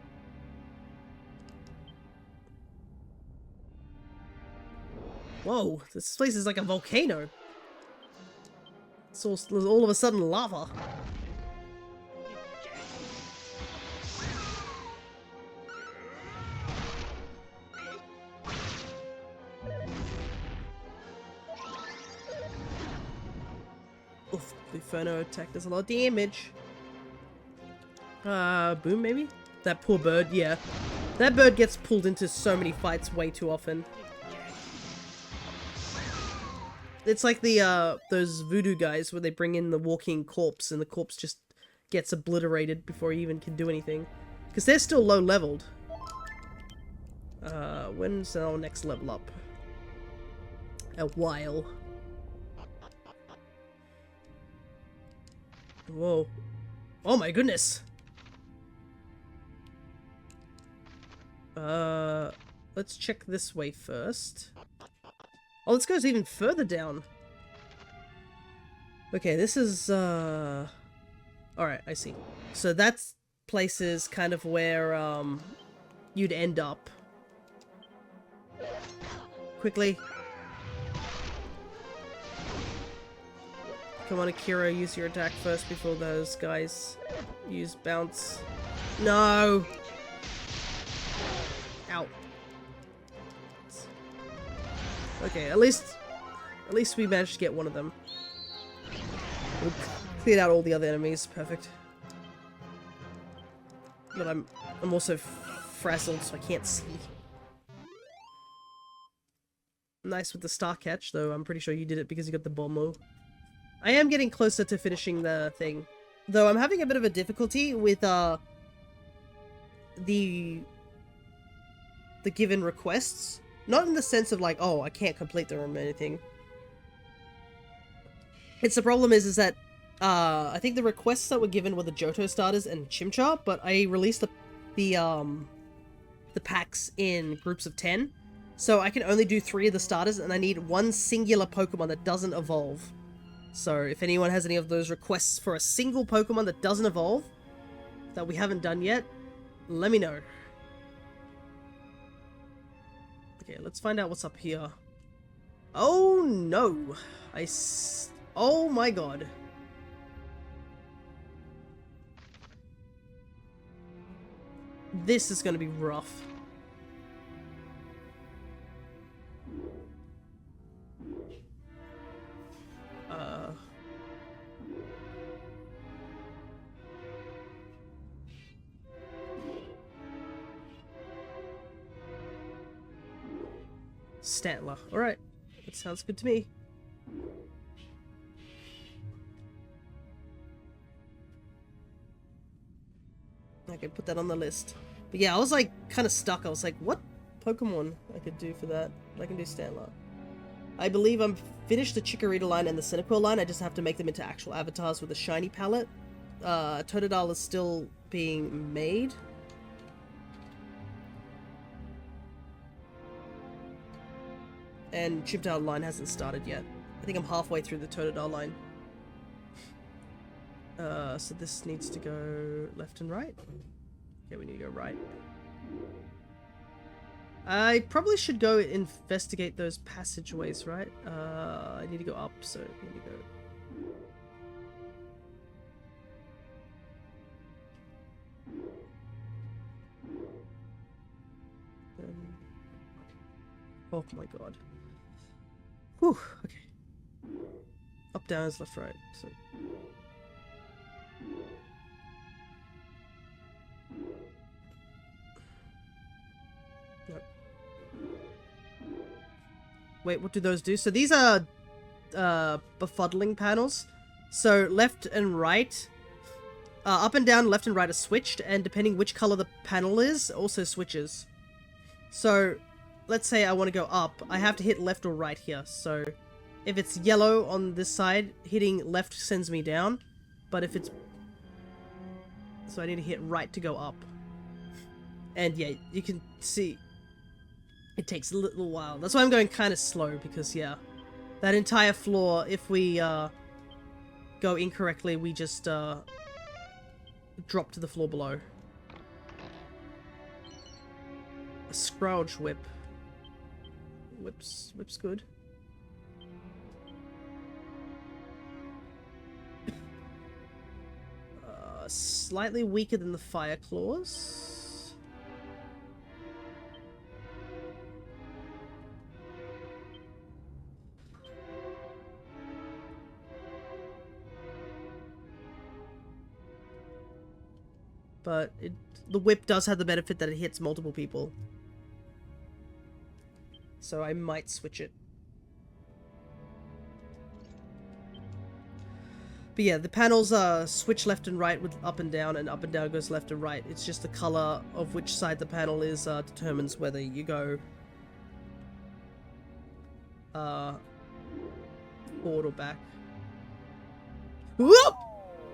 Whoa, this place is like a volcano. It's all of a sudden lava. Oof, the Inferno attack does a lot of damage. Boom maybe? That poor bird, yeah. That bird gets pulled into so many fights way too often. It's like the, those voodoo guys where they bring in the walking corpse and the corpse just gets obliterated before he even can do anything. Because they're still low leveled. When's our next level up? A while. Whoa. Oh my goodness! Let's check this way first. Oh, this goes even further down. Okay, this is, alright, I see. So that's places kind of where, you'd end up. Quickly. Come on, Akira, use your attack first before those guys use bounce. No! Ow. Okay, at least we managed to get one of them. We cleared out all the other enemies. Perfect. But I'm also frazzled, so I can't see. Nice with the star catch, though. I'm pretty sure you did it because you got the bombo. I am getting closer to finishing the thing. Though I'm having a bit of a difficulty with the given requests. Not in the sense of like, oh, I can't complete them or anything. It's the problem is that I think the requests that were given were the Johto starters and Chimchar, but I released the packs in groups of 10. So I can only do 3 of the starters, and I need one singular Pokemon that doesn't evolve. So if anyone has any of those requests for a single Pokemon that doesn't evolve, that we haven't done yet, let me know. Okay, let's find out what's up here. Oh no! Oh my god. This is gonna be rough. Stantler. Alright. That sounds good to me. I could put that on the list. But yeah, I was like kind of stuck. I was like, what Pokemon I could do for that? I can do Stantler. I believe I'm finished the Chikorita line and the Cyndaquil line. I just have to make them into actual avatars with a shiny palette. Totodile is still being made. And Chimchar line hasn't started yet. I think I'm halfway through the Totodile line. So this needs to go left and right. Okay, we need to go right. I probably should go investigate those passageways, right? I need to go up, so I need to go... Oh my god. Whew, okay. Up, down is left, right, so... Wait, what do those do? So these are befuddling panels. So left and right, up and down, left and right are switched, and depending which color the panel is, also switches. So let's say I want to go up, I have to hit left or right here. So if it's yellow on this side, hitting left sends me down, but if it's... So I need to hit right to go up. And yeah, you can see... It takes a little while. That's why I'm going kind of slow, because, yeah. That entire floor, if we, go incorrectly, we just, drop to the floor below. A Scrouge Whip. Whip's good. Slightly weaker than the Fire Claws. But the whip does have the benefit that it hits multiple people. So I might switch it. But yeah, the panels switch left and right with up and down goes left and right. It's just the color of which side the panel is determines whether you go forward or back. Whoop!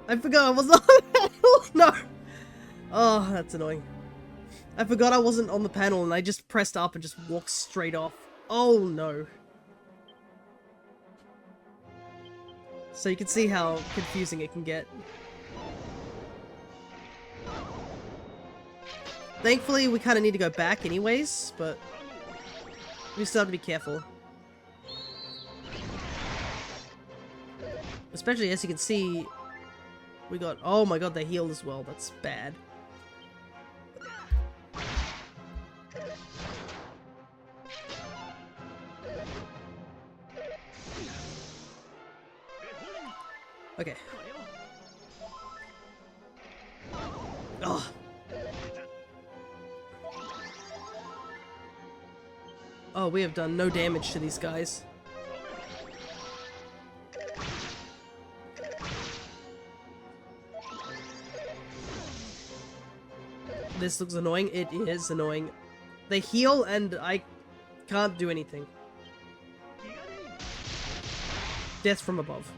I forgot I was on the panel! No! Oh, that's annoying. I forgot I wasn't on the panel and I just pressed up and just walked straight off. Oh no. So you can see how confusing it can get. Thankfully, we kind of need to go back anyways, but we still have to be careful. Especially as you can see, we got... Oh my god, they healed as well. That's bad. Okay. Oh. Oh, we have done no damage to these guys. This looks annoying. It is annoying. They heal and I can't do anything. Death from above.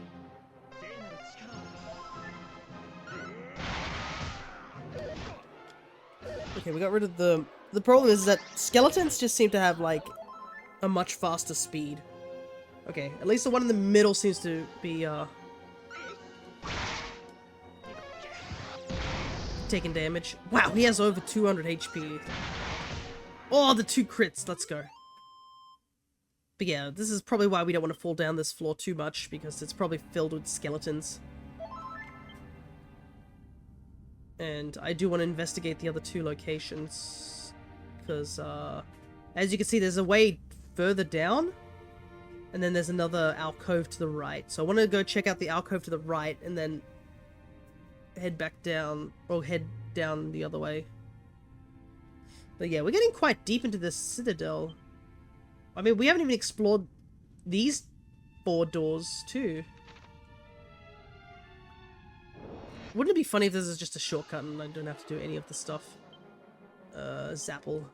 Okay, we got rid of the... The problem is that skeletons just seem to have, like, a much faster speed. Okay, at least the one in the middle seems to be, taking damage. Wow, he has over 200 HP. Oh, the 2 crits. Let's go. But yeah, this is probably why we don't want to fall down this floor too much, because it's probably filled with skeletons. And I do want to investigate the other 2 locations, because, as you can see, there's a way further down, and then there's another alcove to the right. So I want to go check out the alcove to the right, and then head back down, or head down the other way. But yeah, we're getting quite deep into this citadel. I mean, we haven't even explored these 4 doors, too. Wouldn't it be funny if this is just a shortcut and I don't have to do any of the stuff? Zapple.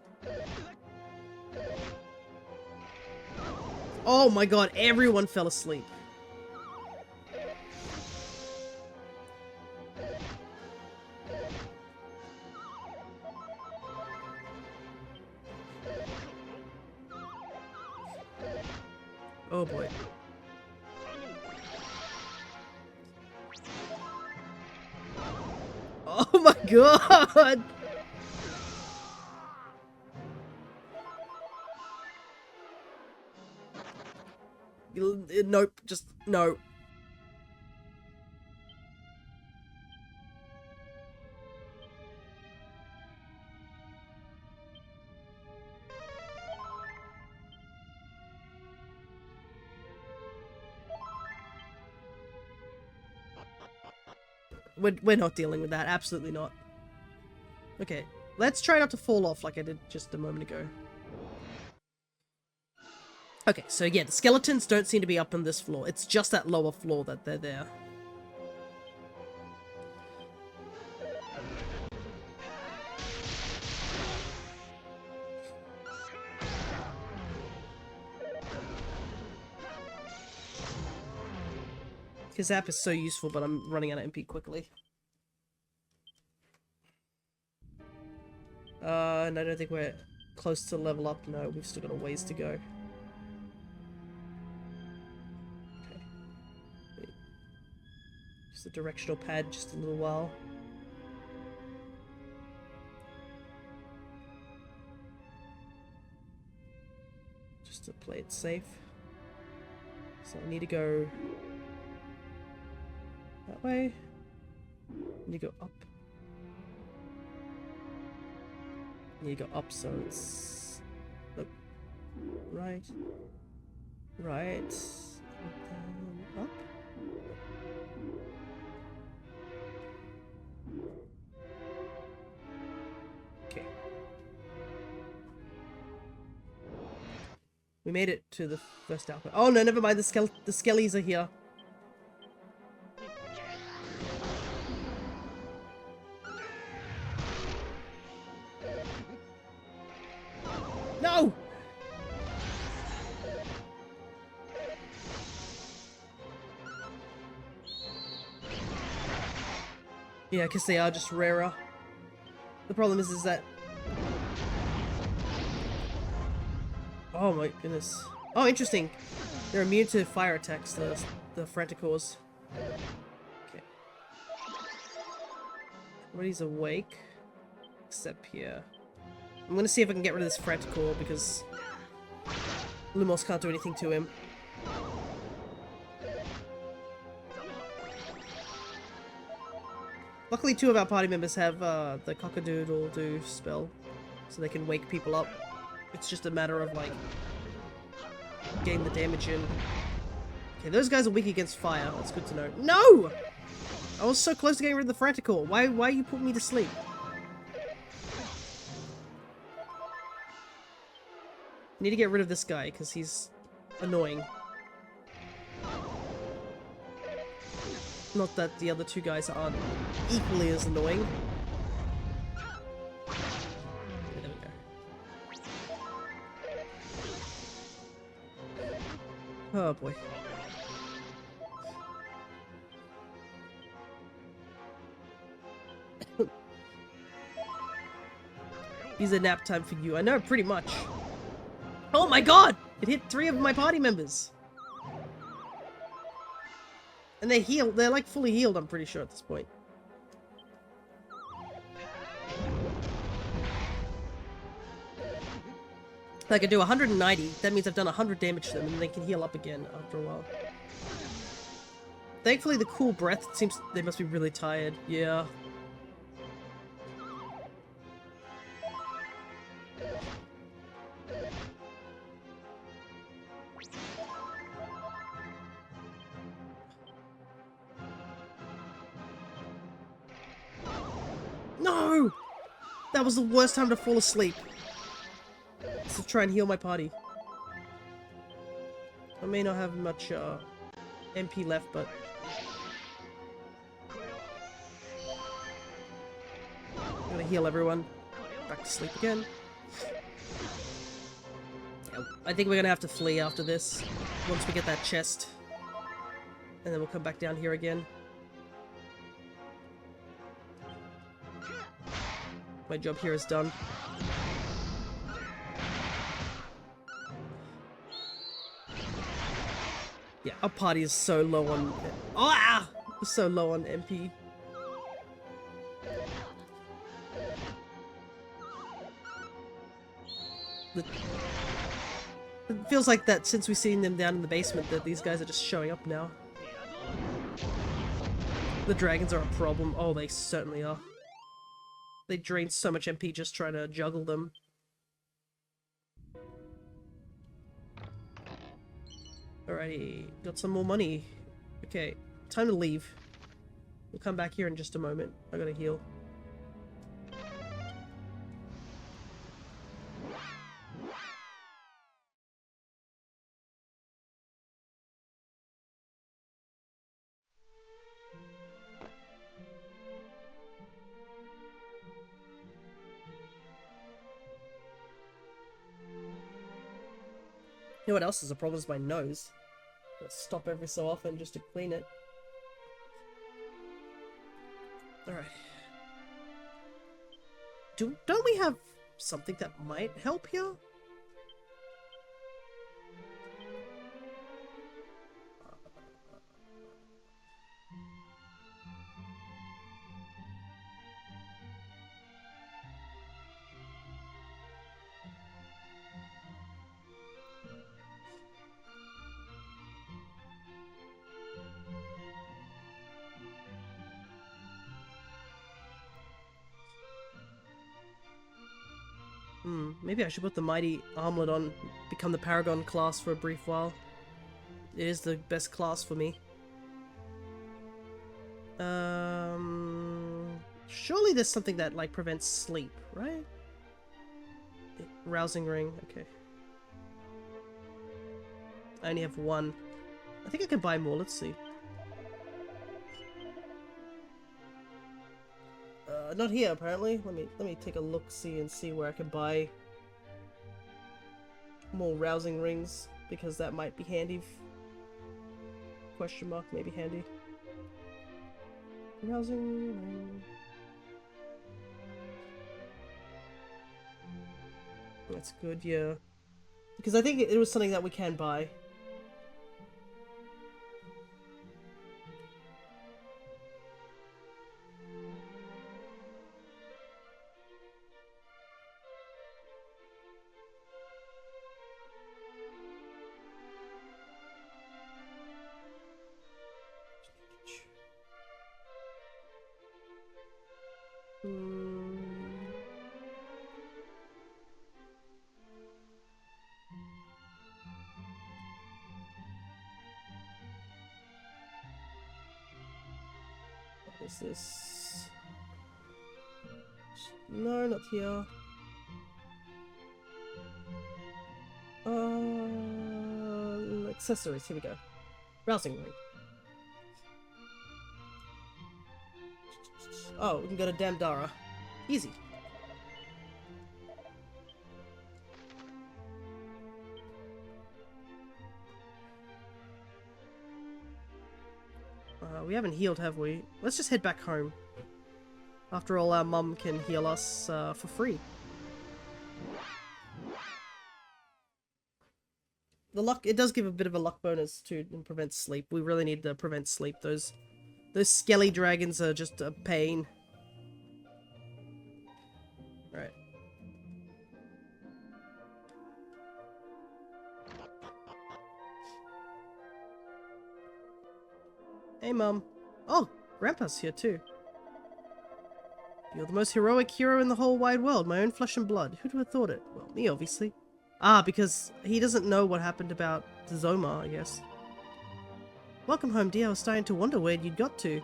Oh my god, everyone fell asleep. Oh boy. Oh my god! Nope, just no. We're not dealing with that, absolutely not. Okay, let's try not to fall off like I did just a moment ago. Okay, so yeah, the skeletons don't seem to be up on this floor. It's just that lower floor that they're there. His app is so useful, but I'm running out of MP quickly. And I don't think we're close to level up. No, we've still got a ways to go. Okay. Just a directional pad, just a little while. Just to play it safe. So I need to go that way. I need to go up. I need to go up, so it's look right, right, up. Okay. We made it to the first alpha. Oh no, never mind. The skellies are here. No! Yeah, because they are just rarer. The problem is that... Oh my goodness. Oh, interesting. They're immune to fire attacks, the Franticores. Okay. Everybody's awake. Except here. I'm gonna see if I can get rid of this Franticore, because Lumos can't do anything to him. Luckily, 2 of our party members have the cock-a-doodle-doo spell, so they can wake people up. It's just a matter of, like, getting the damage in. Okay, those guys are weak against fire. That's good to know. No! I was so close to getting rid of the frantic ore. Why you put me to sleep? Need to get rid of this guy, because he's annoying. Not that the other 2 guys aren't equally as annoying. Okay, there we go. Oh boy. Is it nap time for you? I know, pretty much. Oh my god! It hit 3 of my party members! And they're healed. They're like fully healed, I'm pretty sure, at this point. I can do 190. That means I've done 100 damage to them, and they can heal up again after a while. Thankfully, the cool breath seems they must be really tired. Yeah. No! That was the worst time to fall asleep. To try and heal my party. I may not have much MP left, but I'm gonna heal everyone. Back to sleep again. Yeah, I think we're gonna have to flee after this. Once we get that chest. And then we'll come back down here again. My job here is done. Yeah, our party is so low on... Ah! So low on MP. It feels like that since we've seen them down in the basement that these guys are just showing up now. The dragons are a problem. Oh, they certainly are. They drain so much MP just trying to juggle them. Alrighty, got some more money. Okay, time to leave. We'll come back here in just a moment. I gotta heal. You know what else is a problem is my nose. Let's stop every so often just to clean it. Alright. Don't we have something that might help here? Maybe I should put the Mighty Armlet on, become the Paragon class for a brief while. It is the best class for me. Surely there's something that, like, prevents sleep, right? Rousing Ring, okay. I only have 1. I think I can buy more, let's see. Not here, apparently. Let me take a look-see and see where I can buy more rousing rings, because that might be handy. Question mark, maybe handy. Rousing ring. That's good, yeah. Because I think it was something that we can buy. Is this... No, not here. Accessories, here we go. Browsing ring. Oh, we can go to Damdara. Easy. We haven't healed, have we? Let's just head back home. After all, our mum can heal us for free. The luck, it does give a bit of a luck bonus too and prevent sleep. We really need to prevent sleep. Those skelly dragons are just a pain. Alright. Hey, Mum. Oh, Grandpa's here too. You're the most heroic hero in the whole wide world, my own flesh and blood. Who'd have thought it? Well, me, obviously. Ah, because he doesn't know what happened about Zoma, I guess. Welcome home, dear. I was starting to wonder where you'd got to.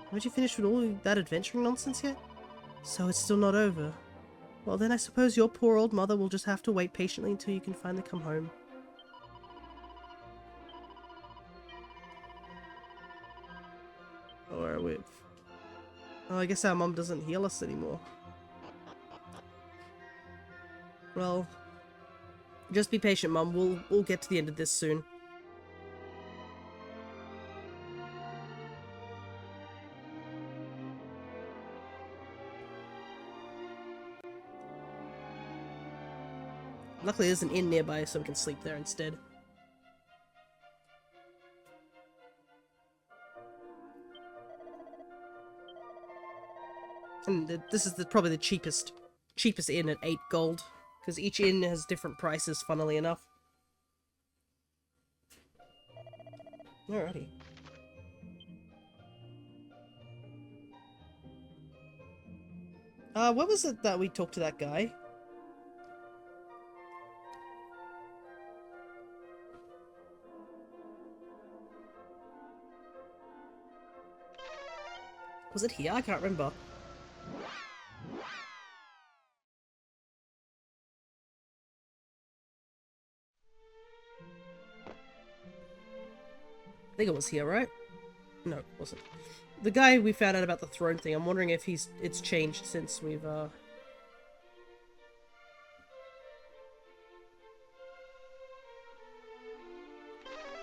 Haven't you finished with all that adventuring nonsense yet? So it's still not over. Well, then I suppose your poor old mother will just have to wait patiently until you can finally come home. Or with... Oh, I guess our mum doesn't heal us anymore. Well, just be patient, Mum. We'll get to the end of this soon. Luckily, there's an inn nearby, so we can sleep there instead. And this is probably the cheapest inn at 8 gold, because each inn has different prices, funnily enough. Alrighty. What was it that we talked to that guy? Was it here? I can't remember. I think it was here, right? No, it wasn't. The guy we found out about the throne thing, I'm wondering if it's changed since we've,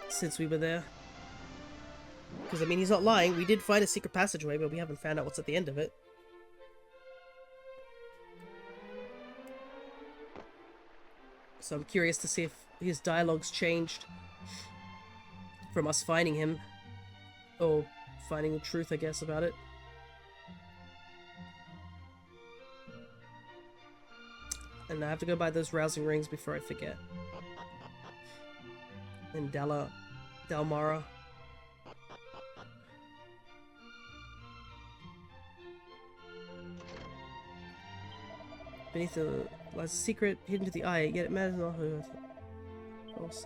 since we were there. Because, I mean, he's not lying. We did find a secret passageway, but we haven't found out what's at the end of it. So I'm curious to see if his dialogue's changed from us finding him. Or finding the truth, I guess, about it. And I have to go buy those rousing rings before I forget. And Dalmara. Beneath the lies a secret hidden to the eye, yet it matters not who. False.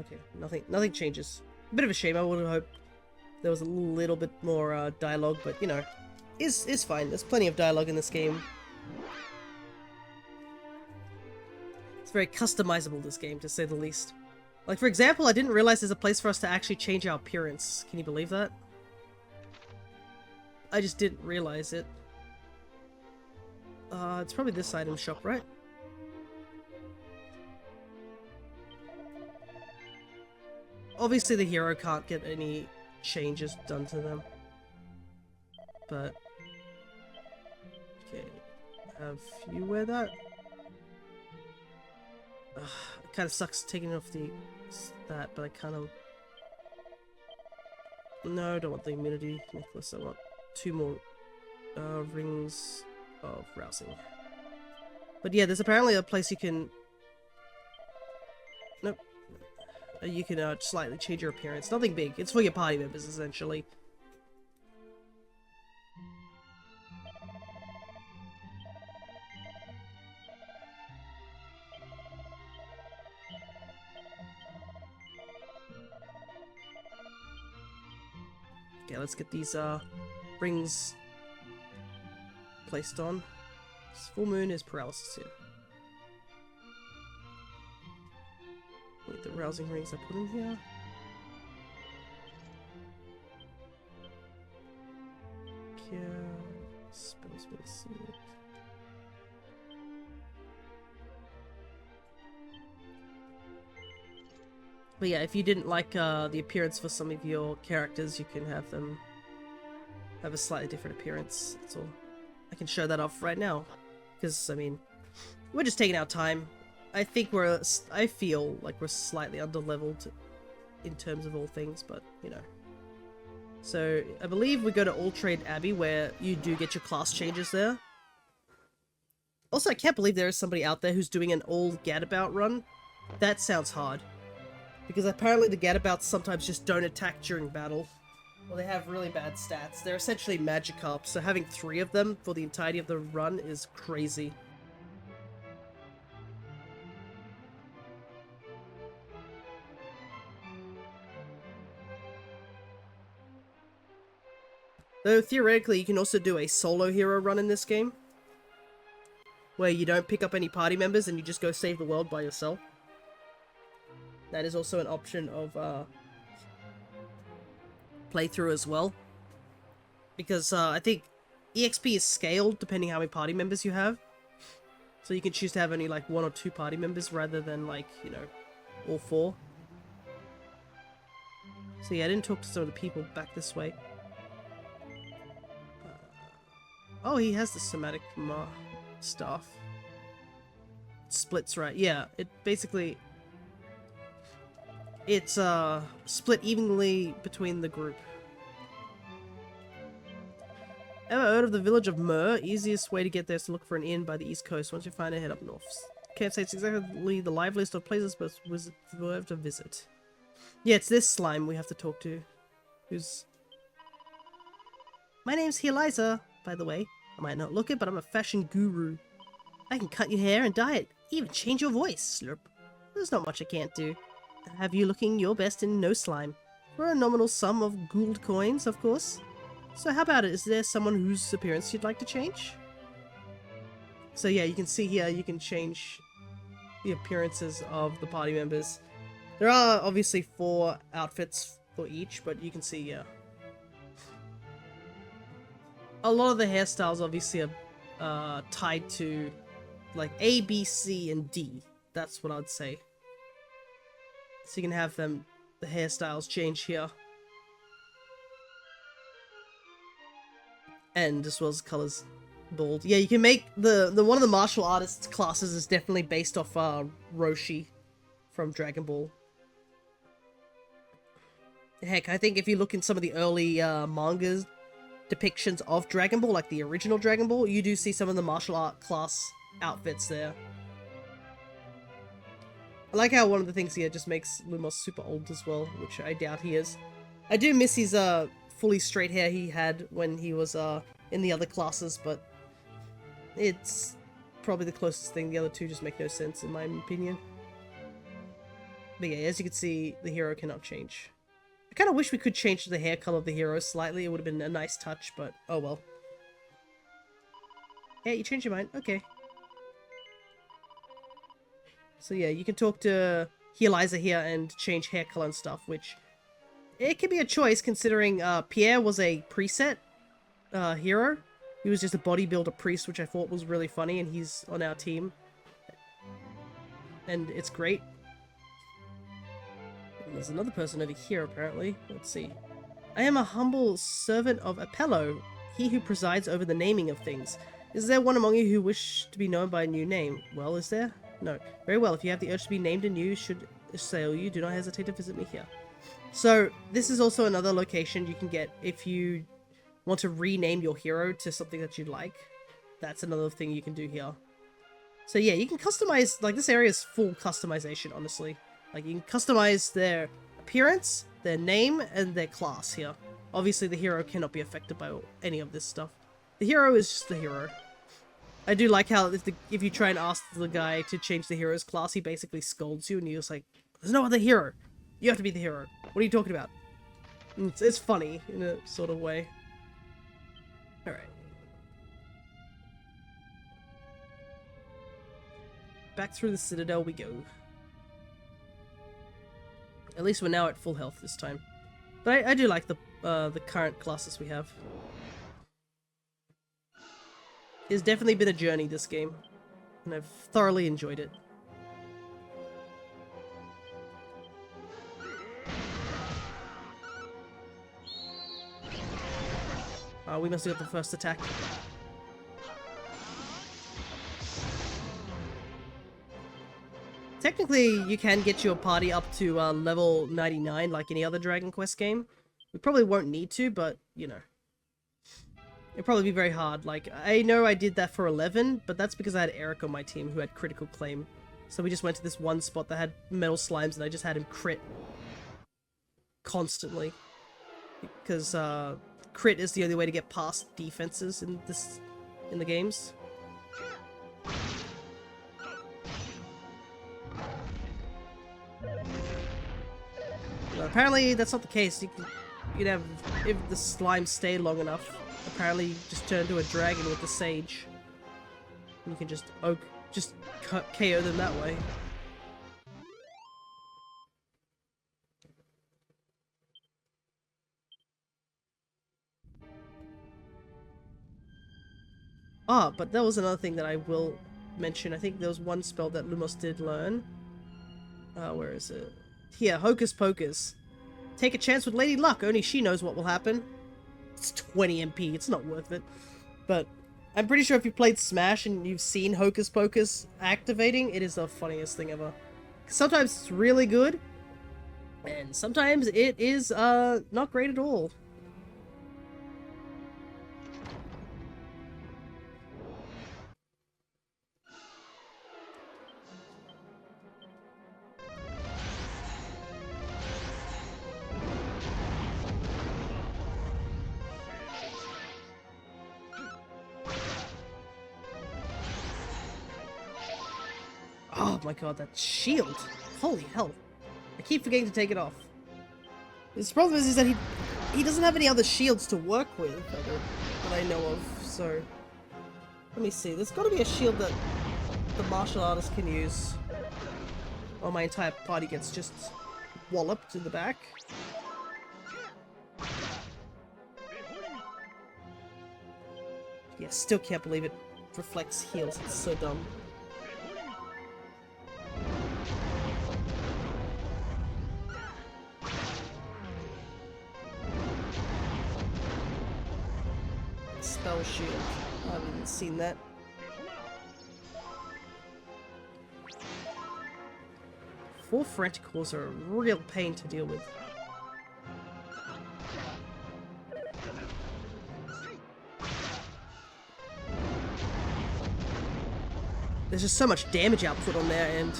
Okay, nothing changes. A bit of a shame. I would have hoped there was a little bit more dialogue, but you know, is fine. There's plenty of dialogue in this game. It's very customizable, this game, to say the least. Like, for example, I didn't realize there's a place for us to actually change our appearance. Can you believe that? I just didn't realize it. It's probably this item shop, right? Obviously the hero can't get any changes done to them. But... okay. Have you wear that? It kind of sucks taking off that, but I kind of... No, I don't want the immunity necklace. I want 2 more rings of rousing. But yeah, there's apparently a place you can... Nope. You can slightly change your appearance. Nothing big. It's for your party members, essentially. Okay, let's get these rings placed on. This full moon is paralysis here. Need the rousing rings I put in here. Here, spells will see it. But yeah, if you didn't like the appearance for some of your characters, you can have them have a slightly different appearance. That's all. I can show that off right now. Because, I mean, we're just taking our time. I think I feel like we're slightly underleveled in terms of all things, but, you know. So, I believe we go to All Trade Abbey, where you do get your class changes there. Also, I can't believe there is somebody out there who's doing an all gadabout run. That sounds hard. Because apparently the gadabouts sometimes just don't attack during battle. Well, they have really bad stats. They're essentially Magikarp, so having 3 of them for the entirety of the run is crazy. Though theoretically you can also do a solo hero run in this game, where you don't pick up any party members and you just go save the world by yourself. That is also an option of playthrough as well. Because I think EXP is scaled depending how many party members you have. So you can choose to have only like 1 or 2 party members rather than like, you know, all 4. So yeah, I didn't talk to some of the people back this way. Oh, he has the somatic staff. It splits, right? Yeah, it basically... It's split evenly between the group. Ever heard of the village of Mur? Easiest way to get there is to look for an inn by the east coast. Once you find it, head up north. Can't say it's exactly the liveliest of places, but it's worth to visit. Yeah, it's this slime we have to talk to. Who's... My name's Eliza, by the way. I might not look it, but I'm a fashion guru. I can cut your hair and dye it, even change your voice, slurp. There's not much I can't do. Have you looking your best in no slime. For a nominal sum of gold coins, of course. So how about it? Is there someone whose appearance you'd like to change? So yeah, you can see here, you can change the appearances of the party members. There are obviously 4 outfits for each, but you can see, yeah. A lot of the hairstyles obviously are tied to like A, B, C, and D. That's what I'd say. So you can have them, the hairstyles change here. And as well as colors bald. Yeah, you can make the one of the martial artists classes is definitely based off Roshi from Dragon Ball. Heck, I think if you look in some of the early mangas depictions of Dragon Ball, like the original Dragon Ball, you do see some of the martial art class outfits there. I like how one of the things here just makes Lumos super old as well, which I doubt he is. I do miss his fully straight hair he had when he was in the other classes, but it's probably the closest thing. The other two just make no sense in my opinion. But yeah, as you can see, the hero cannot change. I kind of wish we could change the hair color of the hero slightly. It would have been a nice touch, but oh well. Yeah, you changed your mind. Okay. So yeah, you can talk to Eliza here and change hair color and stuff, which it can be a choice considering Pierre was a preset hero. He was just a bodybuilder priest, which I thought was really funny, and he's on our team. And it's great. And there's another person over here, apparently. Let's see. I am a humble servant of Apello, he who presides over the naming of things. Is there one among you who wish to be known by a new name? Well, is there? No. Very well, if you have the urge to be named anew, should assail you, do not hesitate to visit me here. So, this is also another location you can get if you want to rename your hero to something that you like. That's another thing you can do here. So yeah, you can customize, like this area is full customization, honestly. Like you can customize their appearance, their name, and their class here. Obviously the hero cannot be affected by any of this stuff. The hero is just the hero. I do like how if you try and ask the guy to change the hero's class, he basically scolds you and you're just like, there's no other hero. You have to be the hero. What are you talking about? It's funny in a sort of way. Alright. Back through the Citadel we go. At least we're now at full health this time. But I do like the current classes we have. It's definitely been a journey, this game. And I've thoroughly enjoyed it. We must have got the first attack. Technically, you can get your party up to level 99 like any other Dragon Quest game. We probably won't need to, but, you know. It'd probably be very hard. Like, I know I did that for 11, but that's because I had Eric on my team who had critical claim. So we just went to this one spot that had metal slimes and I just had him crit. Constantly. Because, crit is the only way to get past defenses in the games. But apparently that's not the case. You'd have, if the slime stay long enough, apparently you just turn into a dragon with the sage. And you can just KO them that way. Ah, but that was another thing that I will mention. I think there was one spell that Lumos did learn. Where is it? Here, Hocus Pocus. Take a chance with Lady Luck, only she knows what will happen. It's 20 MP, it's not worth it. But I'm pretty sure if you played Smash and you've seen Hocus Pocus activating, it is the funniest thing ever. Sometimes it's really good, and sometimes it is not great at all. Oh my god, that shield! Holy hell. I keep forgetting to take it off. His problem is that he doesn't have any other shields to work with that I know of, so... Let me see, there's gotta be a shield that the martial artist can use. Or my entire party gets just walloped in the back. Yeah, still can't believe it reflects heals, it's so dumb. Spell shield. I haven't seen that. Four Franticals are a real pain to deal with. There's just so much damage output on their end.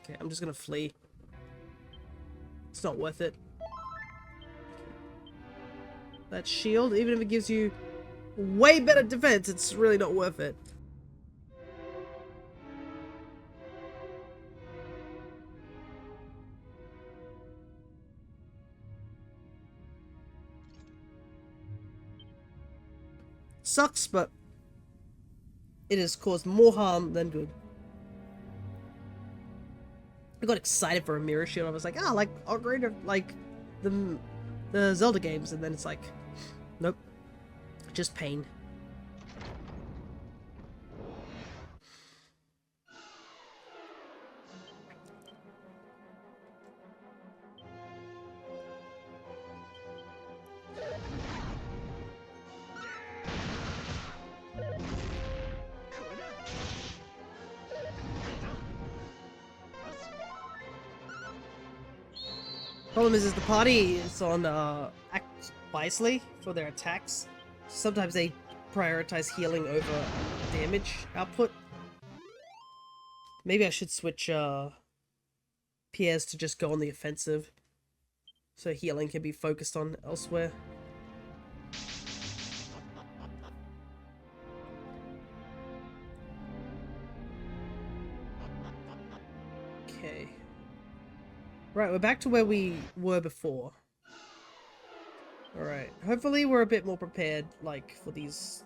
Okay, I'm just gonna flee. It's not worth it. That shield, even if it gives you way better defense, it's really not worth it. Sucks, but it has caused more harm than good. I got excited for a mirror shield. I was like, ah, like Ocarina, like the Zelda games, and then it's like, nope, just pain. Problem is the party is on act wisely for their attacks. Sometimes they prioritize healing over damage output. Maybe I should switch Pierre's to just go on the offensive, so healing can be focused on elsewhere. Okay. Right, we're back to where we were before. Alright, hopefully we're a bit more prepared, like, for these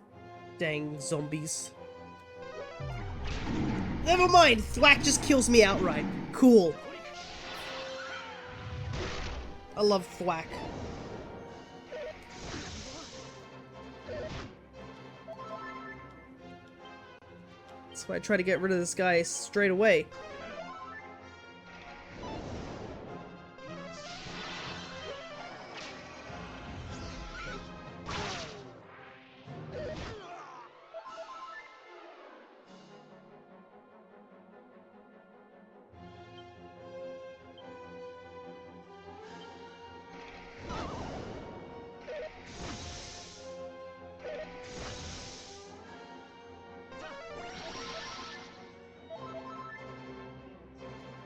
dang zombies. Never mind! Thwack just kills me outright. Cool. I love Thwack. That's why I try to get rid of this guy straight away.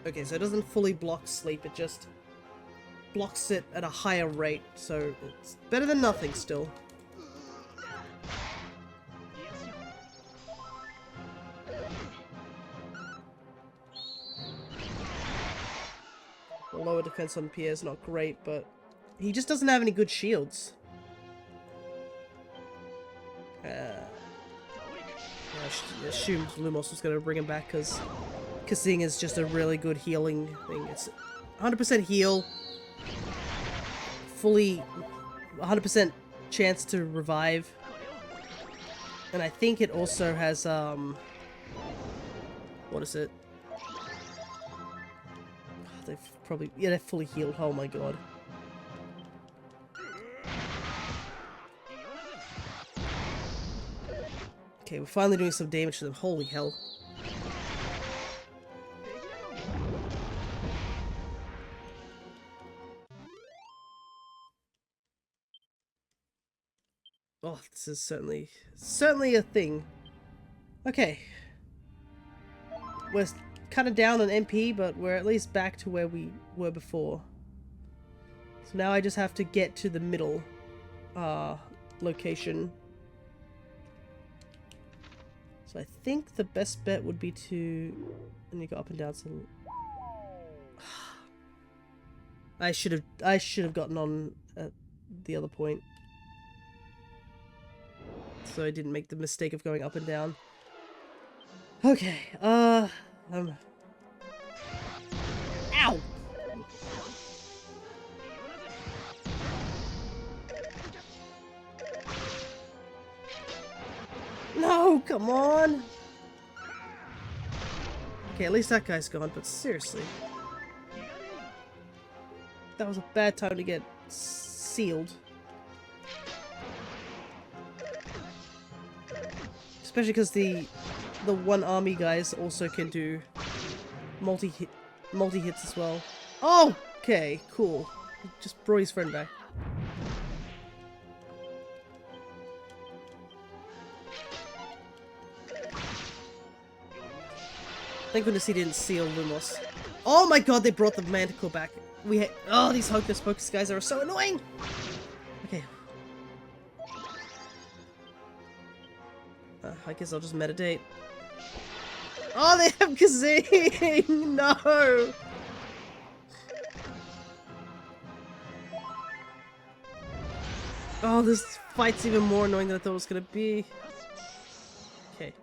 Okay, so it doesn't fully block sleep, it just blocks it at a higher rate, so it's better than nothing still. The lower defense on Pierre is not great, but he just doesn't have any good shields. I assumed Lumos was going to bring him back because Kazing is just a really good healing thing. It's 100% heal, fully 100% chance to revive, and I think it also has what is it? They've probably, yeah, they're fully healed. Oh my god. Okay, we're finally doing some damage to them. Holy hell. Oh, this is certainly a thing. Okay. We're kind of down on MP, but we're at least back to where we were before. So now I just have to get to the middle location. So I think the best bet would be to... And you go up and down some... I should have gotten on at the other point. So I didn't make the mistake of going up and down. Okay, Ow! No, come on! Okay, at least that guy's gone, but seriously. That was a bad time to get sealed. Especially because the one army guys also can do multi hits as well. Oh, okay, cool. Just brought his friend back. Thank goodness he didn't seal Lumos. Oh my god, they brought the Manticore back. Oh, these Hocus Pocus guys are so annoying. Okay. I guess I'll just meditate. Oh, they have Kazing! No! Oh, this fight's even more annoying than I thought it was gonna be. Okay.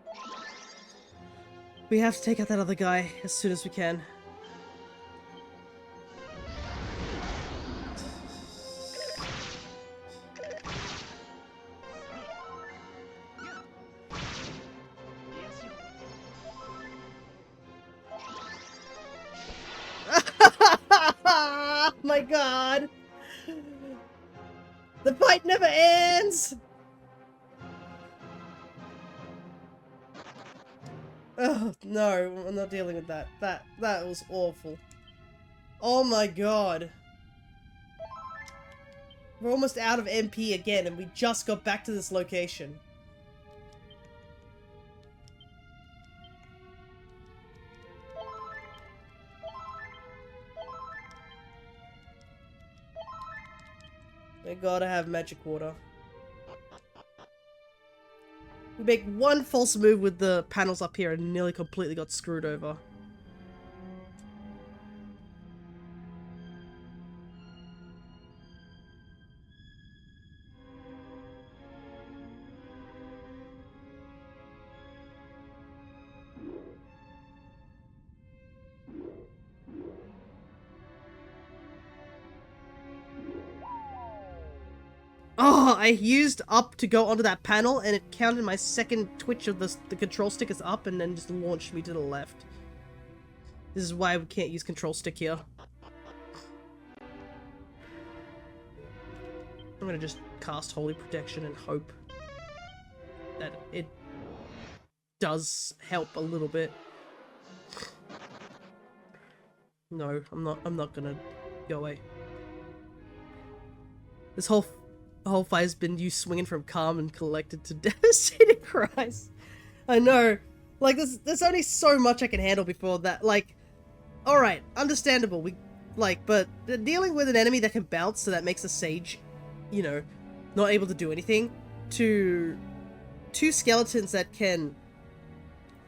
We have to take out that other guy as soon as we can. My god! The fight never ends! Oh, no, I'm not dealing with that. That was awful. Oh my god. We're almost out of MP again, and we just got back to this location. We gotta have magic water. We make one false move with the panels up here and nearly completely got screwed over. Oh, I used up to go onto that panel, and it counted my second twitch of the control stick as up, and then just launched me to the left. This is why we can't use control stick here. I'm gonna just cast Holy Protection and hope that it does help a little bit. No, I'm not gonna go away. This whole fight has been you swinging from calm and collected to devastating cries. I know. Like, there's only so much I can handle before that. Like, alright, understandable. But dealing with an enemy that can bounce, so that makes a sage, you know, not able to do anything, to two skeletons that can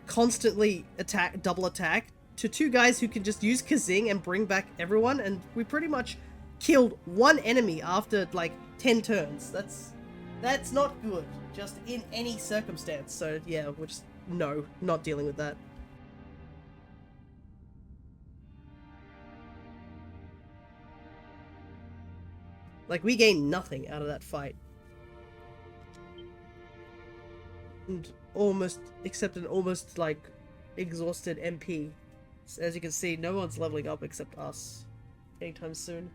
constantly double attack, to two guys who can just use Kazing and bring back everyone, and we pretty much killed one enemy after, like, 10 turns. That's not good, just in any circumstance. So, yeah, we're just, no, not dealing with that. Like, we gained nothing out of that fight. And except an almost, like, exhausted MP. So as you can see, no one's leveling up except us anytime soon.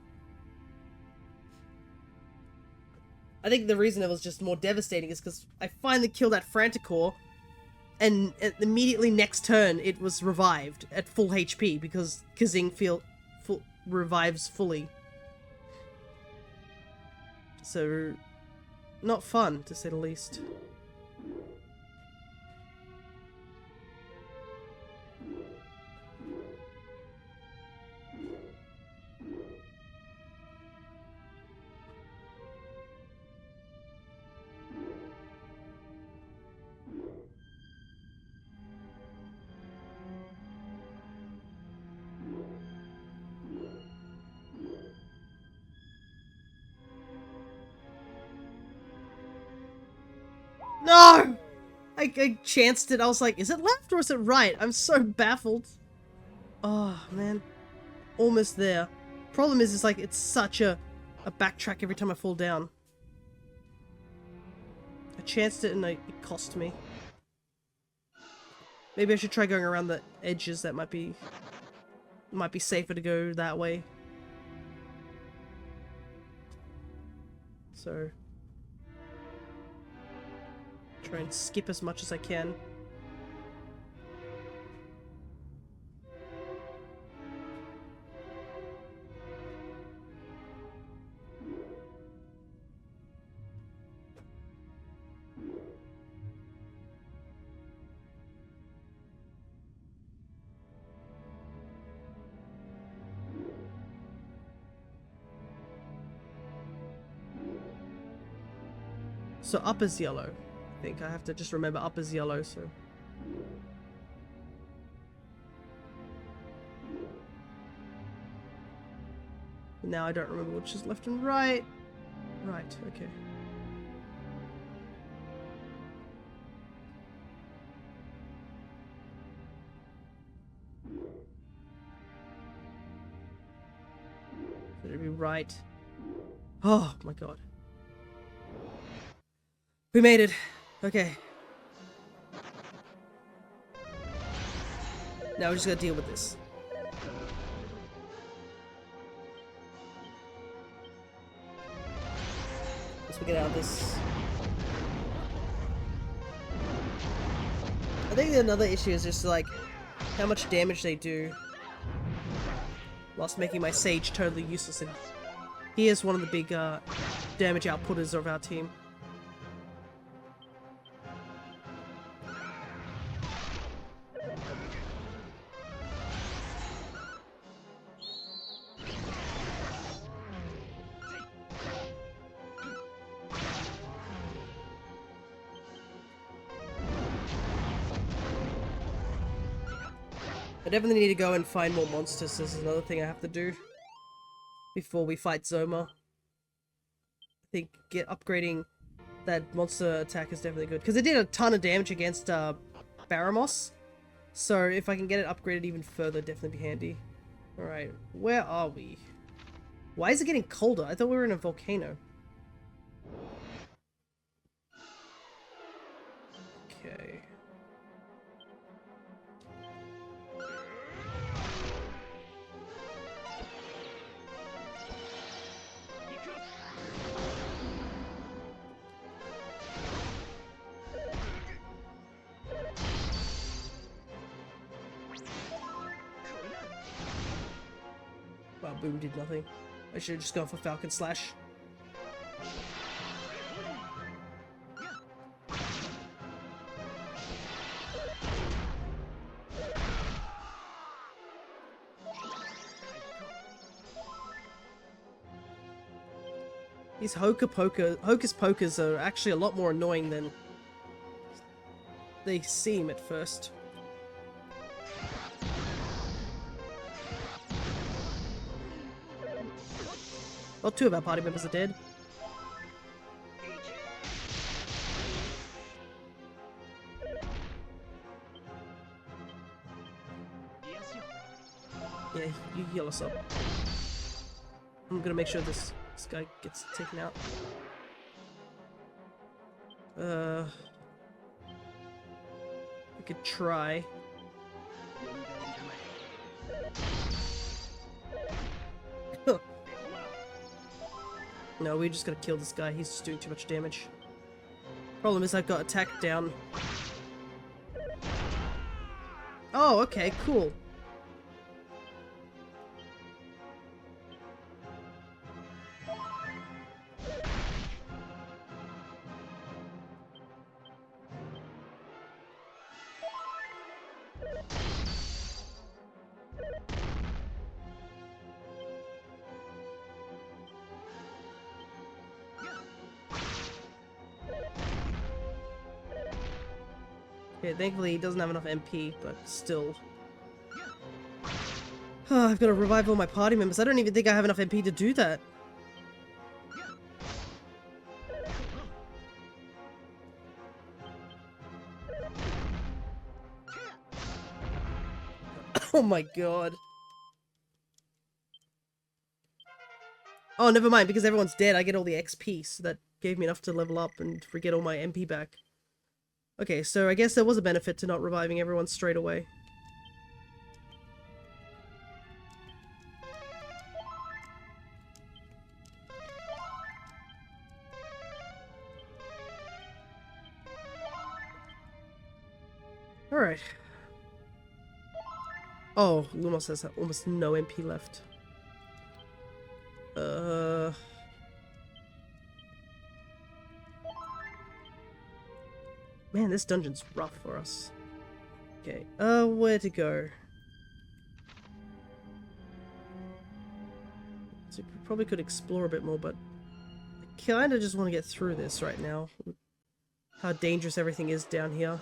I think the reason it was just more devastating is because I finally killed that Franticor, and immediately next turn it was revived at full HP because Kazing revives fully. So, not fun, to say the least. No! I chanced it. I was like, is it left or is it right? I'm so baffled. Oh, man. Almost there. Problem is, like, it's such a backtrack every time I fall down. I chanced it and it cost me. Maybe I should try going around the edges. That might be safer to go that way. So try and skip as much as I can. So up is yellow. I think I have to just remember up is yellow, so. Now I don't remember which is left and right. Right, okay. So it'll be right. Oh my god. We made it. Okay. Now we're just gonna deal with this. Once we get out of this. I think another issue is just like how much damage they do whilst making my Sage totally useless, and he is one of the big damage outputters of our team. I definitely need to go and find more monsters. This is another thing I have to do before we fight Zoma. I think upgrading that monster attack is definitely good, because it did a ton of damage against Baramos. So if I can get it upgraded even further, definitely be handy. Alright, where are we? Why is it getting colder? I thought we were in a volcano. Oh, boom did nothing. I should have just gone for Falcon Slash. These Hocus Pokers are actually a lot more annoying than they seem at first. Well, 2 of our party members are dead. Yeah, you heal us up. I'm gonna make sure this guy gets taken out. We could try. No, we just gotta kill this guy. He's just doing too much damage. Problem is I've got attack down. Oh, okay, cool. Okay, thankfully he doesn't have enough MP, but still. Oh, I've got to revive all my party members. I don't even think I have enough MP to do that. Oh my god. Oh, never mind, because everyone's dead, I get all the XP, so that gave me enough to level up and get all my MP back. Okay, so I guess there was a benefit to not reviving everyone straight away. Alright. Oh, Lumos has almost no MP left. Man, this dungeon's rough for us. Okay, where to go? So we probably could explore a bit more, but I kinda just want to get through this right now. How dangerous everything is down here.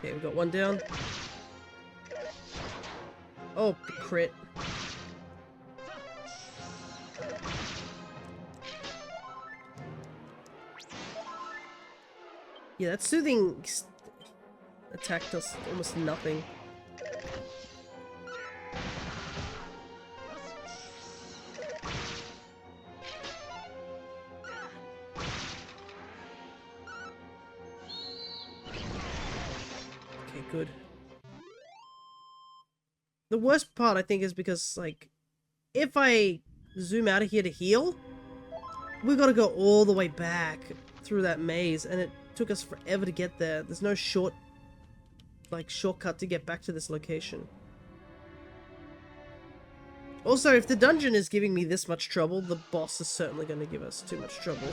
Okay, we got one down. Oh, crit. Yeah, that soothing attack does almost nothing. Okay, good. The worst part, I think, is because, like, if I zoom out of here to heal, we've got to go all the way back through that maze, and it took us forever to get there. There's no shortcut to get back to this location. Also, if the dungeon is giving me this much trouble, the boss is certainly going to give us too much trouble.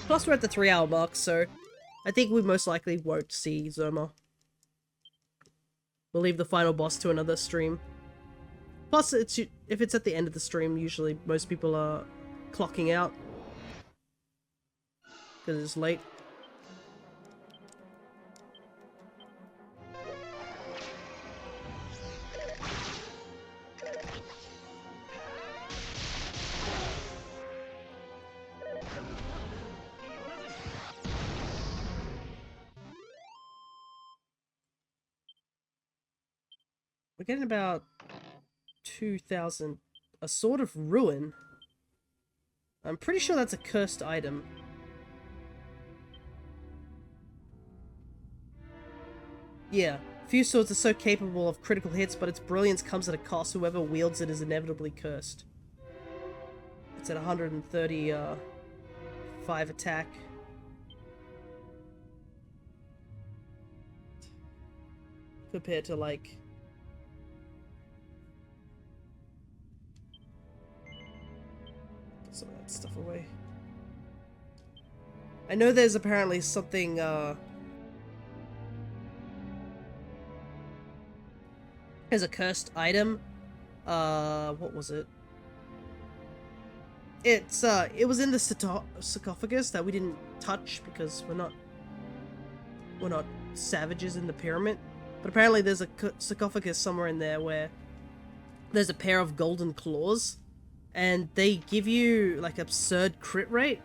Plus, we're at the 3-hour mark, so I think we most likely won't see Zoma. We'll leave the final boss to another stream. Plus, if it's at the end of the stream, usually most people are clocking out because it's late. getting about 2,000. A Sword of Ruin. I'm pretty sure that's a cursed item. Yeah. Few swords are so capable of critical hits, but its brilliance comes at a cost. Whoever wields it is inevitably cursed. It's at 135 attack. Compared to, like... Put some of that stuff away. I know there's apparently something, There's a cursed item. What was it? It was in the sarcophagus that we didn't touch because we're not savages in the pyramid. But apparently there's a sarcophagus somewhere in there where there's a pair of golden claws, and they give you like absurd crit rate.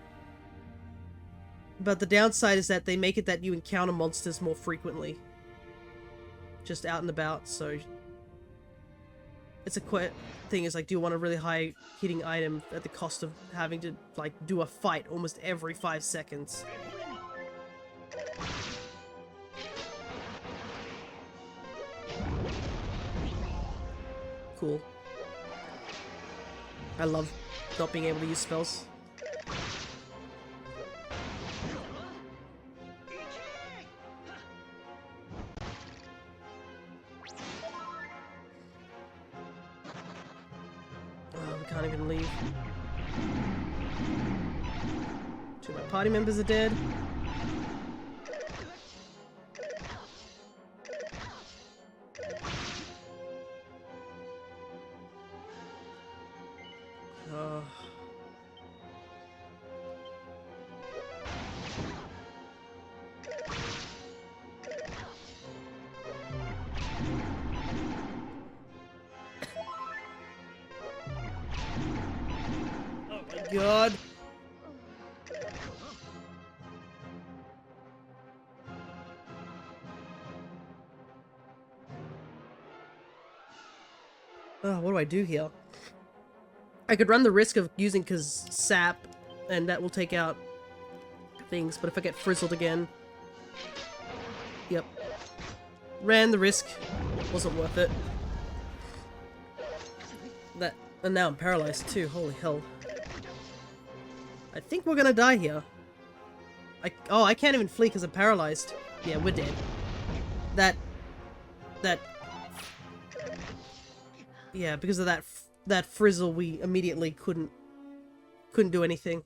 But the downside is that they make it that you encounter monsters more frequently, just out and about. So it's a thing is like, do you want a really high hitting item at the cost of having to like do a fight almost every 5 seconds? Cool. I love not being able to use spells. Oh, we can't even leave. Two of my party members are dead. God. What do I do here? I could run the risk of using sap, and that will take out things, but if I get frizzled again... Yep. Ran the risk. Wasn't worth it. And now I'm paralyzed too, holy hell. I think we're gonna die here. Oh, I can't even flee because I'm paralyzed. Yeah, we're dead. Yeah, because of that frizzle, we immediately couldn't do anything.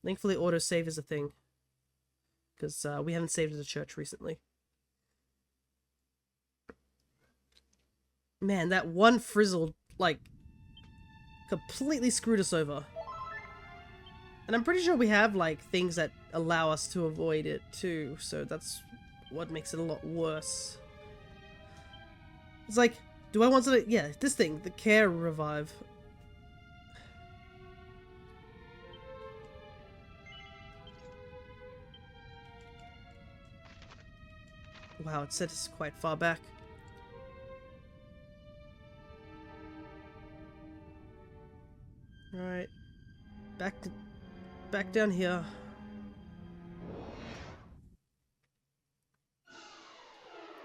Thankfully, autosave is a thing. Because we haven't saved as a church recently. Man, that one frizzle, like, completely screwed us over. And I'm pretty sure we have, like, things that allow us to avoid it, too. So that's what makes it a lot worse. It's like, do I want to... Yeah, this thing, the Care Revive. Wow, it set us quite far back. Alright. Back down here.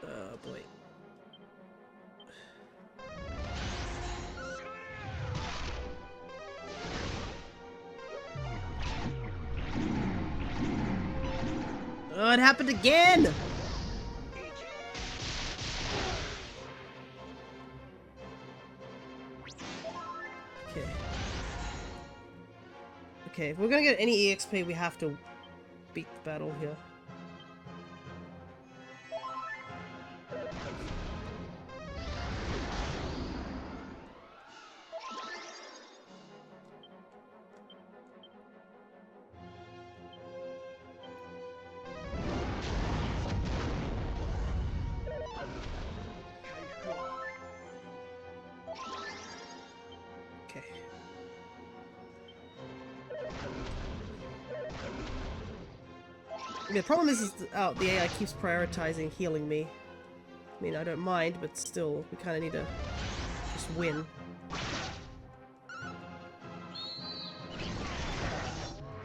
Oh boy. Oh, it happened again! Okay. Okay, if we're gonna get any EXP, we have to beat the battle here. Okay. The problem is the AI keeps prioritizing healing me. I mean, I don't mind, but still, we kind of need to just win.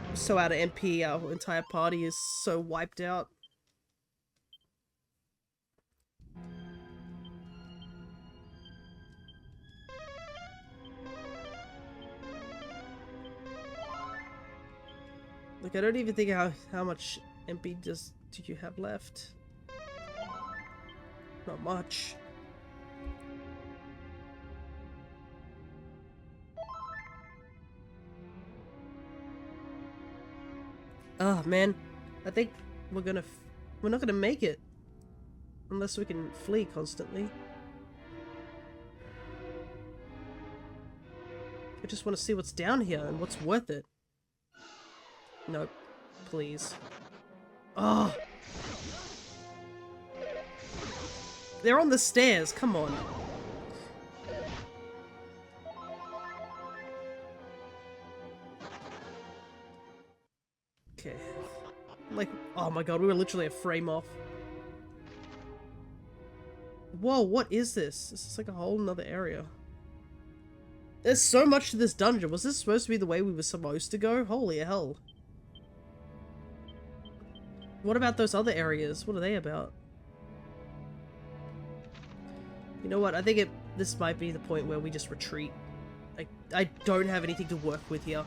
We're so out of MP, our entire party is so wiped out. Like, I don't even think how much MP did you have left? Not much. Oh man, I think we're not gonna make it unless we can flee constantly. I just want to see what's down here and what's worth it. Nope, please. Oh, they're on the stairs. Come on. Okay. Like, oh my god, we were literally a frame off. Whoa, what is this? This is like a whole nother area. There's so much to this dungeon. Was this supposed to be the way we were supposed to go? Holy hell. What about those other areas? What are they about? You know what? I think this might be the point where we just retreat. I don't have anything to work with here.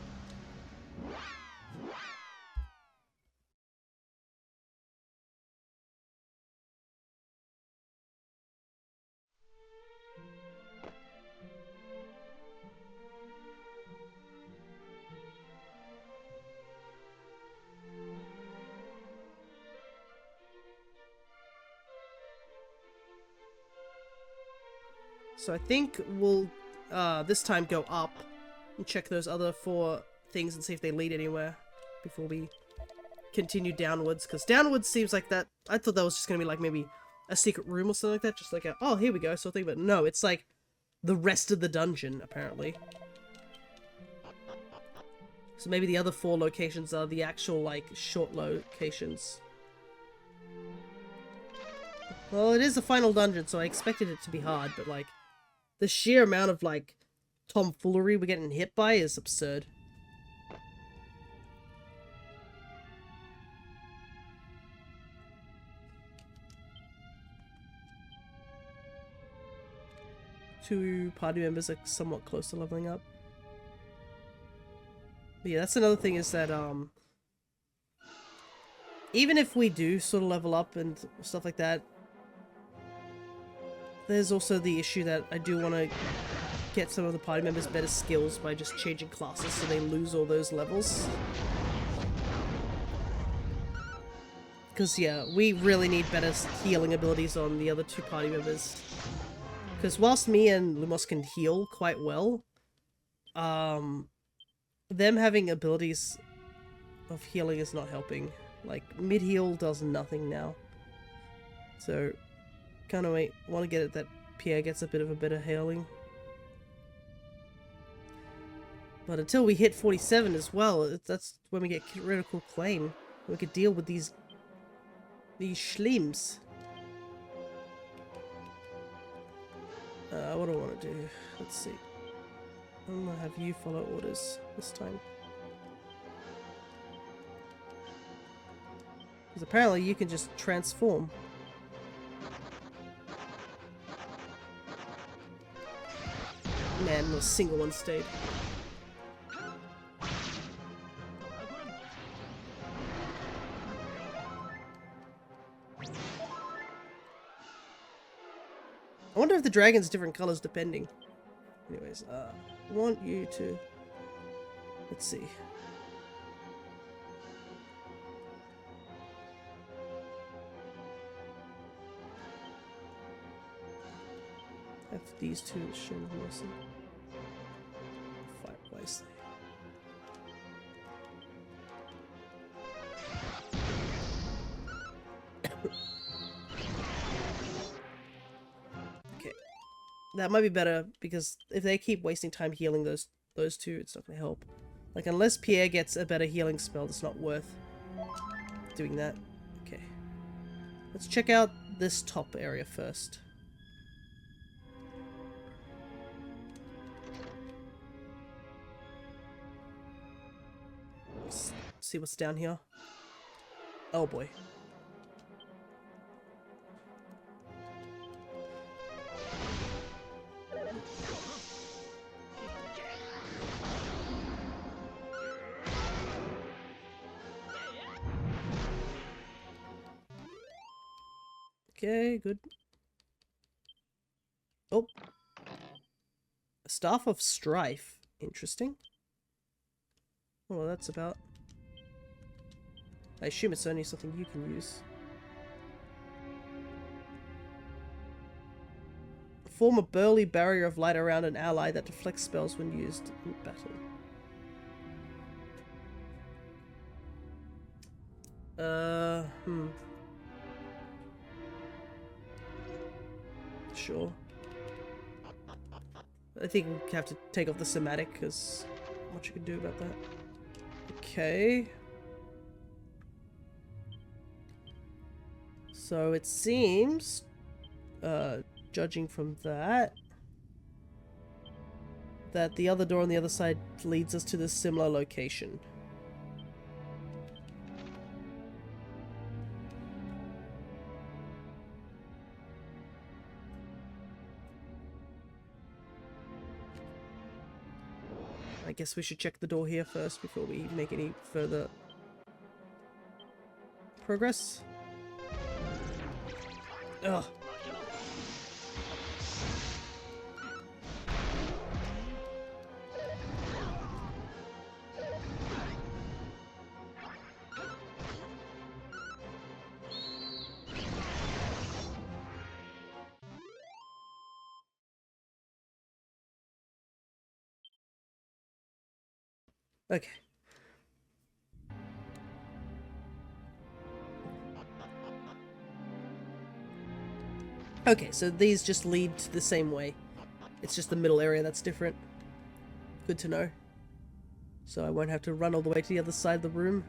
So I think we'll this time go up and check those other 4 things and see if they lead anywhere before we continue downwards, because downwards seems like that. I thought that was just gonna be like maybe a secret room or something like that, just like a, oh, here we go sort of thing, but no, it's like the rest of the dungeon apparently. So maybe the other 4 locations are the actual like short locations. Well, it is the final dungeon, so I expected it to be hard, but like the sheer amount of like tomfoolery we're getting hit by is absurd. Two party members are somewhat close to leveling up. But yeah, that's another thing, is that even if we do sort of level up and stuff like that, there's also the issue that I do want to get some of the party members better skills by just changing classes so they lose all those levels. Because yeah, we really need better healing abilities on the other 2 party members. Because whilst me and Lumos can heal quite well, them having abilities of healing is not helping. Like, mid-heal does nothing now. So, kind of want to get it that Pierre gets a bit of a better healing. But until we hit 47 as well, that's when we get critical claim. We could deal with these schlims. What do I want to do? Let's see. I'm gonna have you follow orders this time. Because apparently you can just transform. Man, not a single one stayed. I wonder if the dragon's different colors depending. Anyways, I want you to... Let's see. Have these 2 show mercy. Fight wisely. Okay. That might be better, because if they keep wasting time healing those 2, it's not going to help. Like, unless Pierre gets a better healing spell, it's not worth doing that. Okay. Let's check out this top area first. Let's see what's down here. Oh boy. Okay, good. Oh. A Staff of Strife. Interesting. Well, that's about. I assume it's only something you can use. Form a burly barrier of light around an ally that deflects spells when used in battle. Sure. I think we have to take off the somatic, because what you can do about that. Okay. So it seems, judging from that, that the other door on the other side leads us to this similar location. I guess we should check the door here first before we make any further progress. Ugh. Okay. Okay, so these just lead the same way. It's just the middle area that's different. Good to know. So I won't have to run all the way to the other side of the room.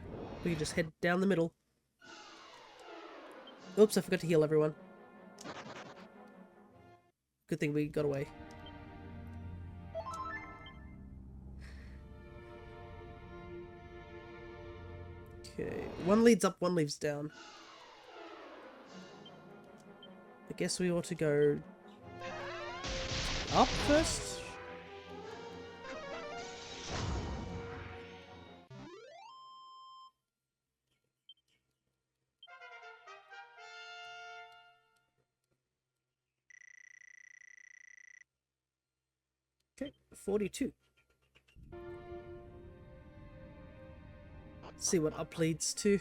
We can just head down the middle. Oops, I forgot to heal everyone. Good thing we got away. Okay, one leads up, one leads down. I guess we ought to go up first. Okay, 42. Let's see what up leads to.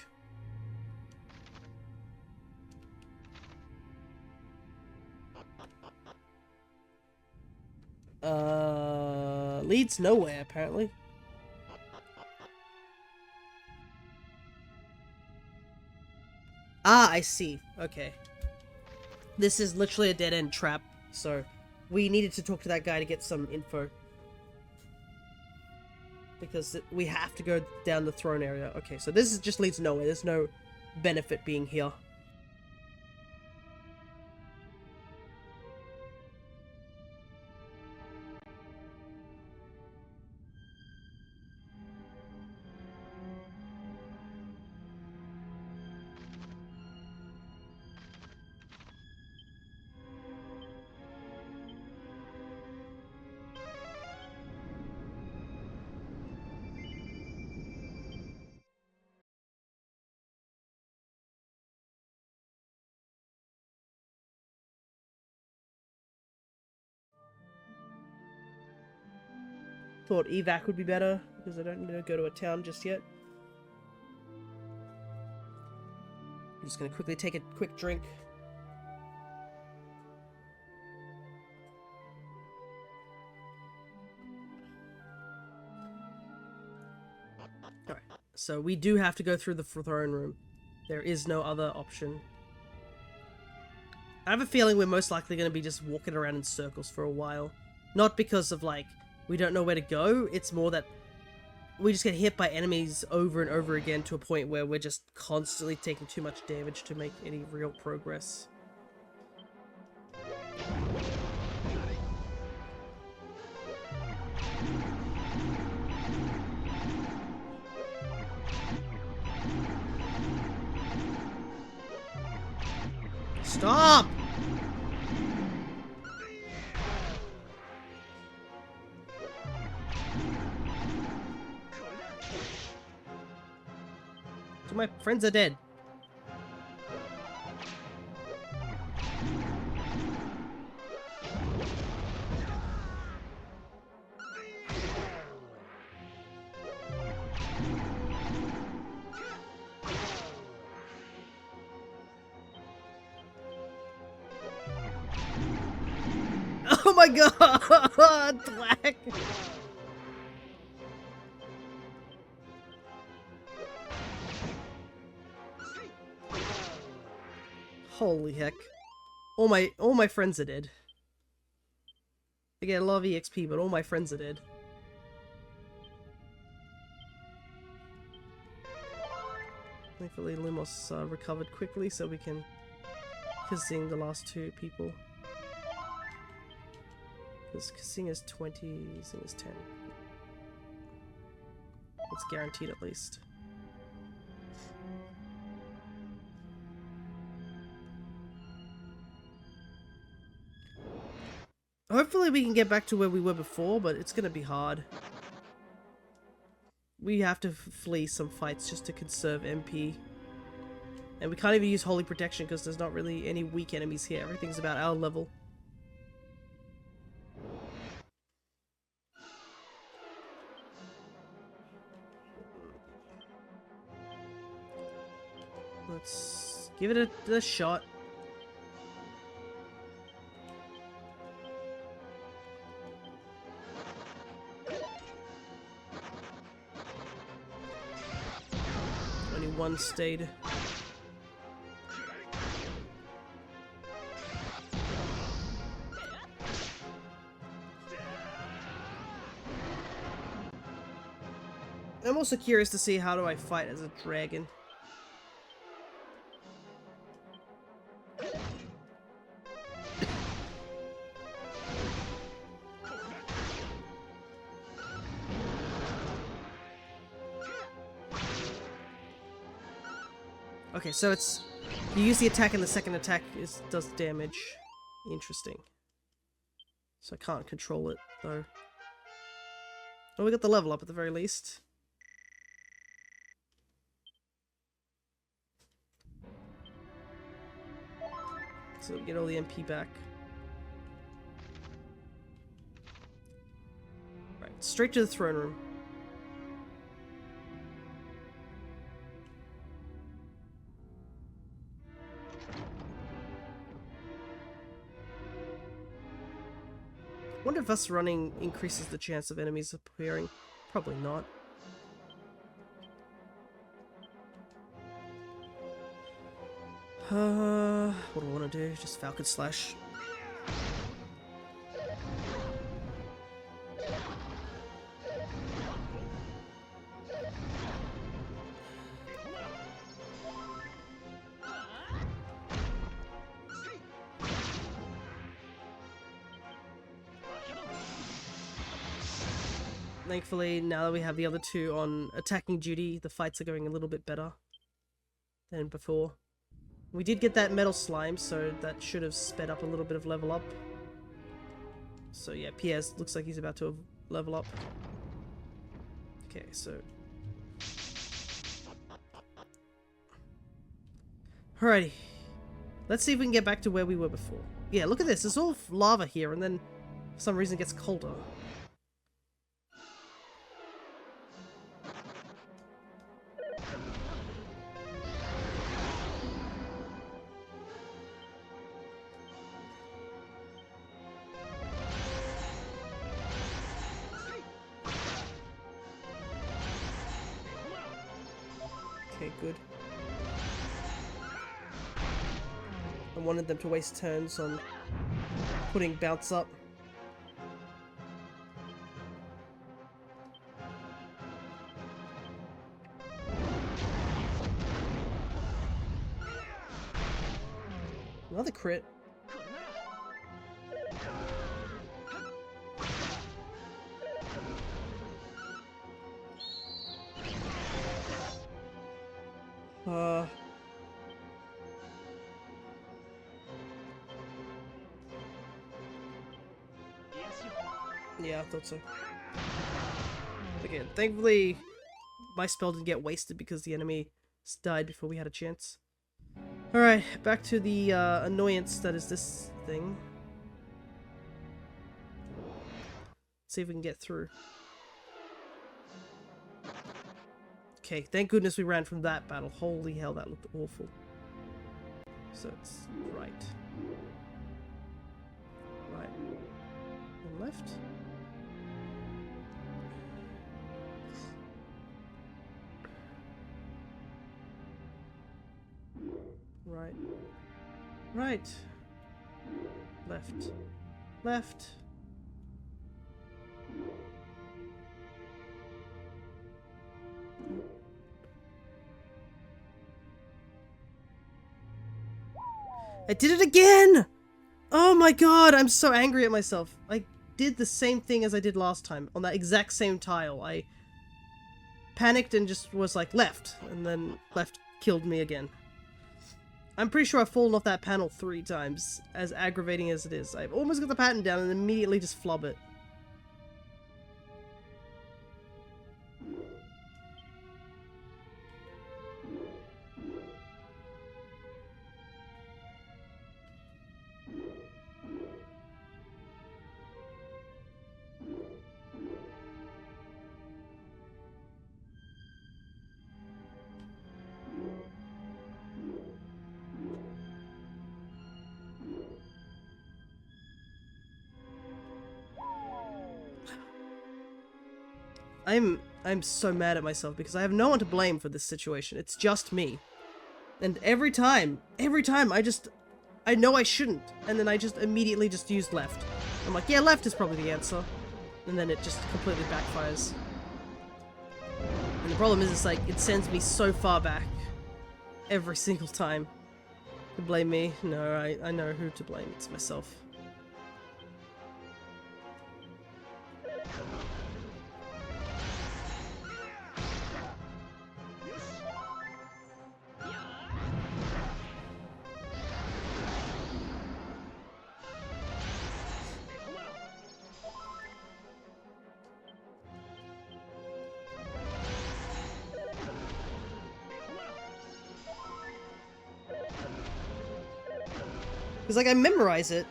Leads nowhere, apparently. Ah, I see. Okay. This is literally a dead-end trap, so we needed to talk to that guy to get some info. Because we have to go down the throne area. Okay, so this just leads nowhere. There's no benefit being here. Thought evac would be better, because I don't need to go to a town just yet. I'm just going to quickly take a quick drink. Alright, so we do have to go through the throne room. There is no other option. I have a feeling we're most likely going to be just walking around in circles for a while. Not because of, like, we don't know where to go, it's more that we just get hit by enemies over and over again to a point where we're just constantly taking too much damage to make any real progress. Stop! So my friends are dead. Oh my god! Black! Holy heck. All my friends are dead. I get a lot of EXP, but all my friends are dead. Thankfully Lumos recovered quickly so we can Kazing the last two people. Because Kazing is 20, Zing is 10. It's guaranteed at least. Hopefully we can get back to where we were before, but it's gonna be hard. We have to flee some fights just to conserve MP. And we can't even use Holy Protection because there's not really any weak enemies here. Everything's about our level. Let's give it a shot. Only one stayed. I'm also curious to see how do I fight as a dragon. Okay, so it's you use the attack and the second attack does damage. Interesting. So I can't control it though. Well, we got the level up at the very least. So we get all the MP back. Right, straight to the throne room. Wonder if us running increases the chance of enemies appearing. Probably not. What do I want to do? Just Falcon Slash. Thankfully, now that we have the other two on attacking duty, the fights are going a little bit better than before. We did get that metal slime, so that should have sped up a little bit of level up. So yeah, Pierre's looks like he's about to level up. Okay, so... Alrighty. Let's see if we can get back to where we were before. Yeah, look at this. It's all lava here, and then for some reason it gets colder. Okay, good. I wanted them to waste turns on putting bounce up. crit. Yeah, I thought so. Again, thankfully, my spell didn't get wasted because the enemy died before we had a chance. Alright, back to the annoyance that is this thing. See if we can get through. Okay, thank goodness we ran from that battle. Holy hell, that looked awful. So it's right. Right. And left. Right. Right. Left. Left. I did it again! Oh my god, I'm so angry at myself. I did the same thing as I did last time, on that exact same tile. I panicked and just was like, left, and then left killed me again. I'm pretty sure I've fallen off that panel 3 times, as aggravating as it is. I've almost got the pattern down and immediately just flub it. I'm so mad at myself because I have no one to blame for this situation. It's just me. And every time I know I shouldn't, and then I just immediately just used left. I'm like, yeah, left is probably the answer. And then it just completely backfires. And the problem is, it's like, it sends me so far back. Every single time. To blame me? No, I know who to blame. It's myself. Because, like, I memorize it,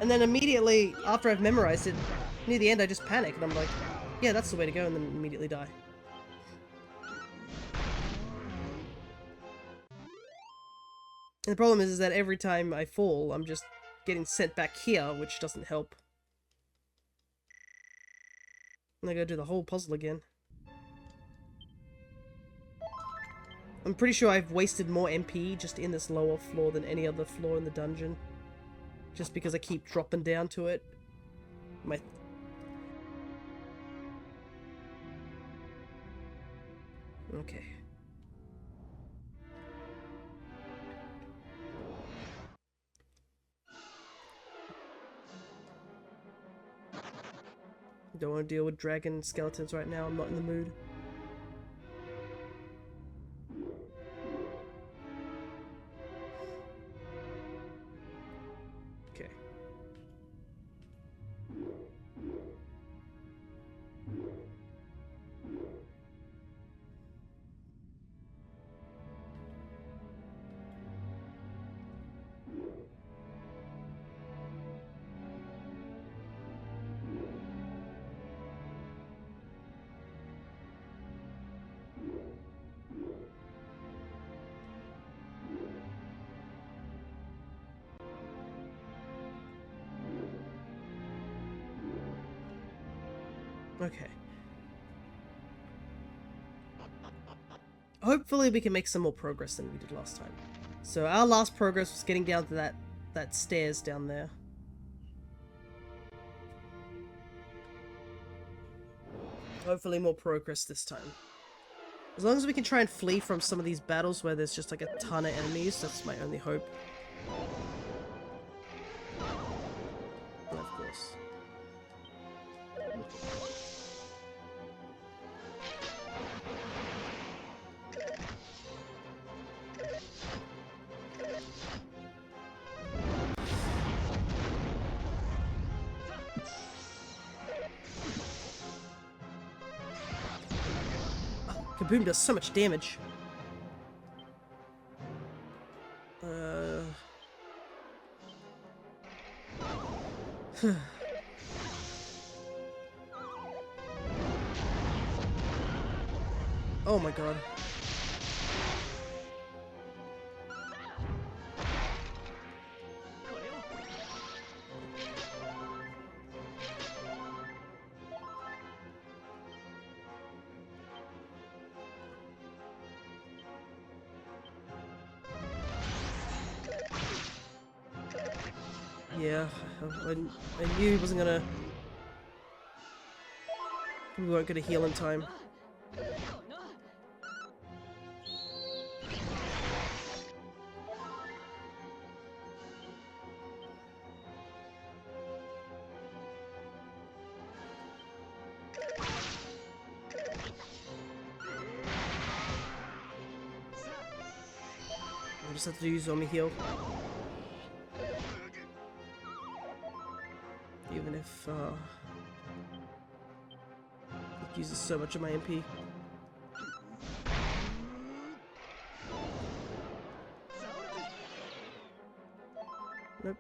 and then immediately after I've memorized it, near the end I just panic, and I'm like, yeah, that's the way to go, and then immediately die. And the problem is that every time I fall, I'm just getting sent back here, which doesn't help. And I gotta do the whole puzzle again. I'm pretty sure I've wasted more MP just in this lower floor than any other floor in the dungeon. Just because I keep dropping down to it. Okay. Don't want to deal with dragon skeletons right now, I'm not in the mood. Okay. Okay. Hopefully we can make some more progress than we did last time. So our last progress was getting down to that stairs down there. Hopefully more progress this time. As long as we can try and flee from some of these battles where there's just like a ton of enemies, that's my only hope. Kaboom does so much damage. Oh my god. Yeah, I knew he wasn't gonna... We weren't gonna heal in time. I just have to use Zombie heal. Even if it uses so much of my MP. Nope.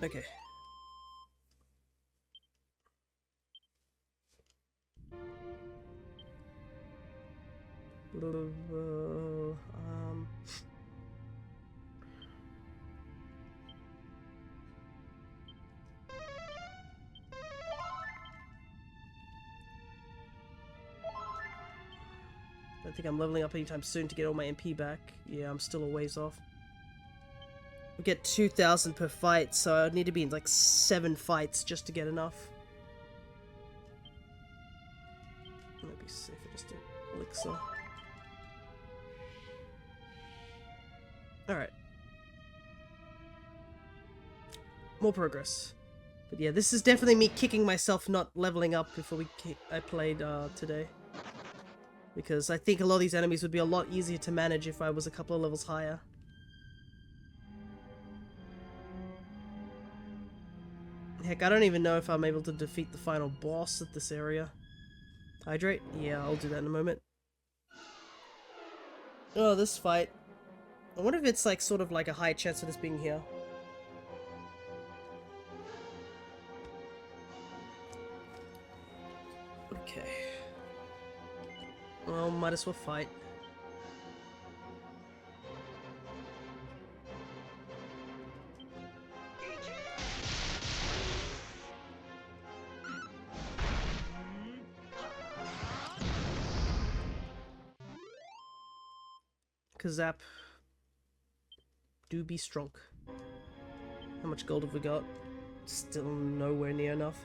Okay. I don't think I'm leveling up anytime soon to get all my MP back. Yeah, I'm still a ways off. We get 2,000 per fight, so I'd need to be in like 7 fights just to get enough. Might be safer just to elixir. Alright. More progress. But yeah, this is definitely me kicking myself not leveling up before I played today. Because I think a lot of these enemies would be a lot easier to manage if I was a couple of levels higher. Heck, I don't even know if I'm able to defeat the final boss at this area. Hydrate? Yeah, I'll do that in a moment. Oh, this fight. I wonder if it's like sort of like a high chance of this being here. Okay. Well, might as well fight. Kazap. Do be strong. How much gold have we got? Still nowhere near enough.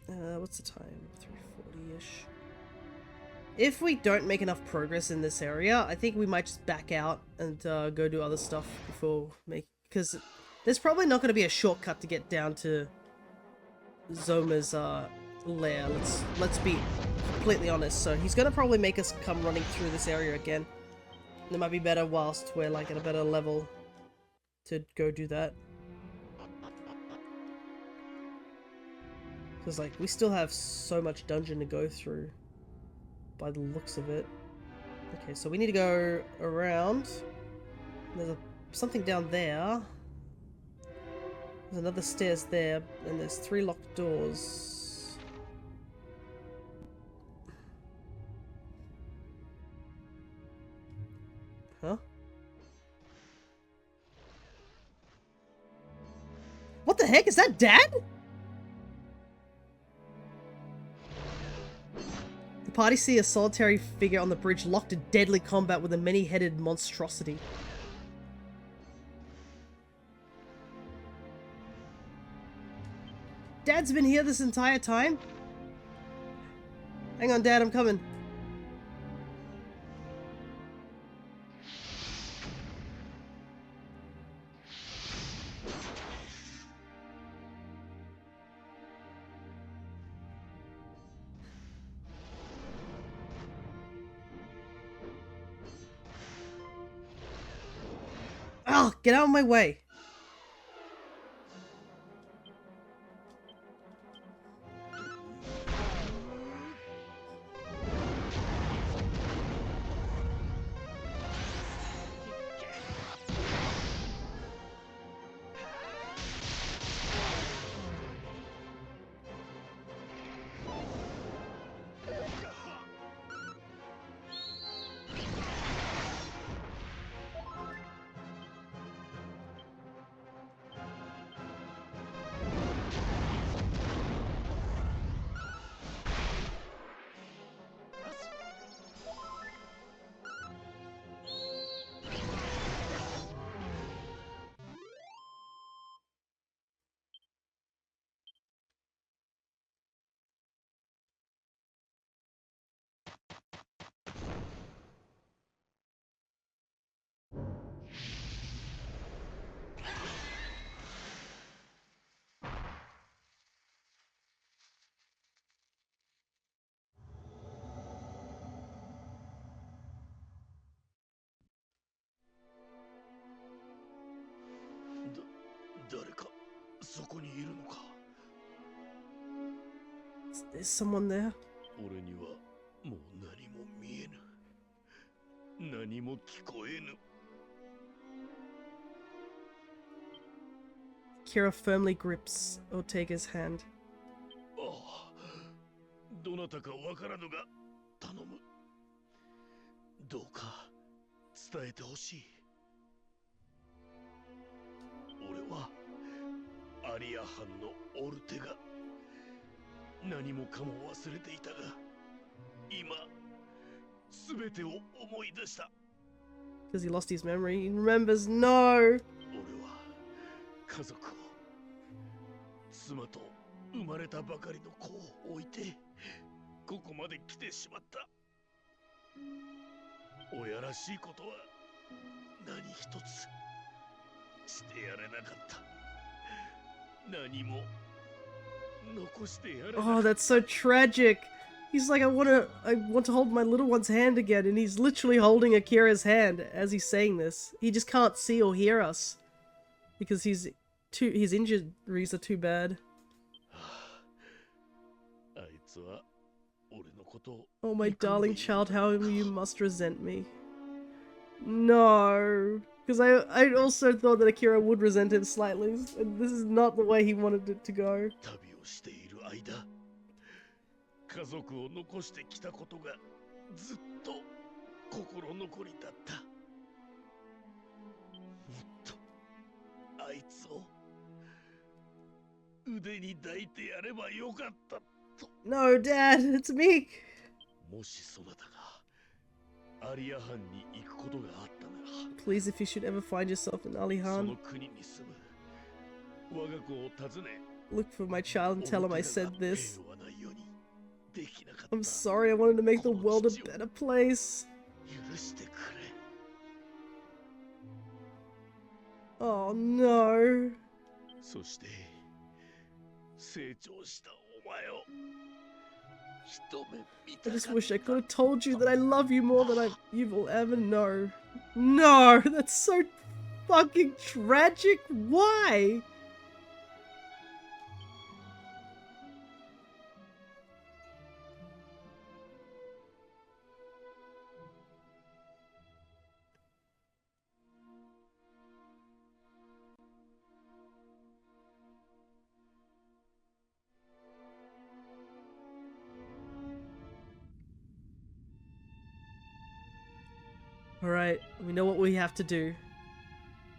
What's the time? 3:40-ish. If we don't make enough progress in this area, I think we might just back out and go do other stuff before because there's probably not going to be a shortcut to get down to Zoma's lair. Let's be completely honest. So he's going to probably make us come running through this area again. And it might be better whilst we're like at a better level to go do that. Because like we still have so much dungeon to go through by the looks of it. Okay, so we need to go around. There's something down there. There's another stairs there, and there's 3 locked doors. Huh? What the heck? Is that Dad? The party see a solitary figure on the bridge locked in deadly combat with a many-headed monstrosity. Dad's been here this entire time? Hang on, Dad, I'm coming. Oh, get out of my way. こにいるのか。 Is someone there? 俺にはもう何も見えぬ。何も聞こえぬ。 Kira firmly grips Ortega's hand. ああ、どなたかわからぬが頼む。どうか伝えてほしい。俺はアリア藩のオルテガ。何もかも忘れていたが、今すべてを思い出した。 Because he lost his memory. He remembers. No! 俺は家族を、妻と生まれたばかりの子を置いてここまで来てしまった。親らしいことは何一つしてやれなかった。何も残してやれなかった。 Oh, that's so tragic. He's like, I want to hold my little one's hand again, and he's literally holding Akira's hand as he's saying this. He just can't see or hear us because his injuries are too bad. あいつは俺のことを Oh, my darling child, how you must resent me. No, because I also thought that Akira would resent him slightly, and this is not the way he wanted it to go. 旅をしている間、家族を残してきたことがずっと心残りだった。もっとあいつを腕に抱いてやればよかったと。 No, Dad, it's me. もしそなたがアリア藩に行くことがあったなら、 Please, if you should ever find yourself in そ Alihan, の国に住む我が子を訪ね、 look for my child and tell him I said this. 平和な世にできなかった。 I'm sorry, I wanted to make the world a better place. 許してくれ。 Oh no. そして成長したお前を一目見 I たか just った。 wish I could have told you that I love you more than you will ever know. No, that's so fucking tragic. Why? Alright, we know what we have to do.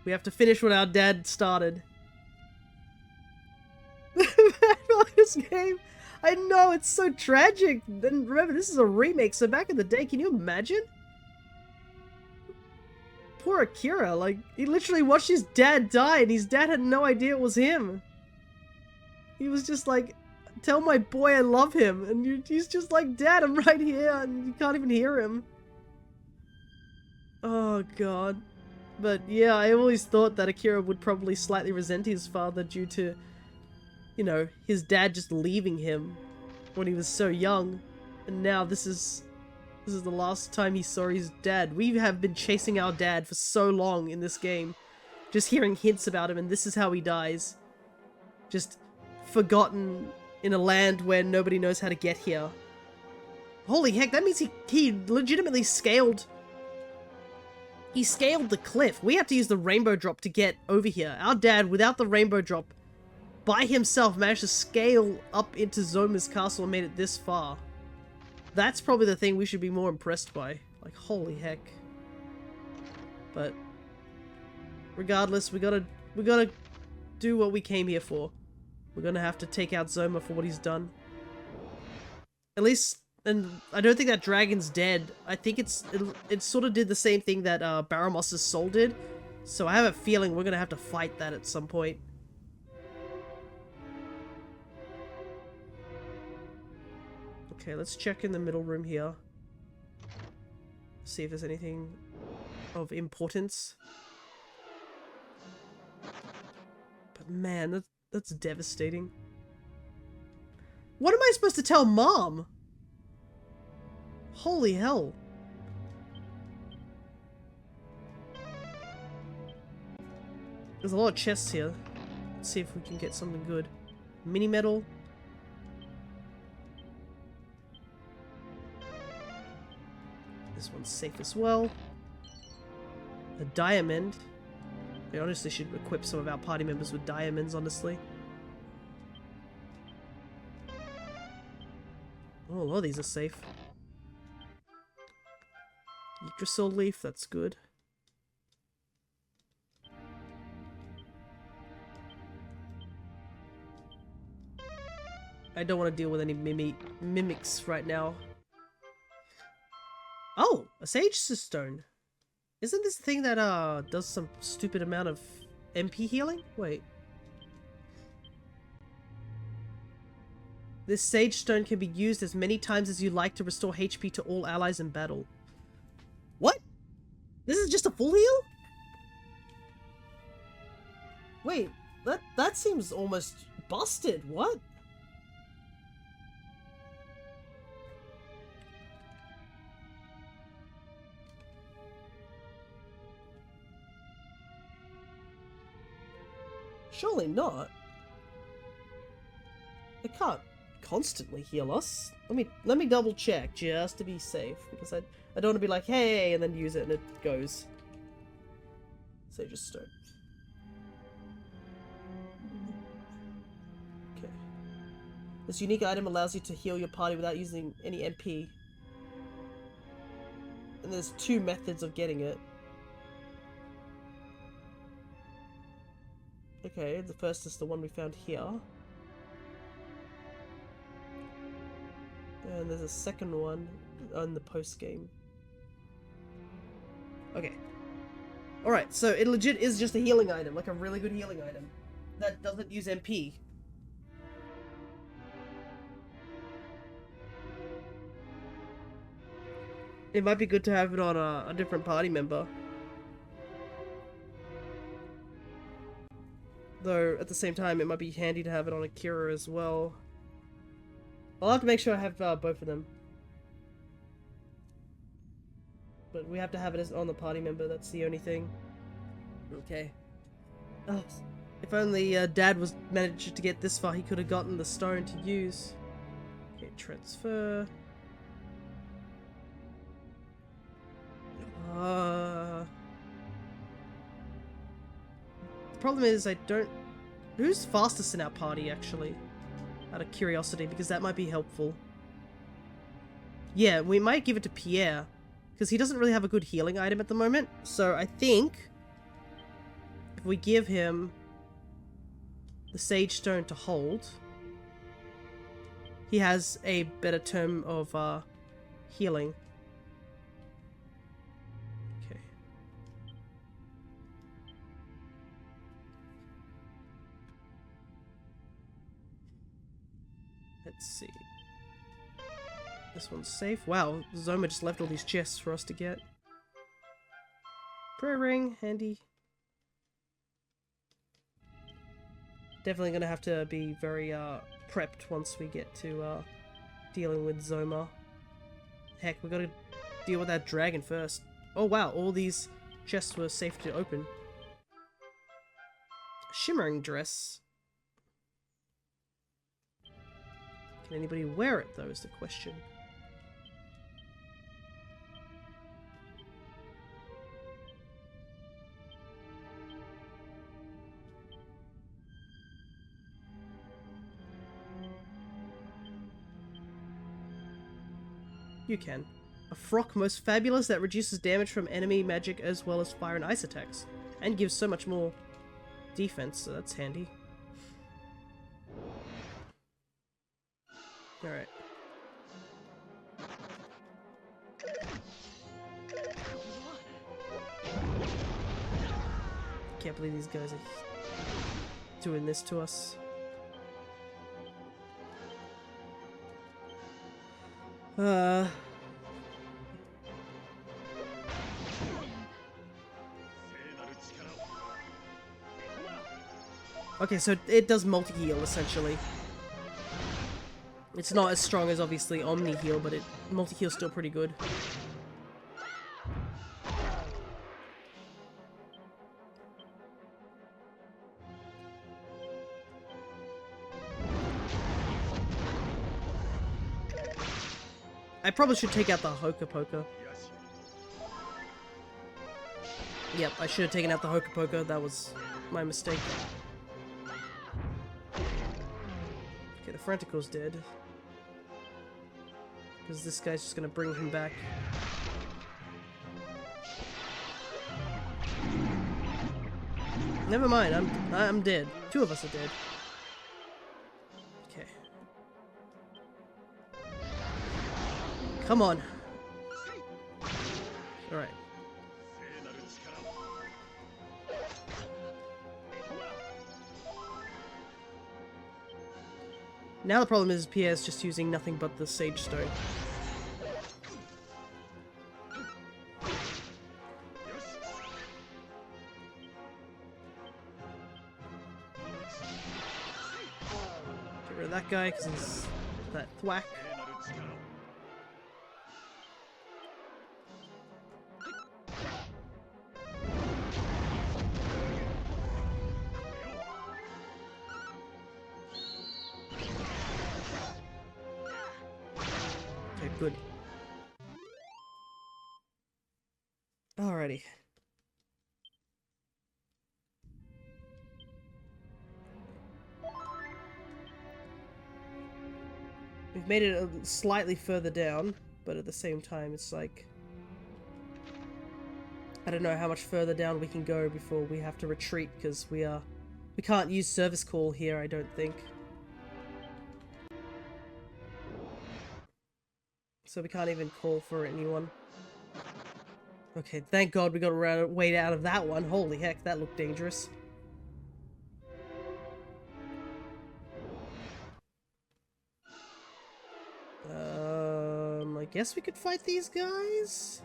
We have to finish what our dad started. This game, I know, it's so tragic. Then remember, this is a remake, so back in the day, can you imagine? Poor Akira, like, he literally watched his dad die and his dad had no idea it was him. He was just like, tell my boy I love him, and he's just like, Dad, I'm right here, and you can't even hear him. Oh god. But yeah, I always thought that Akira would probably slightly resent his father due to, you know, his dad just leaving him when he was so young. And now this is the last time he saw his dad. We have been chasing our dad for so long in this game. Just hearing hints about him, and this is how he dies. Just forgotten in a land where nobody knows how to get here. Holy heck, that means he legitimately scaled... He scaled the cliff. We have to use the rainbow drop to get over here. Our dad, without the rainbow drop, by himself managed to scale up into Zoma's castle and made it this far. That's probably the thing we should be more impressed by. Like, holy heck. But regardless, we gotta do what we came here for. We're gonna have to take out Zoma for what he's done. At least... And I don't think that dragon's dead. I think it sort of did the same thing that Baramos' soul did. So I have a feeling we're gonna have to fight that at some point. Okay, let's check in the middle room here. See if there's anything of importance. But man, that's devastating. What am I supposed to tell Mom? Holy hell. There's a lot of chests here. Let's see if we can get something good. Mini metal. This one's safe as well. A diamond. We honestly should equip some of our party members with diamonds, honestly. Oh, a lot of these are safe. Yggdrasil leaf, that's good. I don't want to deal with any mimics right now. Oh, a sage stone. Isn't this the thing that does some stupid amount of MP healing? Wait. This sage stone can be used as many times as you like to restore HP to all allies in battle. What? This is just a full heal? Wait, that seems almost busted. What? Surely not. It can't constantly heal us. Let me double check just to be safe, because I don't want to be like, hey, and then use it and it goes. Sage's stone. Okay. This unique item allows you to heal your party without using any MP. And there's 2 methods of getting it. Okay, the first is the one we found here. And there's a second one on the post game. Okay. Alright, so it legit is just a healing item, like a really good healing item. That doesn't use MP. It might be good to have it on a different party member. Though, at the same time, it might be handy to have it on Akira as well. I'll have to make sure I have both of them. But we have to have it on the party member, that's the only thing. Okay. Oh, if only Dad was managed to get this far, he could have gotten the stone to use. Okay, transfer. The problem is I don't... Who's fastest in our party, actually? Out of curiosity, because that might be helpful. Yeah, we might give it to Pierre, because he doesn't really have a good healing item at the moment. So I think if we give him the Sage Stone to hold, he has a better term of healing. Okay. Let's see. This one's safe. Wow, Zoma just left all these chests for us to get. Prayer ring, handy. Definitely gonna have to be very prepped once we get to dealing with Zoma. Heck, we gotta deal with that dragon first. Oh wow, all these chests were safe to open. Shimmering dress. Can anybody wear it though is the question. You can. A frock most fabulous that reduces damage from enemy magic as well as fire and ice attacks. And gives so much more defense, so that's handy. Alright. Can't believe these guys are doing this to us. Okay, so it does multi-heal, essentially. It's not as strong as, obviously, Omni-Heal, but multi-heal's still pretty good. I probably should take out the Hoka Poker. Yep, I should have taken out the Hoka Poker. That was my mistake. Okay, the Frantical's dead. Because this guy's just gonna bring him back. Never mind, I'm dead. Two of us are dead. Okay. Come on. Alright. Now the problem is Pierre's just using nothing but the Sage Stone. Get rid of that guy because he's that thwack. Okay, good. Alrighty. We've made it slightly further down, but at the same time it's like... I don't know how much further down we can go before we have to retreat, because we can't use service call here, I don't think. So we can't even call for anyone. Okay, thank God we got around, way out of that one. Holy heck, that looked dangerous. I guess we could fight these guys?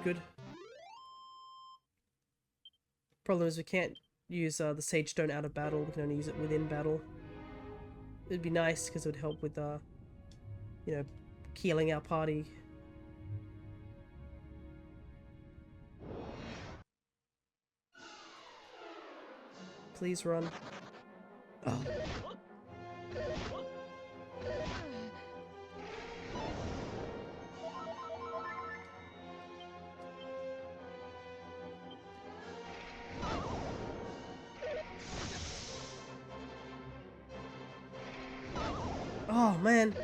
Good. Problem is we can't use the Sage Stone out of battle, we can only use it within battle. It'd be nice because it would help with, you know, healing our party. Please run. Oh. Oh, man.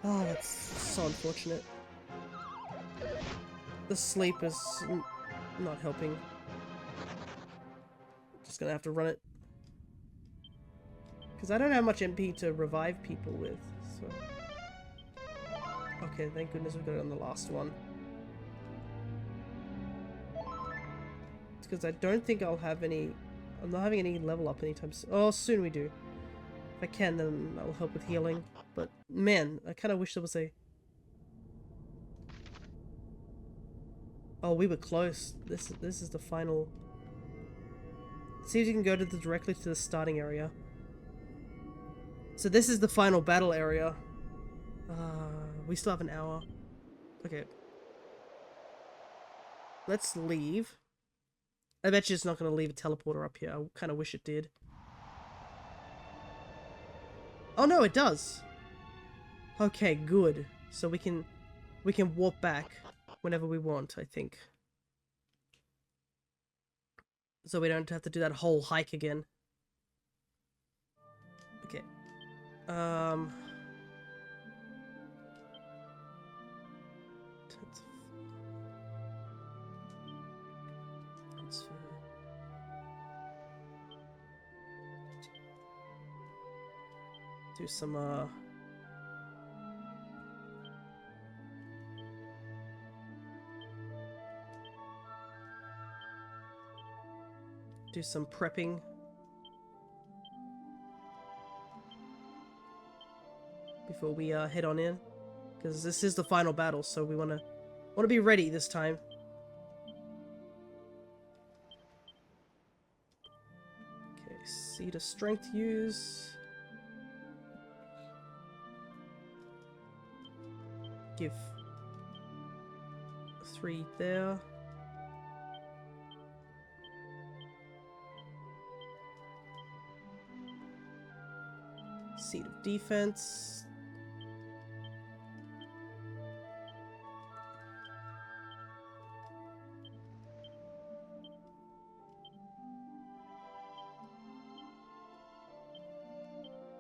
Oh, that's so unfortunate. The sleep is not helping. Just gonna have to run it. Because I don't have much MP to revive people with, so... Okay, thank goodness we got it on the last one. It's because I don't think I'll have any... I'm not having any level up anytime soon. Oh, soon we do. If I can, then that'll help with healing. But, man, I kind of wish there was a... Oh, we were close. This is the final... See if you can go directly to the starting area. So this is the final battle area. We still have an hour. Okay. Let's leave. I bet you it's not going to leave a teleporter up here. I kind of wish it did. Oh no, it does! Okay, good. So we can warp back whenever we want, I think. So we don't have to do that whole hike again. Okay. Do some, do some prepping. Before we head on in, because this is the final battle, so we wanna be ready this time. Seed of Strength use. Give 3 there. Seed of Defense.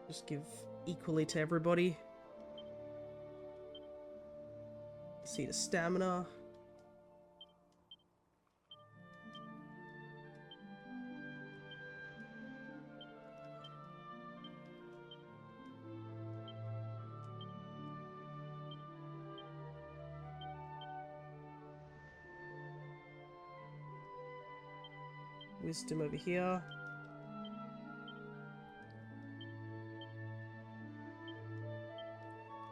Just give equally to everybody. Seed of Stamina. Wisdom over here.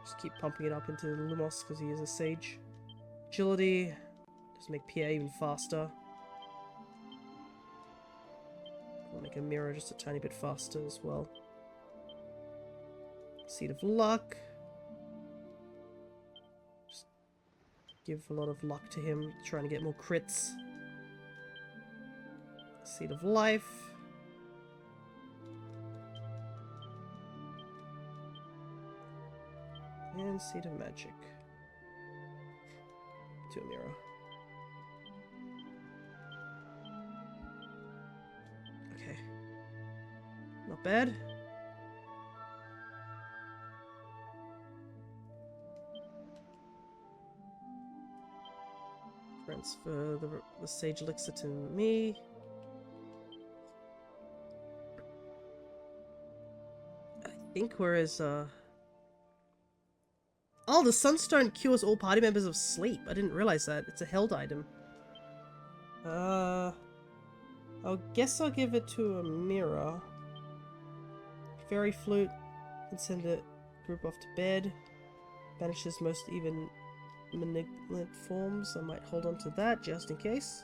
Just keep pumping it up into Lumos because he is a sage. Agility. Just make PA even faster. I'll make a mirror just a tiny bit faster as well. Seed of Luck. Just give a lot of luck to him, trying to get more crits. Seed of Life. And Seed of Magic. To a mirror. Okay. Not bad. Transfer the Sage Elixir to me. I think whereas oh, the Sunstone cures all party members of sleep. I didn't realize that. It's a held item. I guess I'll give it to a mirror. Fairy Flute. And send the group off to bed. Banishes most even malignant forms. I might hold on to that just in case.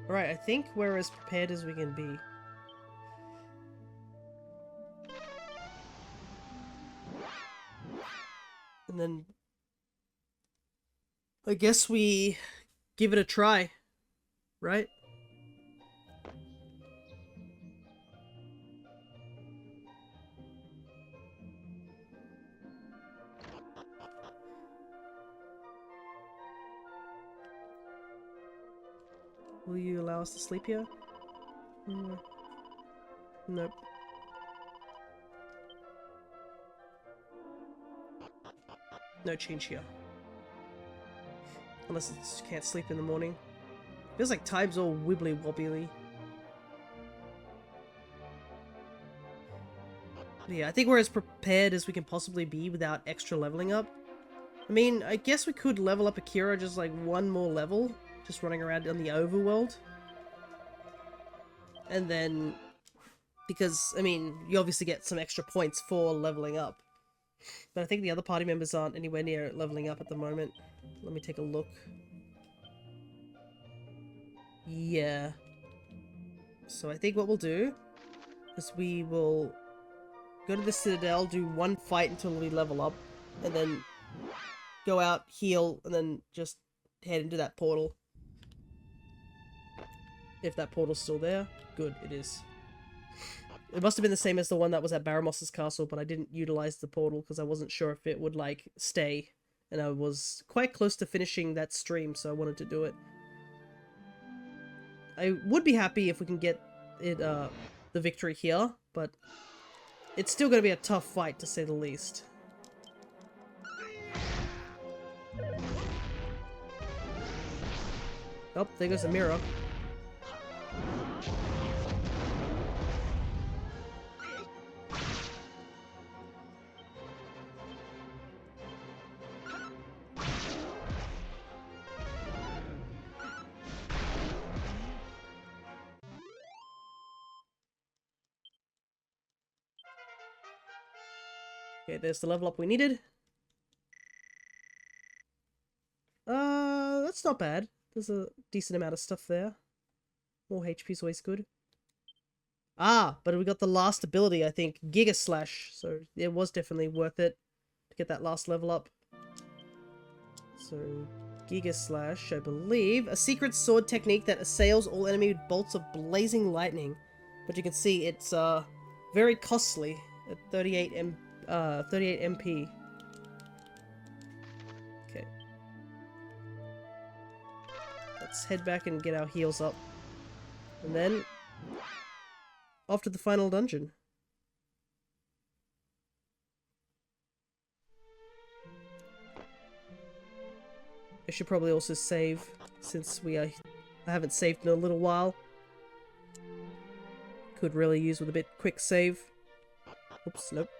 Alright, I think we're as prepared as we can be. And then I guess we give it a try, right? Will you allow us to sleep here? Nope. No change here. Unless it can't sleep in the morning. Feels like time's all wibbly wobbly. Yeah, I think we're as prepared as we can possibly be without extra leveling up. I mean, I guess we could level up Akira just like one more level, just running around on the overworld. And then, because, I mean, you obviously get some extra points for leveling up. But I think the other party members aren't anywhere near leveling up at the moment. Let me take a look. Yeah. So I think what we'll do is we will go to the Citadel, do one fight until we level up, and then go out, heal, and then just head into that portal. If that portal's still there, good, it is. It must have been the same as the one that was at Baramos' castle, but I didn't utilize the portal because I wasn't sure if it would, like, stay. And I was quite close to finishing that stream, so I wanted to do it. I would be happy if we can get it, the victory here, but it's still going to be a tough fight, to say the least. Oh, there goes the mirror. Okay, there's the level up we needed. That's not bad. There's a decent amount of stuff there. More HP is always good. Ah, but we got the last ability, I think, Giga Slash. So it was definitely worth it to get that last level up. So, Giga Slash, I believe, a secret sword technique that assails all enemy with bolts of blazing lightning. But you can see it's very costly at 38 MP. Okay. Let's head back and get our heals up. And then off to the final dungeon. I should probably also save, since I haven't saved in a little while. Could really use with a bit quick save. Oops, nope.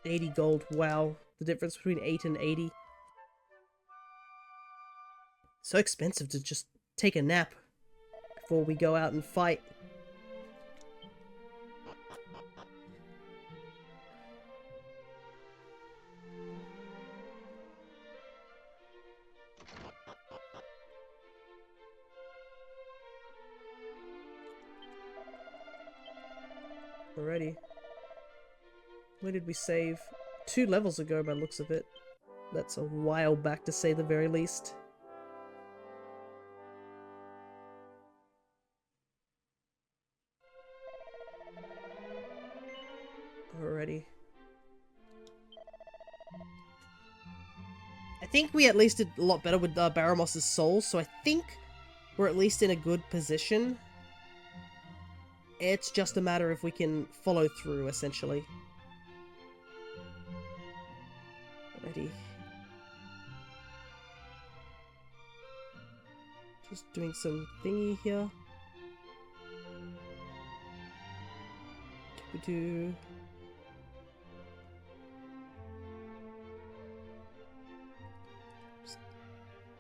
$80 gold, wow. The difference between 8 and 80. So expensive to just take a nap before we go out and fight. Alrighty. Where did we save? 2 levels ago by the looks of it. That's a while back to say the very least. Alrighty. I think we at least did a lot better with Baramos' soul, so I think we're at least in a good position. It's just a matter if we can follow through, essentially. Alrighty. Just doing some thingy here. We do...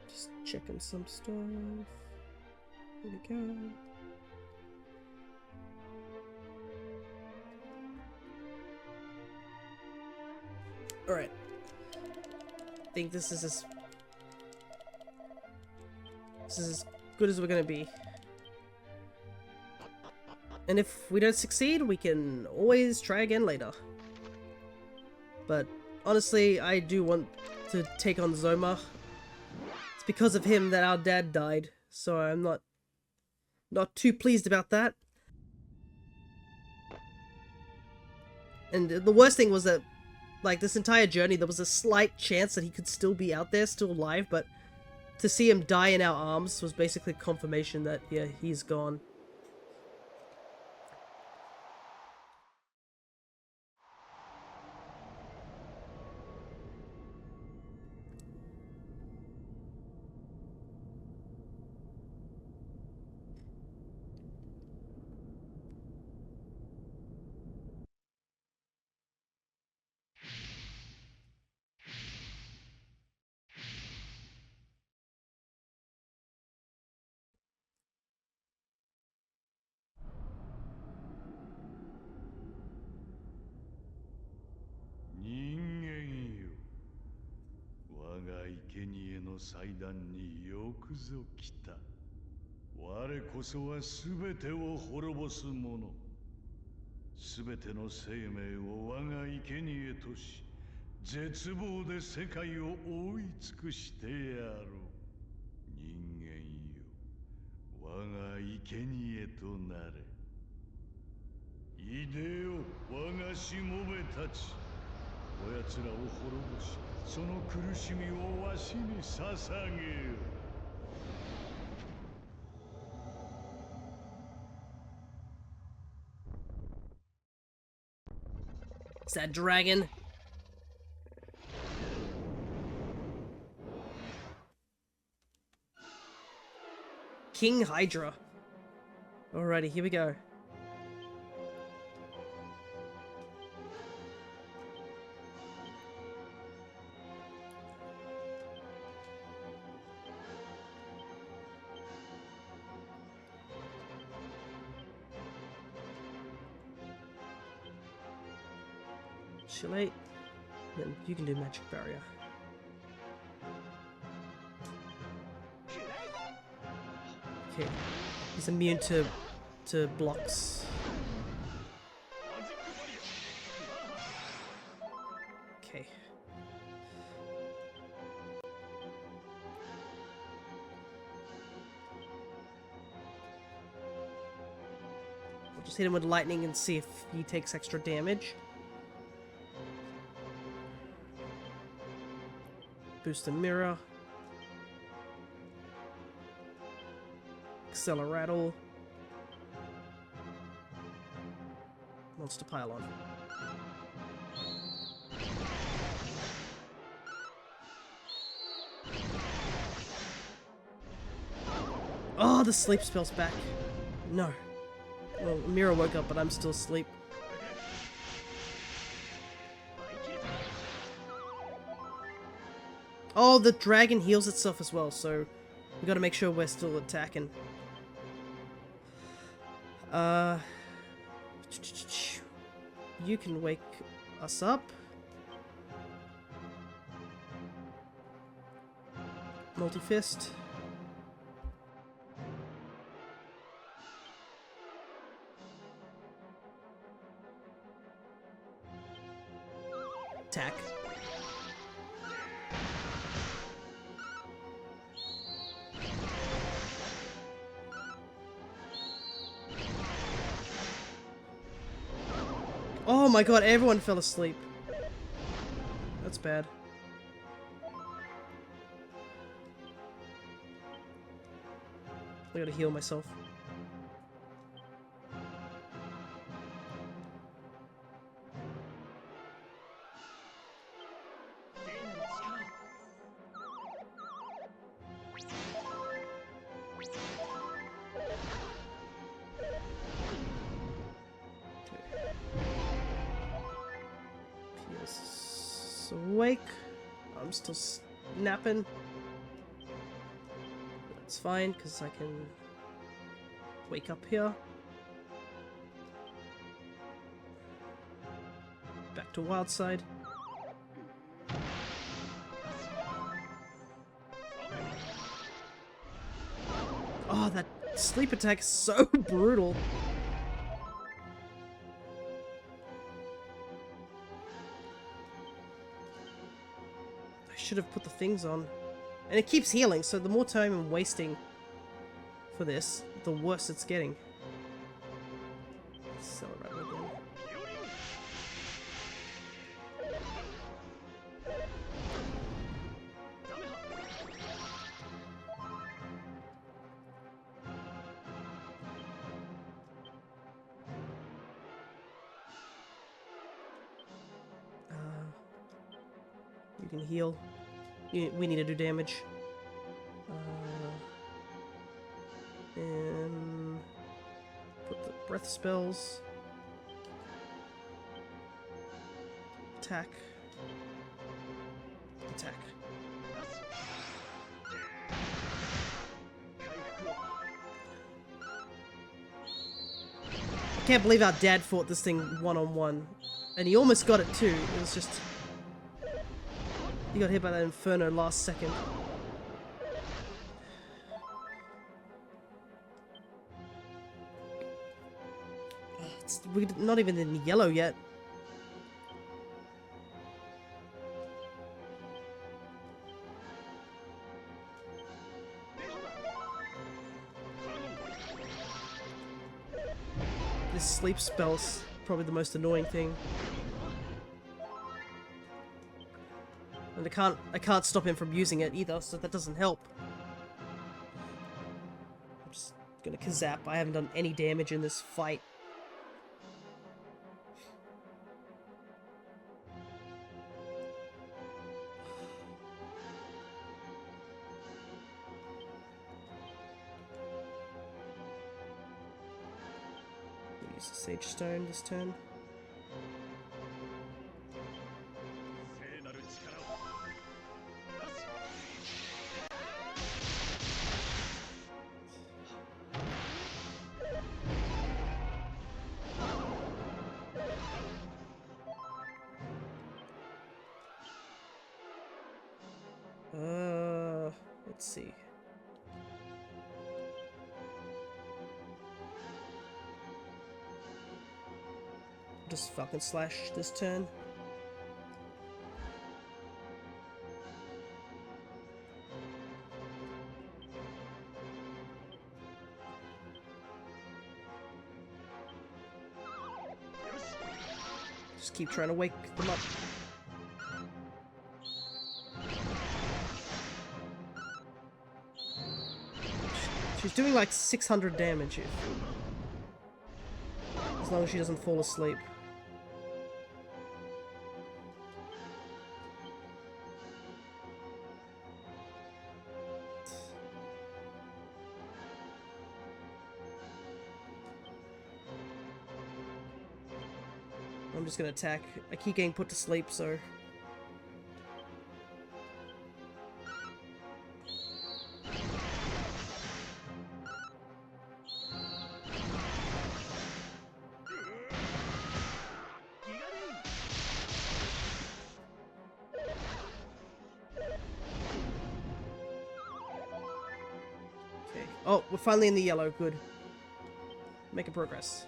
Just checking some stuff. Here we go. Alright. I think this is as good as we're gonna be. And if we don't succeed, we can always try again later. But honestly, I do want to take on Zoma. It's because of him that our dad died, so I'm not too pleased about that. And the worst thing was that, like, this entire journey, there was a slight chance that he could still be out there, still alive, but to see him die in our arms was basically confirmation that, yeah, he's gone. Ningenよ、我が生贄の祭壇によくぞ来た。我こそは全てを滅ぼす者。全ての生命を我が生贄とし、絶望で世界を覆い尽くしてやろう。人間よ、我が生贄となれ。いでよ、我がしもべたち。こやつらを滅ぼし、その苦しみをわしに捧げよ。Is that dragon? King Hydra. Alrighty, here we go. Chillate. Then you can do magic barrier. Okay. He's immune to blocks. Okay. We'll just hit him with lightning and see if he takes extra damage. Boost the mirror. Accelerator. Monster pylon. Oh, the sleep spell's back. No. Well, Mira woke up, but I'm still asleep. Oh, the dragon heals itself as well, so we gotta make sure we're still attacking. You can wake us up. Multi-fist. Attack. Oh my god, everyone fell asleep. That's bad. I gotta heal myself. Pierce awake. I'm still napping. That's fine, because I can wake up here. Back to wild side. Oh, that sleep attack is so brutal. I should have put the things on. And it keeps healing, so the more time I'm wasting for this, the worse it's getting. Accelerate again. You can heal. We need to do damage. And put the breath spells. Attack. Attack. I can't believe our dad fought this thing one-on-one. And he almost got it too. It was just... He got hit by that inferno last second. We're not even in yellow yet. This sleep spell's probably the most annoying thing. And I can't stop him from using it either, so that doesn't help. I'm just gonna kazap. I haven't done any damage in this fight. Use the Sage Stone this turn. Let's see. Just fucking slash this turn. Just keep trying to wake them up. She's doing like 600 damage as long as she doesn't fall asleep. I'm just gonna attack. I keep getting put to sleep, so... Okay. Oh, we're finally in the yellow. Good. Making progress.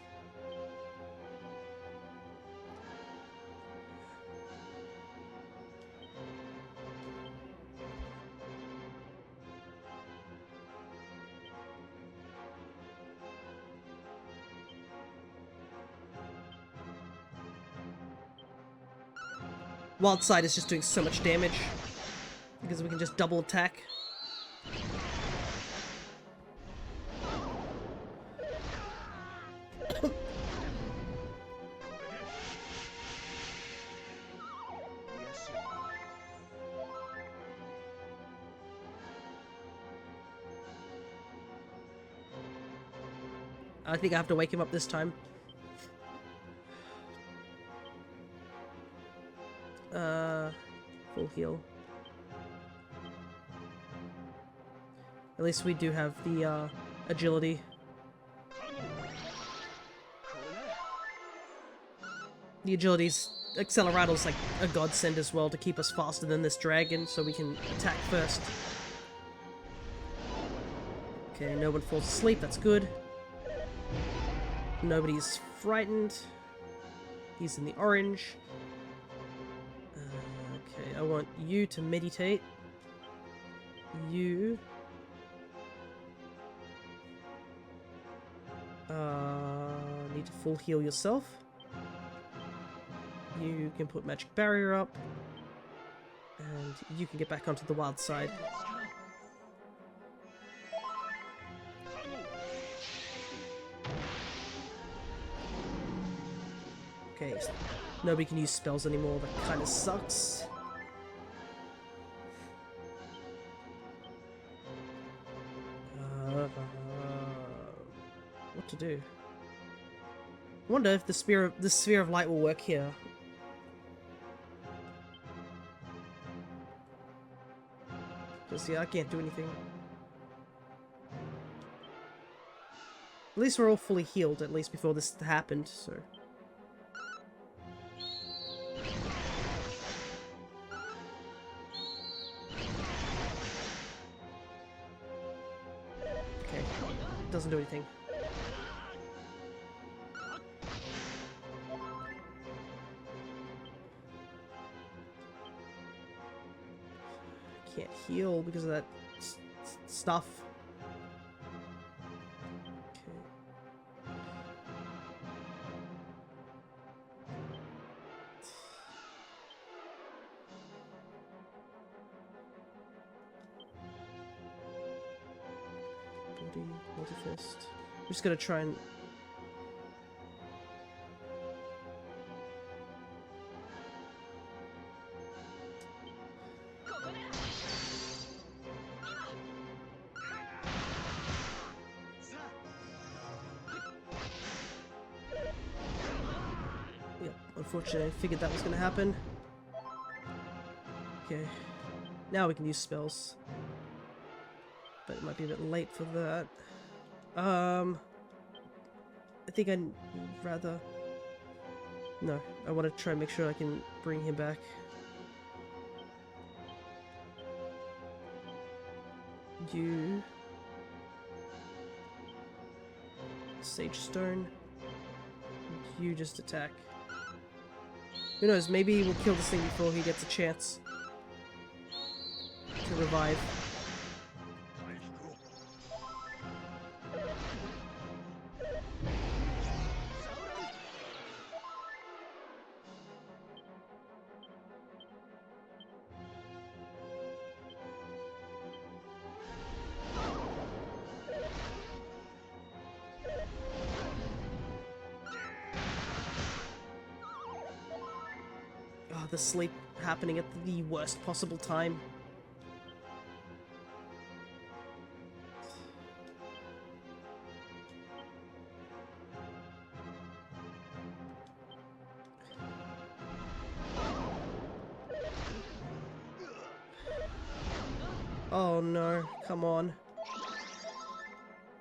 Wild side is just doing so much damage because we can just double attack. I think I have to wake him up this time. Full heal. At least we do have the agility. The agility's Accelerator's like a godsend as well to keep us faster than this dragon, so we can attack first. Okay, no one falls asleep, that's good. Nobody's frightened. He's in the orange. Okay, I want you to meditate. You... need to full heal yourself. You can put magic barrier up. And you can get back onto the wild side. Okay, nobody can use spells anymore, that kinda sucks. What to do? I wonder if the sphere of light will work here. Because yeah, I can't do anything. At least we're all fully healed, at least before this happened, so... Okay, doesn't do anything. Can't heal because of that stuff. Okay. Body, multi-fist. I'm just gonna try and... Unfortunately, I figured that was gonna happen. Okay. Now we can use spells. But it might be a bit late for that. I think I'd rather... No, I want to try and make sure I can bring him back. You... Sage Stone. You just attack. Who knows, maybe we'll kill this thing before he gets a chance to revive. Oh, the sleep happening at the worst possible time. Oh no, come on.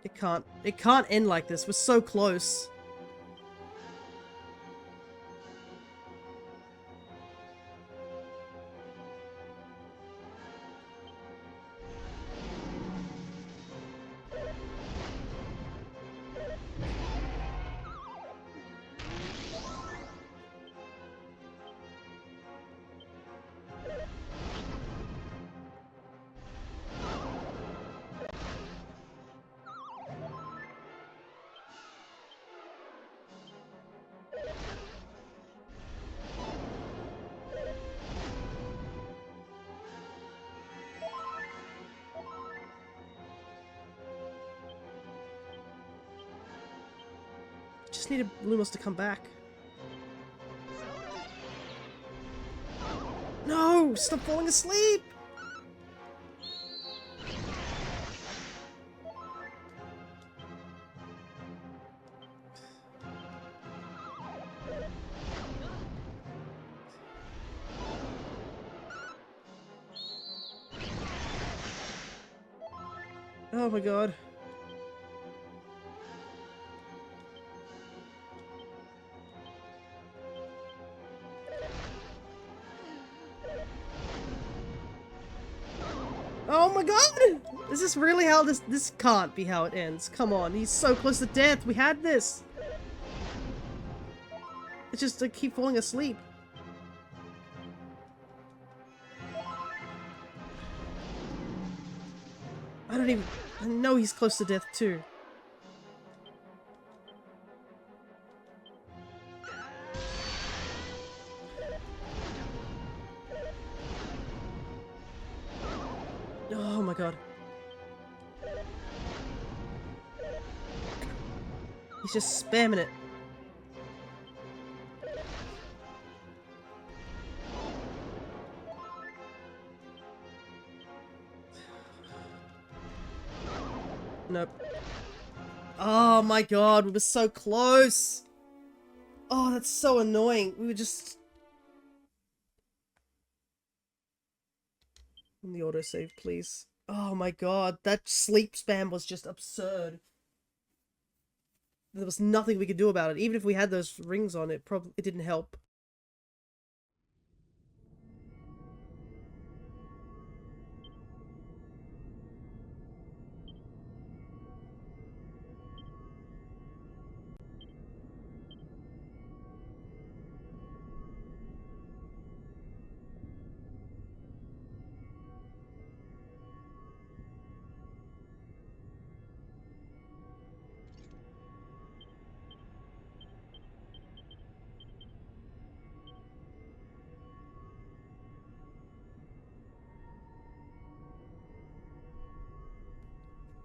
It can't end like this. We're so close. Just needed Lumos to come back. No! Stop falling asleep! Oh my god. Oh my god! Is this really how this can't be how it ends. Come on, he's so close to death. We had this. It's just I keep falling asleep. I know he's close to death too. Oh my god. He's just spamming it. Nope. Oh my god, we were so close! Oh, that's so annoying. We were just... In the autosave, please. Oh my god, that sleep spam was just absurd. There was nothing we could do about it. Even if we had those rings on, it didn't help.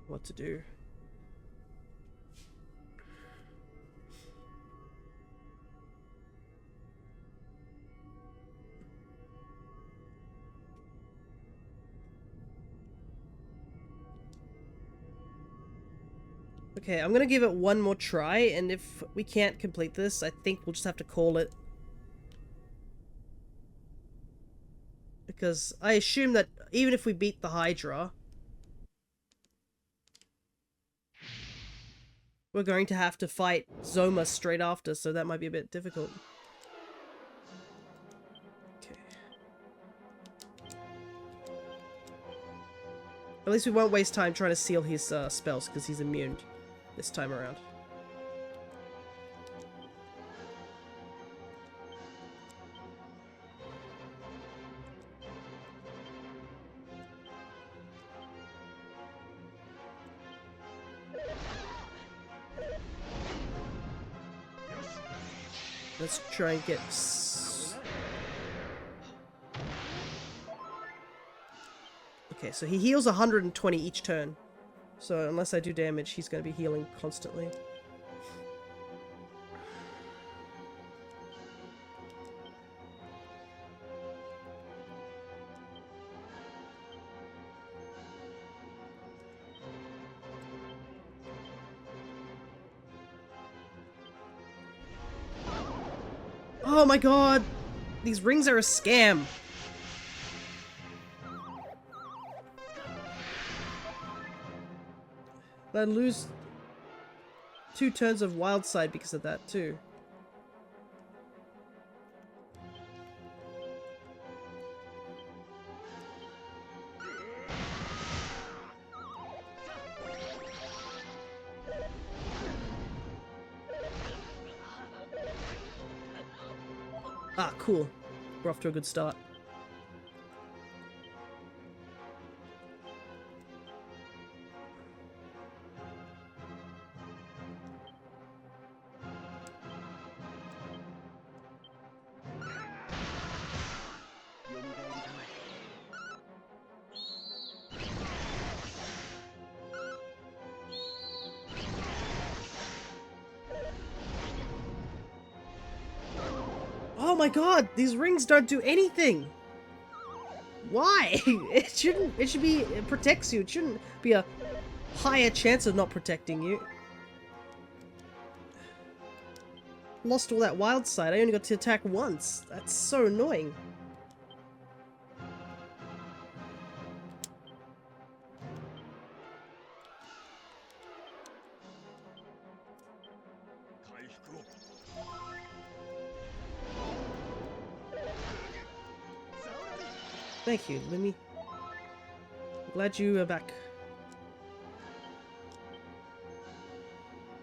What to do. Okay, I'm gonna give it one more try, and if we can't complete this, I think we'll just have to call it. Because I assume that even if we beat the Hydra, we're going to have to fight Zoma straight after, so that might be a bit difficult. Okay. At least we won't waste time trying to seal his spells, because he's immune this time around. Let's try and get... Okay, so he heals 120 each turn. So unless I do damage, he's going to be healing constantly. Oh my god! These rings are a scam! I lose 2 turns of wild side because of that too. Ah, cool. We're off to a good start. Oh my god, these rings don't do anything! Why? It should be, it protects you. It shouldn't be a higher chance of not protecting you. Lost all that wild side, I only got to attack once. That's so annoying. Thank you, Limmy. I'm glad you are back.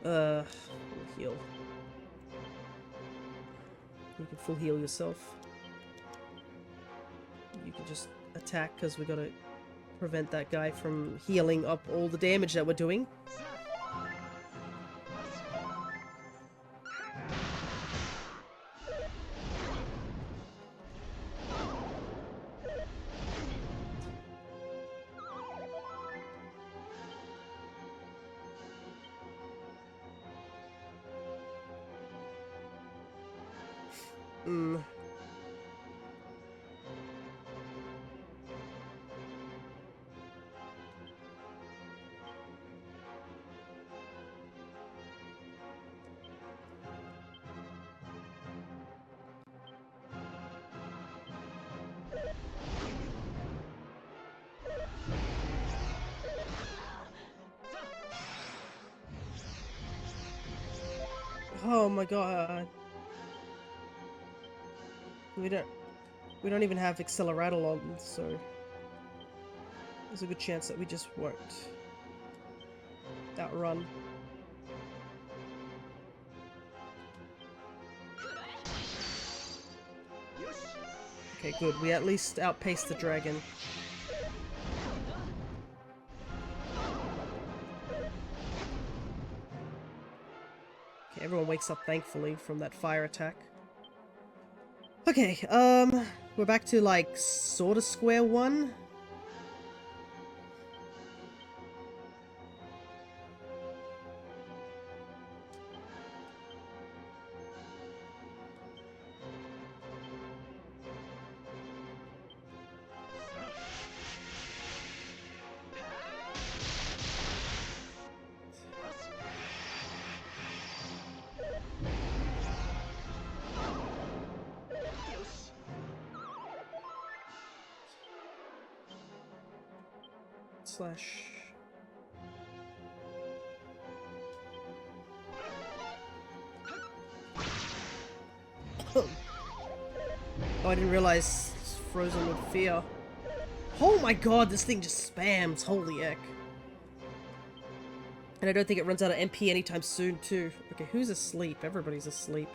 Heal. You can full heal yourself. You can just attack because we gotta prevent that guy from healing up all the damage that we're doing. Oh my god. We don't even have Accelerator on, so there's a good chance that we just won't outrun. Okay, good. We at least outpaced the dragon. Okay, everyone wakes up thankfully from that fire attack. Okay, we're back to like sort of square one. Slash. Oh, I didn't realize it's frozen with fear. Oh my god, this thing just spams, holy heck. And I don't think it runs out of MP anytime soon too. Okay, who's asleep? Everybody's asleep.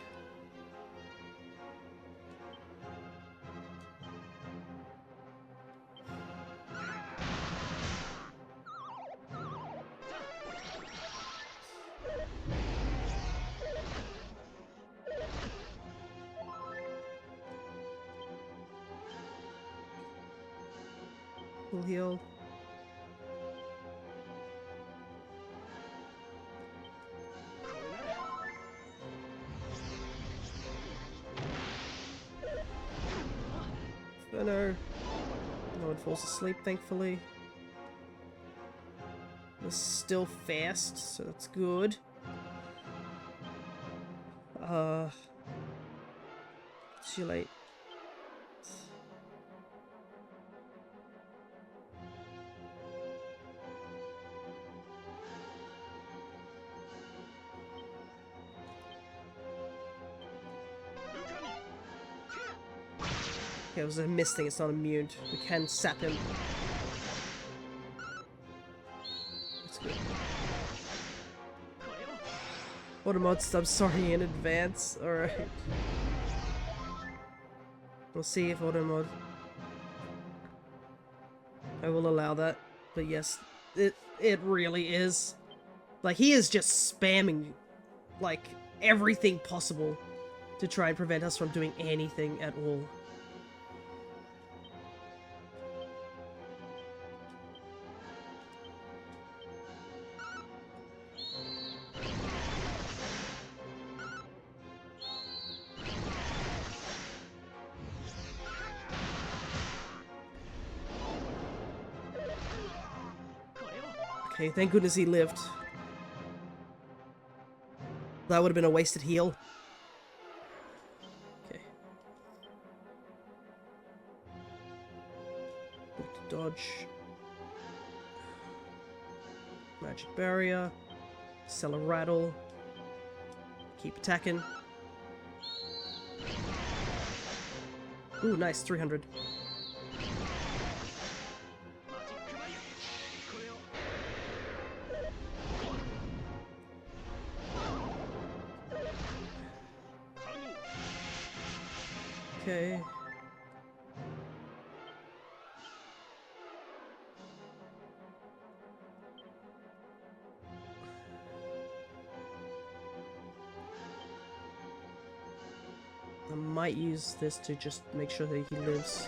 Full heal. Oh no. No one falls asleep, thankfully. It's still fast, so that's good. Too late. Okay, it was a miss thing, it's not immune. We can sap him. That's good. Automods, I'm sorry in advance. Alright. We'll see if Automod... I will allow that. But yes, it really is. Like, he is just spamming, like, everything possible to try and prevent us from doing anything at all. Okay, thank goodness he lived. That would have been a wasted heal. Okay. Dodge. Magic barrier. Sell a rattle. Keep attacking. Ooh, nice, 300. Okay. I might use this to just make sure that he lives.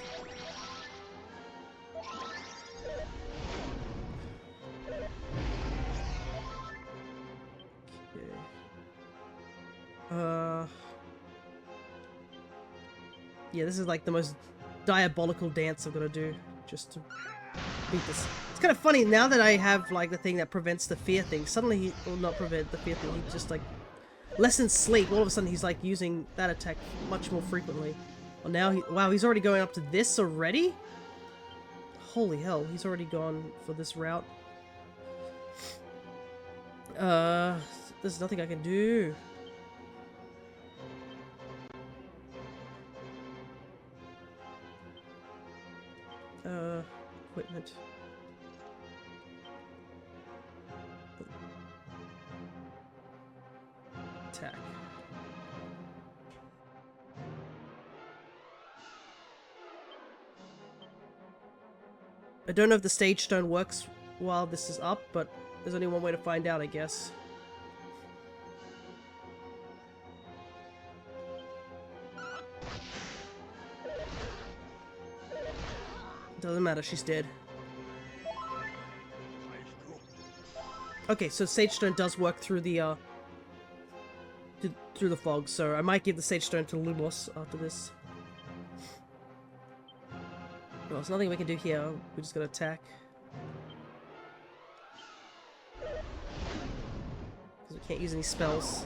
Okay. Yeah, this is like the most diabolical dance I've got to do just to beat this. It's kind of funny, now that I have like the thing that prevents the fear thing, suddenly he will not prevent the fear thing, he just like lessens sleep. All of a sudden he's like using that attack much more frequently. Well, now wow, he's already going up to this already? Holy hell, he's already gone for this route. There's nothing I can do. Equipment. Attack. I don't know if the stage stone works while this is up, but there's only one way to find out, I guess. Doesn't matter, she's dead. Okay, so Sage Stone does work through the through the fog, so I might give the Sage Stone to Lumos after this. Well, there's nothing we can do here. We're just gonna attack. Because we can't use any spells.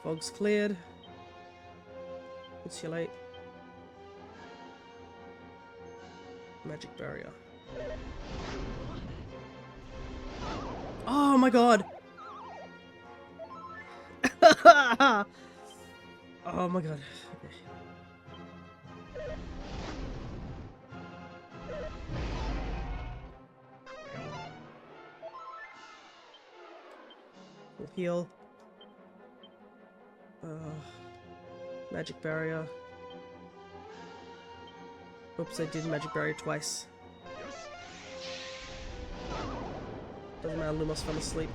Fog's cleared. Insulate. Magic barrier. Oh my god! Oh my god. Okay. We'll heal. Magic barrier. Oops, I did magic barrier twice. Doesn't matter, Lumos fell asleep.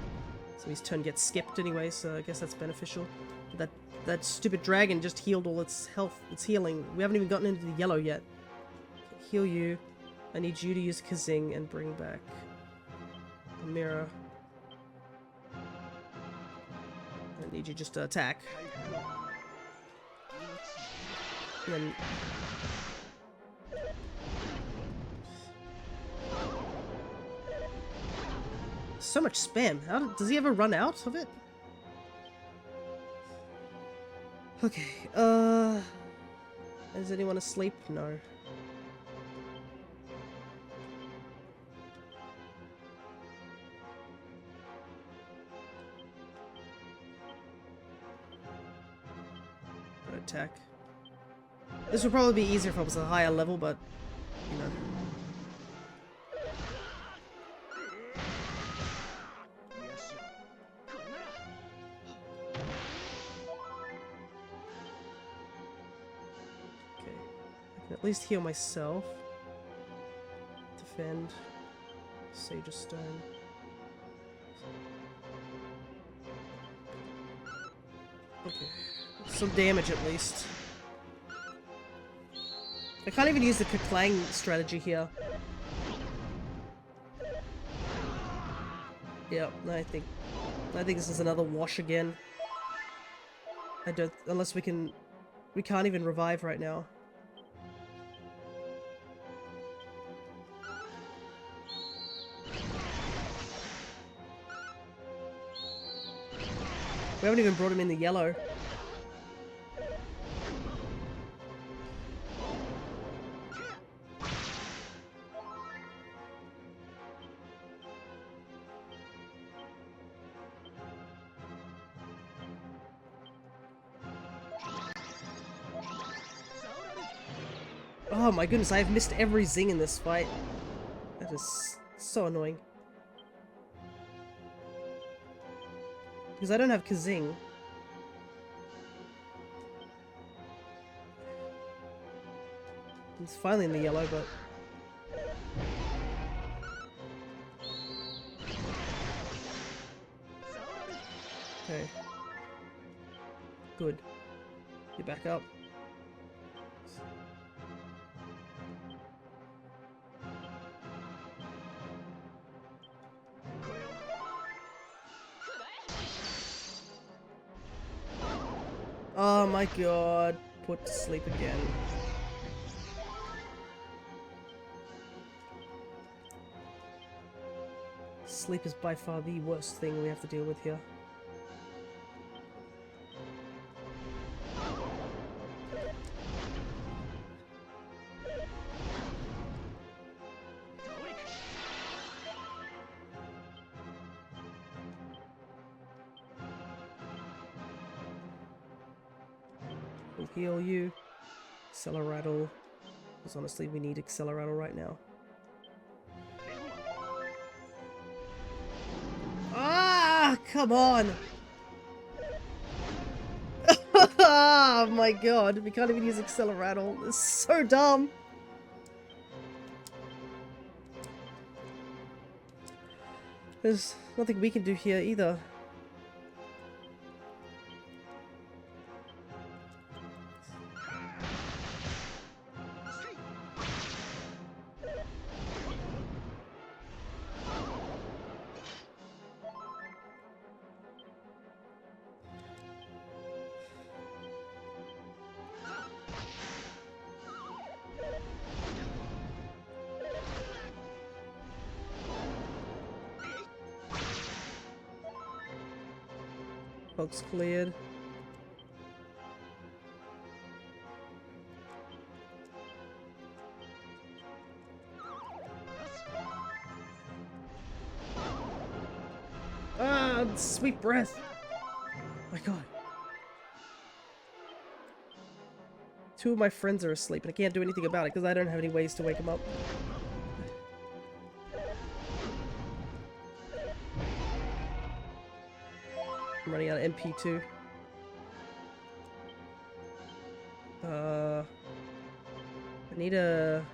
So his turn gets skipped anyway, so I guess that's beneficial. But that that stupid dragon just healed all its health. It's healing. We haven't even gotten into the yellow yet. Heal you. I need you to use Kazing and bring back a mirror. I need you just to attack. And then so much spam. Does he ever run out of it? Okay, is anyone asleep? No. Attack. This would probably be easier if I was a higher level, but you know. Okay, I can at least heal myself. Defend. Sage of Stone. Okay. Some damage at least. I can't even use the Keklang strategy here. Yep, I think this is another wash again. I don't, unless we can't even revive right now. We haven't even brought him in the yellow. Oh my goodness, I have missed every zing in this fight. That is so annoying. Because I don't have Kazing. It's finally in the yellow, but... Okay. Good. Get back up. Oh my god, put to sleep again. Sleep is by far the worst thing we have to deal with here. We'll heal you. Accelerattle. Because honestly, we need Accelerattle right now. Ah, come on! Oh my god, we can't even use Accelerattle. It's so dumb! There's nothing we can do here either. Box cleared. Ah, sweet breath. My god. Two of my friends are asleep and I can't do anything about it because I don't have any ways to wake them up. I'm running out of MP too. I need to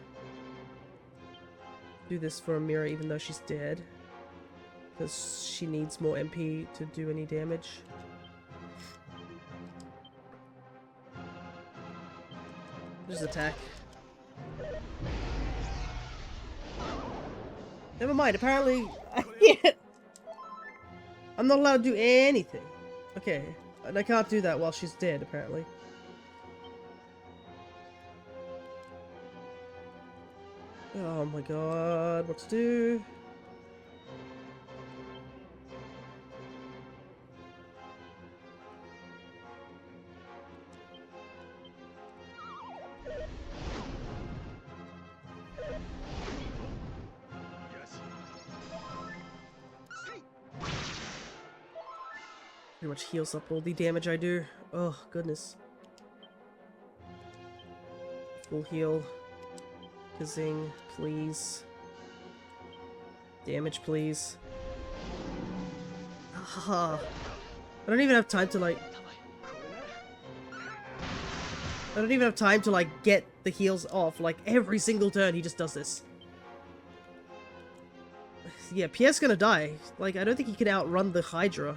do this for Amira even though she's dead. Because she needs more MP to do any damage. Just attack. Never mind, apparently I'm not allowed to do anything. Okay, and I can't do that while she's dead, apparently. Oh my god, what to do? Pretty much heals up all the damage I do. Oh, goodness. Full heal. Kazing, please. Damage, please. Ah, I don't even have time to, like... I don't even have time to, like, get the heals off. Like, every single turn he just does this. Yeah, Pierre's gonna die. Like, I don't think he can outrun the Hydra.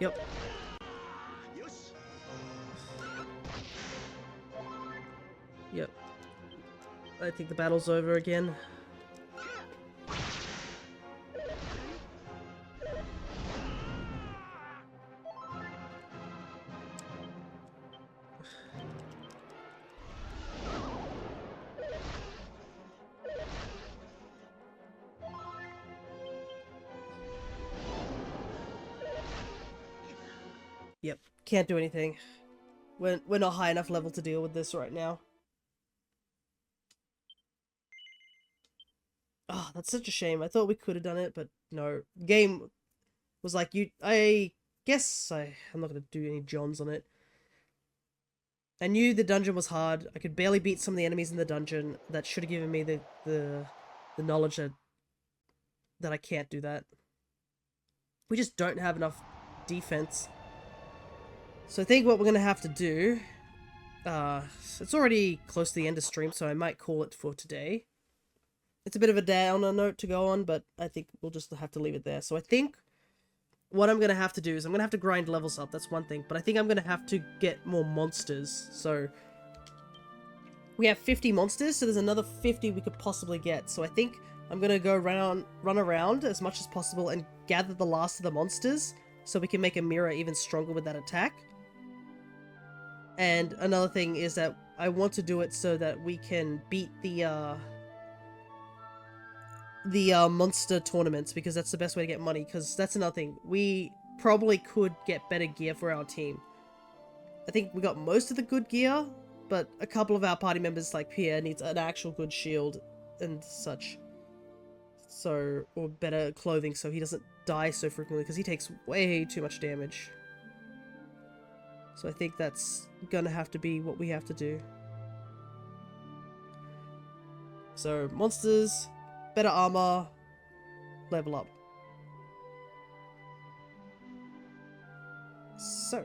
Yep. Yep. I think the battle's over again. Yep, can't do anything. We're not high enough level to deal with this right now. Oh, that's such a shame. I thought we could have done it, but no. Game was like, I guess I'm not going to do any Johns on it. I knew the dungeon was hard. I could barely beat some of the enemies in the dungeon. That should have given me the knowledge that I can't do that. We just don't have enough defense. So I think what we're going to have to do... it's already close to the end of stream, so I might call it for today. It's a bit of a downer note to go on, but I think we'll just have to leave it there. So I think what I'm going to have to do is I'm going to have to grind levels up, that's one thing. But I think I'm going to have to get more monsters. So we have 50 monsters, so there's another 50 we could possibly get. So I think I'm going to go run around as much as possible and gather the last of the monsters so we can make a mirror even stronger with that attack. And another thing is that I want to do it so that we can beat the monster tournaments, because that's the best way to get money, because that's another thing. We probably could get better gear for our team. I think we got most of the good gear, but a couple of our party members, like Pierre, needs an actual good shield and such. So, or better clothing so he doesn't die so frequently, because he takes way too much damage. So I think that's gonna have to be what we have to do. So, monsters, better armor, level up. So,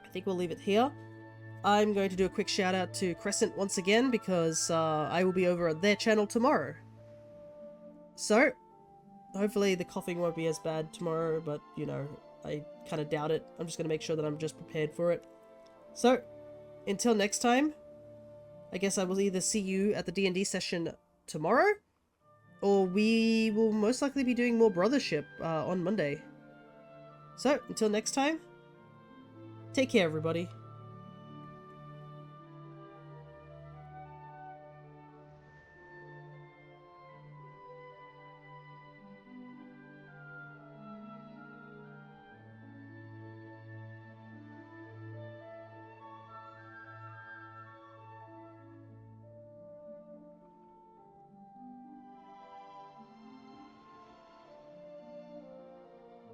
I think we'll leave it here. I'm going to do a quick shout out to Crescent once again, because I will be over at their channel tomorrow. So, hopefully the coughing won't be as bad tomorrow, but, you know, I kind of doubt it. I'm just going to make sure that I'm just prepared for it. So, until next time, I guess I will either see you at the D&D session tomorrow, or we will most likely be doing more Brothership on Monday. So, until next time, take care everybody.